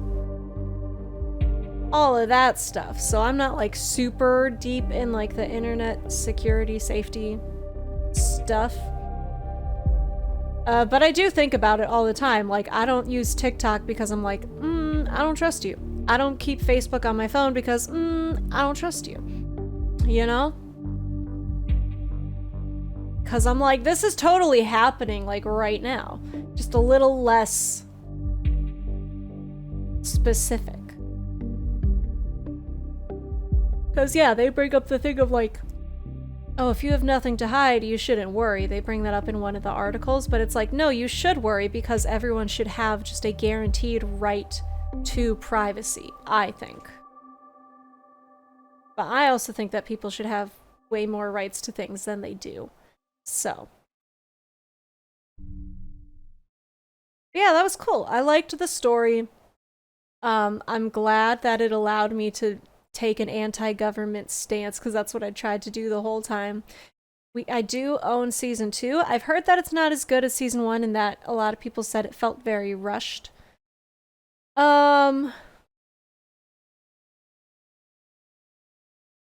all of that stuff. So I'm not like super deep in like the internet security safety stuff, but I do think about it all the time. Like I don't use TikTok because I'm like, I don't trust you. I don't keep Facebook on my phone because I don't trust you, you know? Because I'm like, this is totally happening like right now, just a little less specific. Because yeah, they bring up the thing of like, oh, if you have nothing to hide, you shouldn't worry. They bring that up in one of the articles, but it's like, no, you should worry because everyone should have just a guaranteed right to privacy, I think. But I also think that people should have way more rights to things than they do. So. Yeah, that was cool. I liked the story. I'm glad that it allowed me to take an anti-government stance, because that's what I tried to do the whole time. I do own season 2. I've heard that it's not as good as season 1 and that a lot of people said it felt very rushed. Well,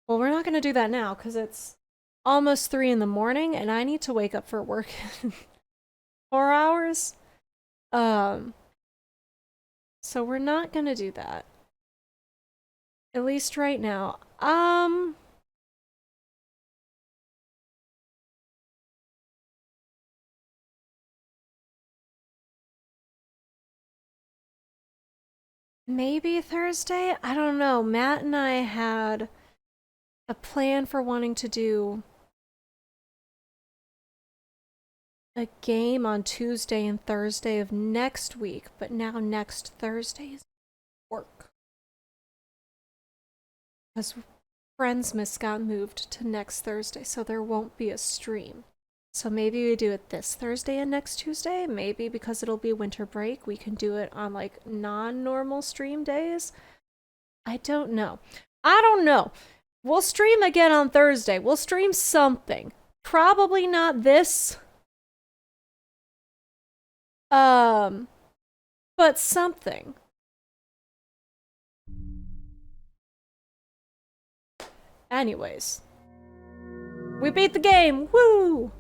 we're not gonna do that now because it's almost 3 in the morning and I need to wake up for work in 4 hours. So we're not gonna do that. At least right now. Maybe Thursday? I don't know. Matt and I had a plan for wanting to do a game on Tuesday and Thursday of next week, but now next Thursday is work. Because Friendsmas got moved to next Thursday, so there won't be a stream. So maybe we do it this Thursday and next Tuesday. Maybe because it'll be winter break, we can do it on like non-normal stream days. I don't know. I don't know. We'll stream again on Thursday. We'll stream something. Probably not this. But something. Anyways. We beat the game! Woo!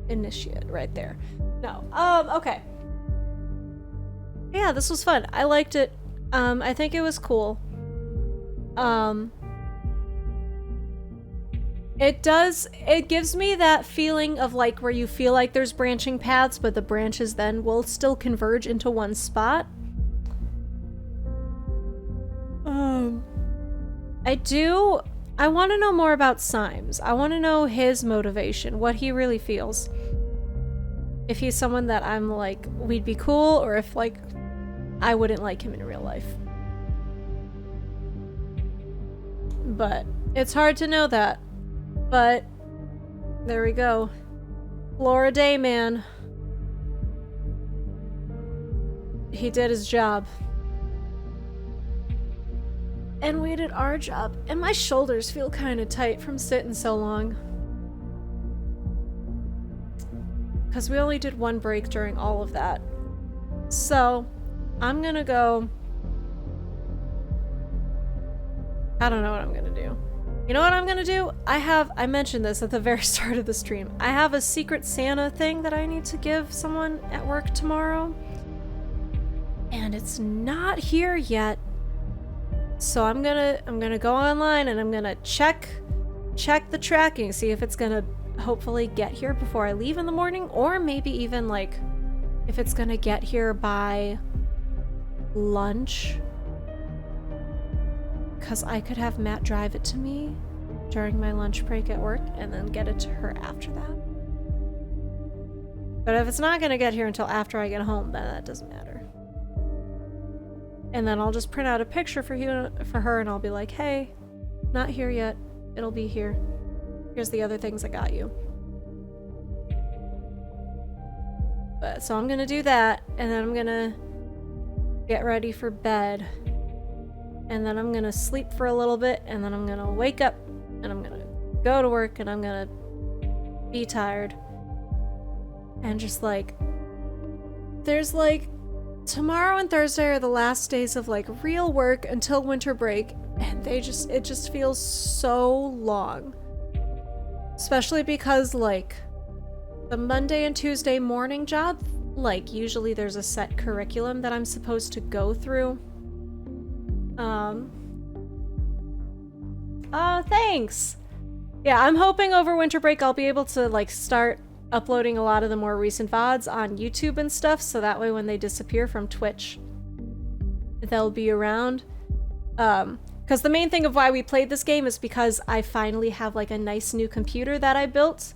initiate right there. No. Okay. Yeah, this was fun. I liked it. I think it was cool. It gives me that feeling of like where you feel like there's branching paths, but the branches then will still converge into one spot. I want to know more about Symes. I want to know his motivation, what he really feels. If he's someone that I'm like, we'd be cool, or if like, I wouldn't like him in real life. But it's hard to know that. But there we go. Flora Day, man. He did his job. And we did our job. And my shoulders feel kind of tight from sitting so long. Because we only did one break during all of that. So, I'm gonna go... I don't know what I'm gonna do. You know what I'm gonna do? I mentioned this at the very start of the stream. I have a Secret Santa thing that I need to give someone at work tomorrow. And it's not here yet. So I'm gonna go online and I'm gonna check the tracking, see if it's gonna hopefully get here before I leave in the morning, or maybe even like if it's gonna get here by lunch. Because I could have Matt drive it to me during my lunch break at work and then get it to her after that. But if it's not gonna get here until after I get home, then that doesn't matter. And then I'll just print out a picture for her and I'll be like, hey, not here yet. It'll be here. Here's the other things I got you. But so I'm gonna do that, and then I'm gonna get ready for bed. And then I'm gonna sleep for a little bit, and then I'm gonna wake up, and I'm gonna go to work, and I'm gonna be tired. And just like, there's like, tomorrow and Thursday are the last days of like real work until winter break, and it just feels so long. Especially because like, the Monday and Tuesday morning job, like usually there's a set curriculum that I'm supposed to go through. Oh, thanks! Yeah, I'm hoping over winter break I'll be able to like start uploading a lot of the more recent VODs on YouTube and stuff, so that way when they disappear from Twitch, they'll be around. Because the main thing of why we played this game is because I finally have like a nice new computer that I built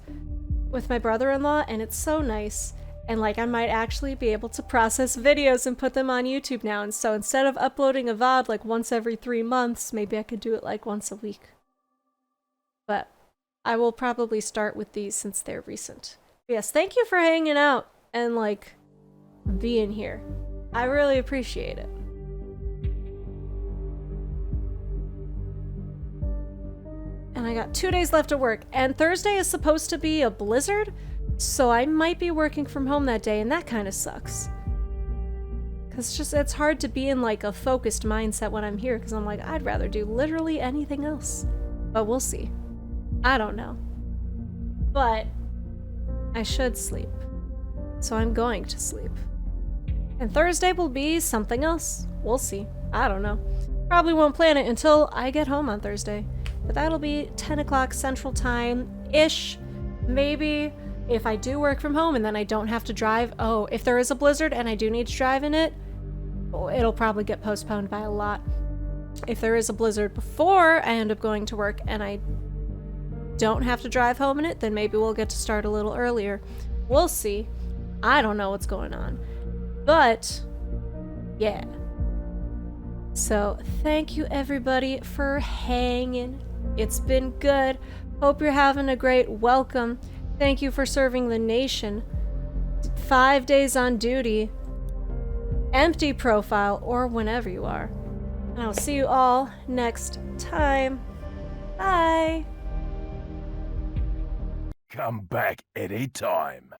with my brother-in-law, and it's so nice. And like I might actually be able to process videos and put them on YouTube now, and so instead of uploading a VOD like once every 3 months, maybe I could do it like once a week. But I will probably start with these since they're recent. But yes, thank you for hanging out and like being here. I really appreciate it. And I got 2 days left of work, and Thursday is supposed to be a blizzard, so I might be working from home that day, and that kind of sucks. Cause it's hard to be in like a focused mindset when I'm here, because I'm like, I'd rather do literally anything else. But we'll see. I don't know. But I should sleep. So I'm going to sleep. And Thursday will be something else. We'll see. I don't know. Probably won't plan it until I get home on Thursday. But that'll be 10 o'clock Central Time-ish. Maybe if I do work from home and then I don't have to drive. Oh, if there is a blizzard and I do need to drive in it, it'll probably get postponed by a lot. If there is a blizzard before I end up going to work and I don't have to drive home in it, then maybe we'll get to start a little earlier. We'll see. I don't know what's going on. But, yeah. So, thank you everybody for hanging. It's been good. Hope you're having a great welcome. Thank you for serving the nation. 5 days on duty. Empty profile, or whenever you are. And I'll see you all next time. Bye! Come back anytime.